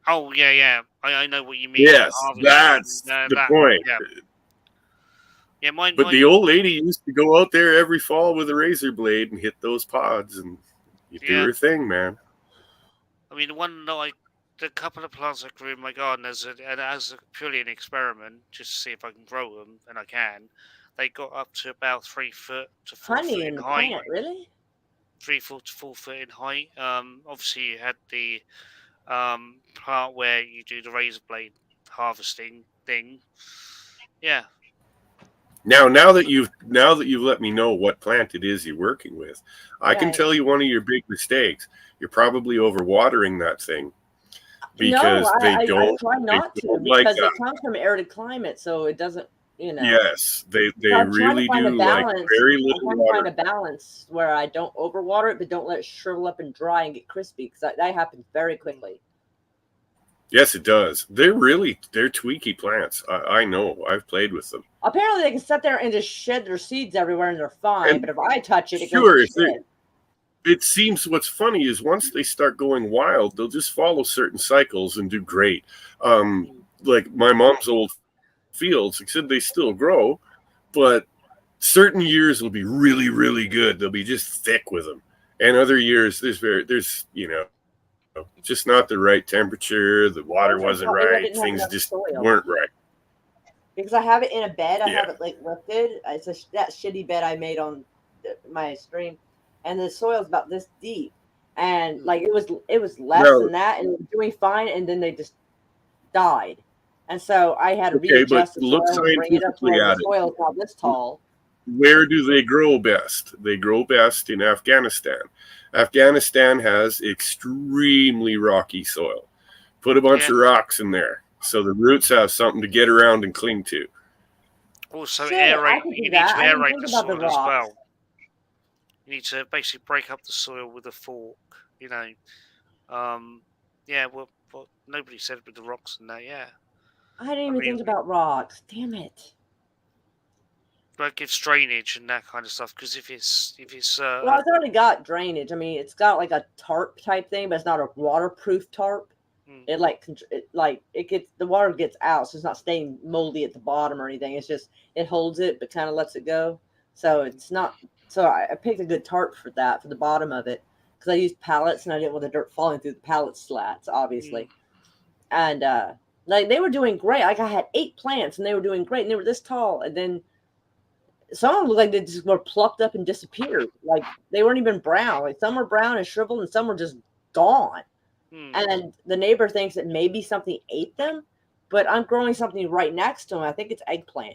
Oh yeah. I know what you mean. Yes, that's the point. Yeah, but the old lady used to go out there every fall with a razor blade and hit those pods, and you do her thing, man. I mean, the couple of plants I grew in my garden as purely an experiment, just to see if I can grow them, and I can. They got up to about 3 foot to 4 foot in height. Plant, really? 3 foot to 4 foot in height. Obviously you had the part where you do the razor blade harvesting thing. Yeah. Now that you've let me know what plant it is you're working with, I can tell you one of your big mistakes. You're probably overwatering that thing because I try not to because it comes from arid climate, so it doesn't. Yes, they really do like very little water. I'm trying to balance where I don't overwater it, but don't let it shrivel up and dry and get crispy because that happens very quickly. Yes, it does. They're tweaky plants. I know. I've played with them. Apparently, they can sit there and just shed their seeds everywhere, and they're fine. But if I touch it, it goes to shit. It seems what's funny is once they start going wild, they'll just follow certain cycles and do great. Like my mom's old fields, except they still grow, but certain years will be really, really good. They'll be just thick with them, and other years there's just not the right temperature. The water wasn't right. Things just weren't right. Because I have it in a bed, I have it like lifted. It's that shitty bed I made on my stream, and the soil's about this deep, and like it was less than that, and it was doing fine, and then they just died. And so I had to readjust the soil and bring it up to where the soil is now this tall. Where do they grow best? They grow best in Afghanistan. Afghanistan has extremely rocky soil. Put a bunch of rocks in there so the roots have something to get around and cling to. Also, you need to aerate the soil as well. You need to basically break up the soil with a fork. but nobody said with the rocks and that. Yeah, I didn't even think about rocks. Damn it. But gives drainage and that kind of stuff. Because if it's well, it's already got drainage. I mean, it's got like a tarp type thing, but it's not a waterproof tarp. It gets the water gets out, so it's not staying moldy at the bottom or anything. It's just it holds it, but kind of lets it go. So it's not. So I picked a good tarp for that for the bottom of it because I used pallets and I didn't want the dirt falling through the pallet slats, obviously. And like they were doing great. Like I had 8 plants and they were doing great and they were this tall, and then some of them looked like they just were plucked up and disappeared. Like they weren't even brown. Like some were brown and shriveled, and some were just gone. And the neighbor thinks that maybe something ate them, but I'm growing something right next to him. I think it's eggplant,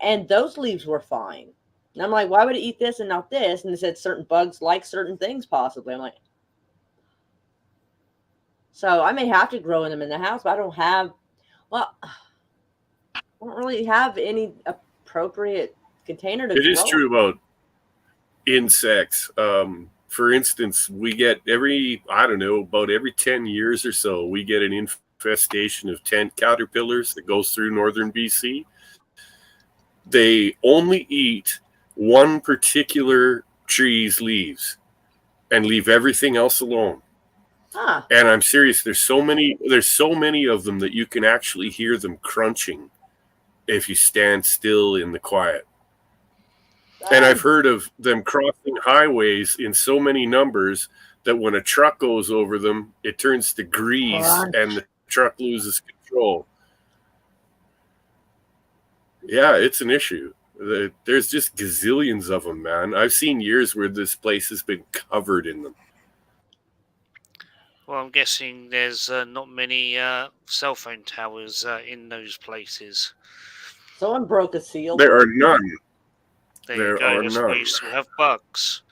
and those leaves were fine. And I'm like, why would it eat this and not this? And they said certain bugs like certain things, possibly. I'm like, so I may have to grow them in the house, but I don't have. Well, I don't really have any appropriate container to. It is true about insects. For instance, we get about every 10 years or so, we get an infestation of tent caterpillars that goes through northern BC. They only eat one particular tree's leaves and leave everything else alone. Huh. And I'm serious, there's so many of them that you can actually hear them crunching if you stand still in the quiet. And I've heard of them crossing highways in so many numbers that when a truck goes over them, it turns to grease and the truck loses control. Yeah, it's an issue. There's just gazillions of them, man. I've seen years where this place has been covered in them. Well, I'm guessing there's not many cell phone towers in those places. Someone broke a seal. There are none. There are none. We still have bugs.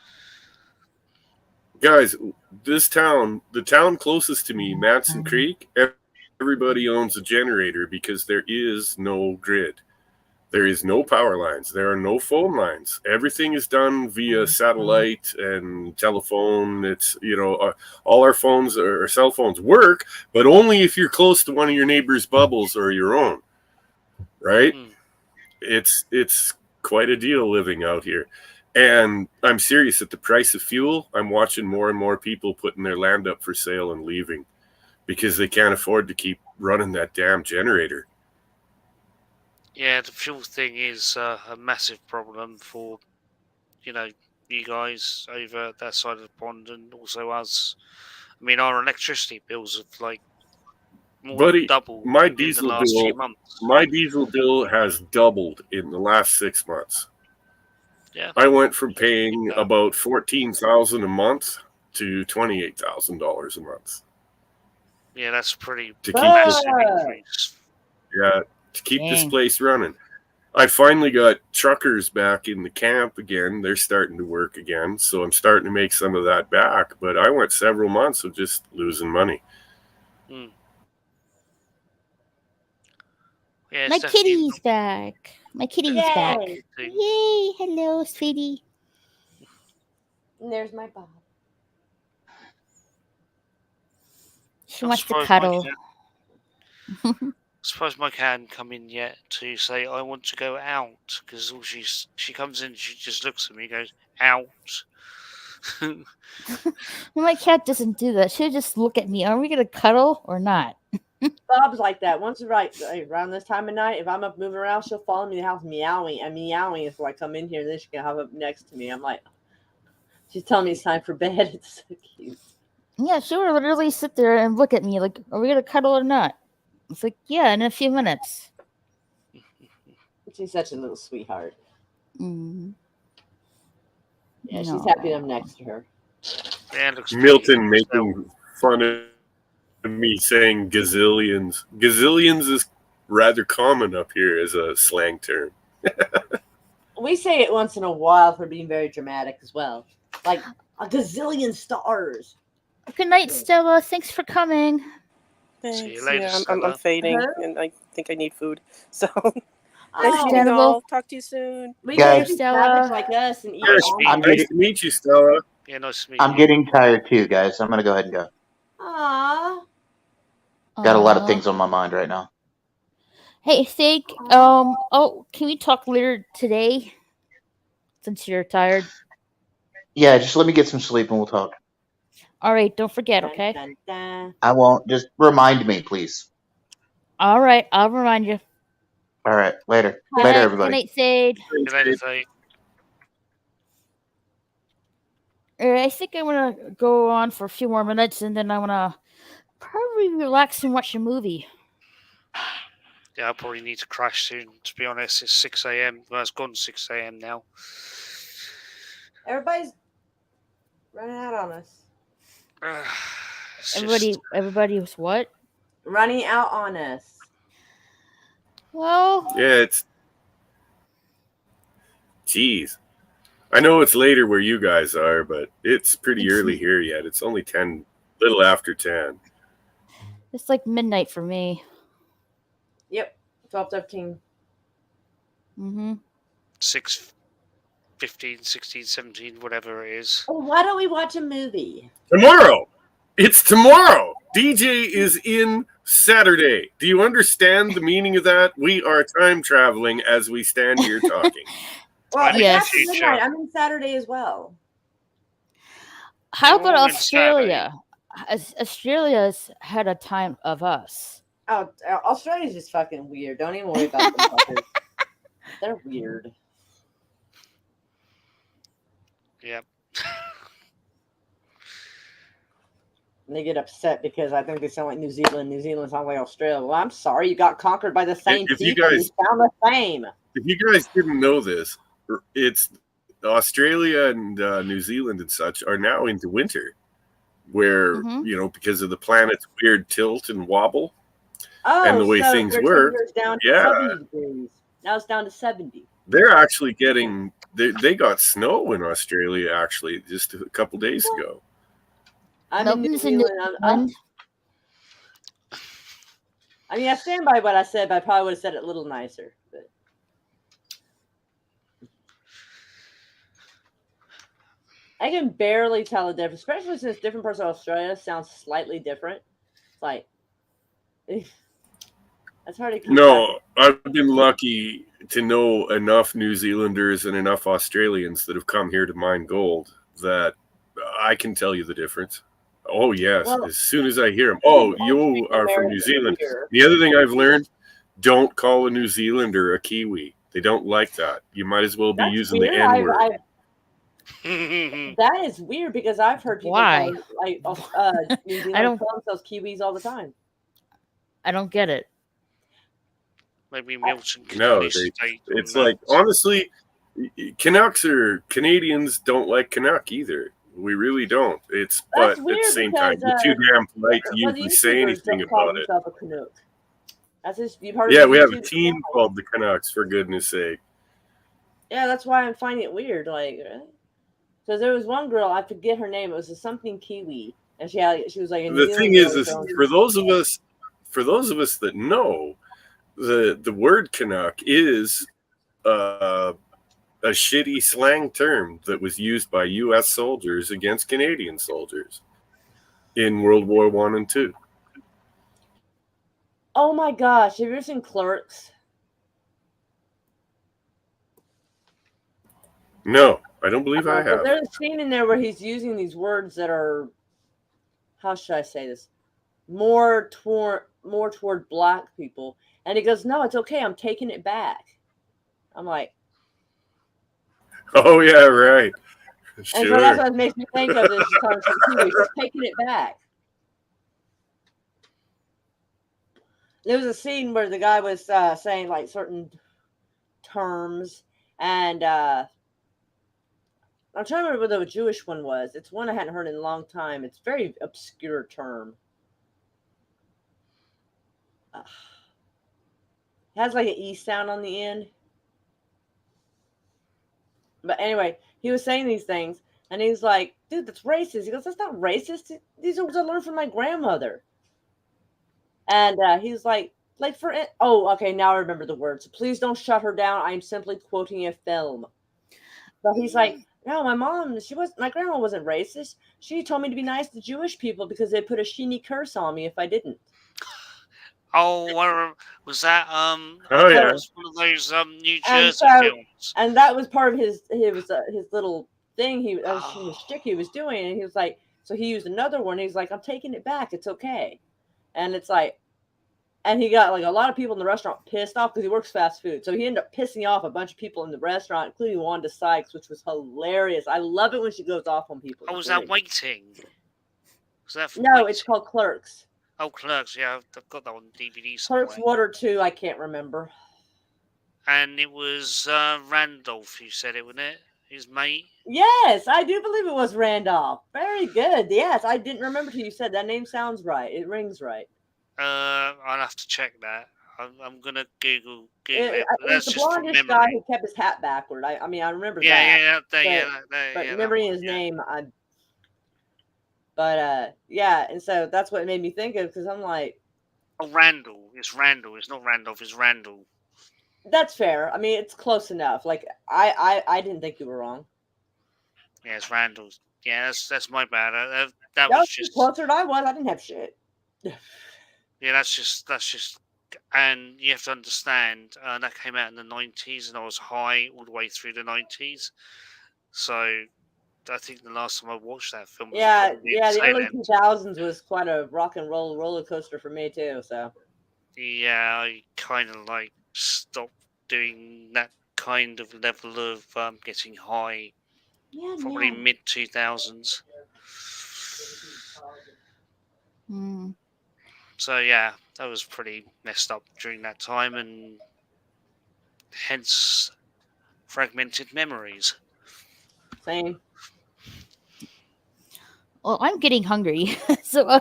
Guys, the town closest to me, Matson Creek, everybody owns a generator because there is no grid. There is no power lines. There are no phone lines. Everything is done via satellite and telephone. It's, all our phones or cell phones work, but only if you're close to one of your neighbor's bubbles or your own, right? It's quite a deal living out here. And I'm serious, at the price of fuel, I'm watching more and more people putting their land up for sale and leaving because they can't afford to keep running that damn generator. Yeah, the fuel thing is a massive problem for, you guys over that side of the pond and also us. I mean, our electricity bills have more than doubled in the last few months. My diesel bill has doubled in the last 6 months. Yeah, I went from paying about $14,000 a month to $28,000 a month. Yeah, that's pretty massive increase. Yeah, to keep this place running. I finally got truckers back in the camp again. They're starting to work again, so I'm starting to make some of that back. But I went several months of just losing money. Yeah, my kitty's back. My kitty's back. Yay! Hello, sweetie. And there's my Bob. She wants to cuddle. I suppose my cat hadn't come in yet to say I want to go out, because she comes in, she just looks at me and goes out. Well, my cat doesn't do that. She'll just look at me. Are we gonna cuddle or not? Bob's like that. Once around this time of night, if I'm up moving around, she'll follow me in the house meowing and meowing until I come in here, and then she can have up next to me. I'm like, she's telling me it's time for bed. It's so cute. Yeah, she would literally sit there and look at me like, are we gonna cuddle or not? It's like, yeah, in a few minutes. She's such a little sweetheart. Mm. Yeah, she's happy I'm next to her. Milton making fun of me saying gazillions. Gazillions is rather common up here as a slang term. We say it once in a while for being very dramatic as well. Like a gazillion stars. Good night, Stella. Thanks for coming. Thanks. See you later, yeah, I'm fading, and I think I need food. So, nice meeting you all. Talk to you soon. We guys, Stella, like us, and eat. Nice to meet you, Stella. Yeah, nice to meet you. I'm getting tired too, guys. I'm gonna go ahead and go. Aww. Got a lot of things on my mind right now. Hey, Steak. Can we talk later today? Since you're tired. Yeah, just let me get some sleep and we'll talk. All right, don't forget, okay? Dun, dun. I won't. Just remind me, please. All right, I'll remind you. All right, later. Good Later, night, everybody. Good night, Sade. Good night, Sade. I think I want to go on for a few more minutes, and then I want to probably relax and watch a movie. Yeah, I probably need to crash soon. To be honest, it's 6 a.m. Well, it's gone 6 a.m. now. Everybody's running out on us. Everybody was what? Running out on us. Well, Yeah, it's. Jeez. I know it's later where you guys are, but it's pretty early here yet. It's only 10, little after 10. It's like midnight for me. Yep, 12:13. 6, 15, 16, 17, whatever it is. Oh, why don't we watch a movie? Tomorrow! It's tomorrow! DJ is in Saturday. Do you understand the meaning of that? We are time traveling as we stand here talking. Well, Yes. it's after midnight. I'm in Saturday as well. How about Oh, and Australia? Australia's had a time of us. Oh, Australia's just fucking weird. Don't even worry about them fuckers. They're weird. Yep. And they get upset because I think they sound like New Zealand. New Zealand sounds like Australia. Well, I'm sorry, you got conquered by the same If you people. You guys- sound the same. If you guys didn't know this, it's Australia and New Zealand and such are now into winter, where because of the planet's weird tilt and wobble, and the way things their work. temperature's down to Yeah. 70 degrees. Now it's down to 70. They're actually getting. They got snow in Australia actually just a couple days ago. I'm in New Melbourne's in Zealand. I mean, I stand by what I said, but I probably would have said it a little nicer. But I can barely tell the difference, especially since different parts of Australia sound slightly different. It's like that's hard to keep. No, I've been lucky to know enough New Zealanders and enough Australians that have come here to mine gold that I can tell you the difference. Oh, yes. Well, as soon as I hear them, oh, you are from New Zealand. Here. The other thing I've learned, don't call a New Zealander a Kiwi. They don't like that. You might as well be That's using weird. the N-word. That is weird because I've heard people Why? call, New Zealand call themselves Kiwis all the time. I don't get it. Maybe Milton can No, only state it's on like, that. honestly, Canucks or Canadians don't like Canuck either. We really don't. But at the same time, you're too damn polite to usually say anything about it. A Canuck. That's just, you've heard Yeah, of we have a YouTube team channel. called the Canucks, for goodness sake. Yeah, that's why I'm finding it weird. Like, because there was one girl, I forget her name. It was something Kiwi, and she was like. The thing is for those of us that know, the word Canuck is a shitty slang term that was used by U.S. soldiers against Canadian soldiers in World War I and II. Oh my gosh! Have you ever seen Clerks? No, I don't believe I have. There's a scene in there where he's using these words that are, how should I say this, more toward black people, and he goes, "No, it's okay. I'm taking it back." I'm like, oh yeah, right. Sure. And so that's what makes me think of this. He's taking it back. There was a scene where the guy was saying like certain terms, and I'm trying to remember what the Jewish one was. It's one I hadn't heard in a long time. It's a very obscure term. It has like an E sound on the end. But anyway, he was saying these things, and he's like, dude, that's racist. He goes, that's not racist. These are words I learned from my grandmother. And he's like for it. Oh, okay, now I remember the words. Please don't shut her down. I'm simply quoting a film. But he's like, no, my grandma wasn't racist. She told me to be nice to Jewish people because they put a sheeny curse on me if I didn't. Oh, I remember. Was that Oh, that yeah. was one of those New And Jersey so- films. And that was part of his little thing. His shtick he was doing, and he was like, so he used another one. He's like, I'm taking it back. It's okay. And it's like, and he got like a lot of people in the restaurant pissed off because he works fast food. So he ended up pissing off a bunch of people in the restaurant, including Wanda Sykes, which was hilarious. I love it when she goes off on people. Oh, was that Waiting? Was that No, Waiting? it's called Clerks. Oh, Clerks. Yeah, I've got that on DVD somewhere. Clerks 1 or 2, I can't remember. And it was Randolph who said it, wasn't it? His mate. Yes, I do believe it was Randolph. Very good. Yes, I didn't remember till you said that name. Sounds right. It rings right. I'll have to check that. I'm gonna Google it. It was the That's just from blondish memory. guy who kept his hat backward. I mean, I remember that. Yeah, But yeah. remembering his name, yeah, and so that's what it made me think of because I'm like, oh, Randall. It's Randall. It's not Randolph. It's Randall. that's fair. I mean, it's close enough. Like I didn't think you were wrong. Yeah, it's Randall. Yeah, that's my bad. That That was was just closer than I was. I didn't have shit. yeah. That's just. And you have to understand that came out in the 90s, and I was high all the way through the 90s. So I think the last time I watched that film was Yeah, probably the the early tail end. 2000s was quite a rock and roller coaster for me too. So Yeah, I kind of like stopped doing that kind of level of getting high. yeah, Probably man. mid 2000s. Hmm. So yeah, that was pretty messed up during that time, and hence fragmented memories. Same. Well, I'm getting hungry, so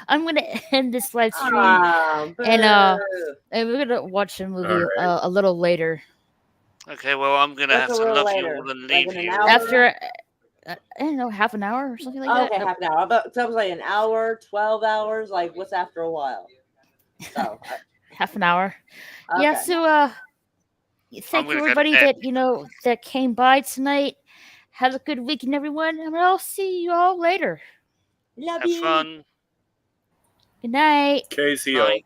I'm gonna end this live stream, Oh, and boo. and we're gonna watch a movie Alright. a little later. Okay, well I'm gonna What's have a to little love later? you all and Like leave in an you. hour? After I don't know, half an hour or something like Oh, that. okay, half an hour. But that was like an hour, 12 hours. Like, what's after a while? So, Half an hour. okay. Yeah. So thank gonna you go to everybody bed. that came by tonight. Have a good weekend, everyone, and I'll see you all later. Love Have you. fun. Good night. Okay, see y'all. Bye.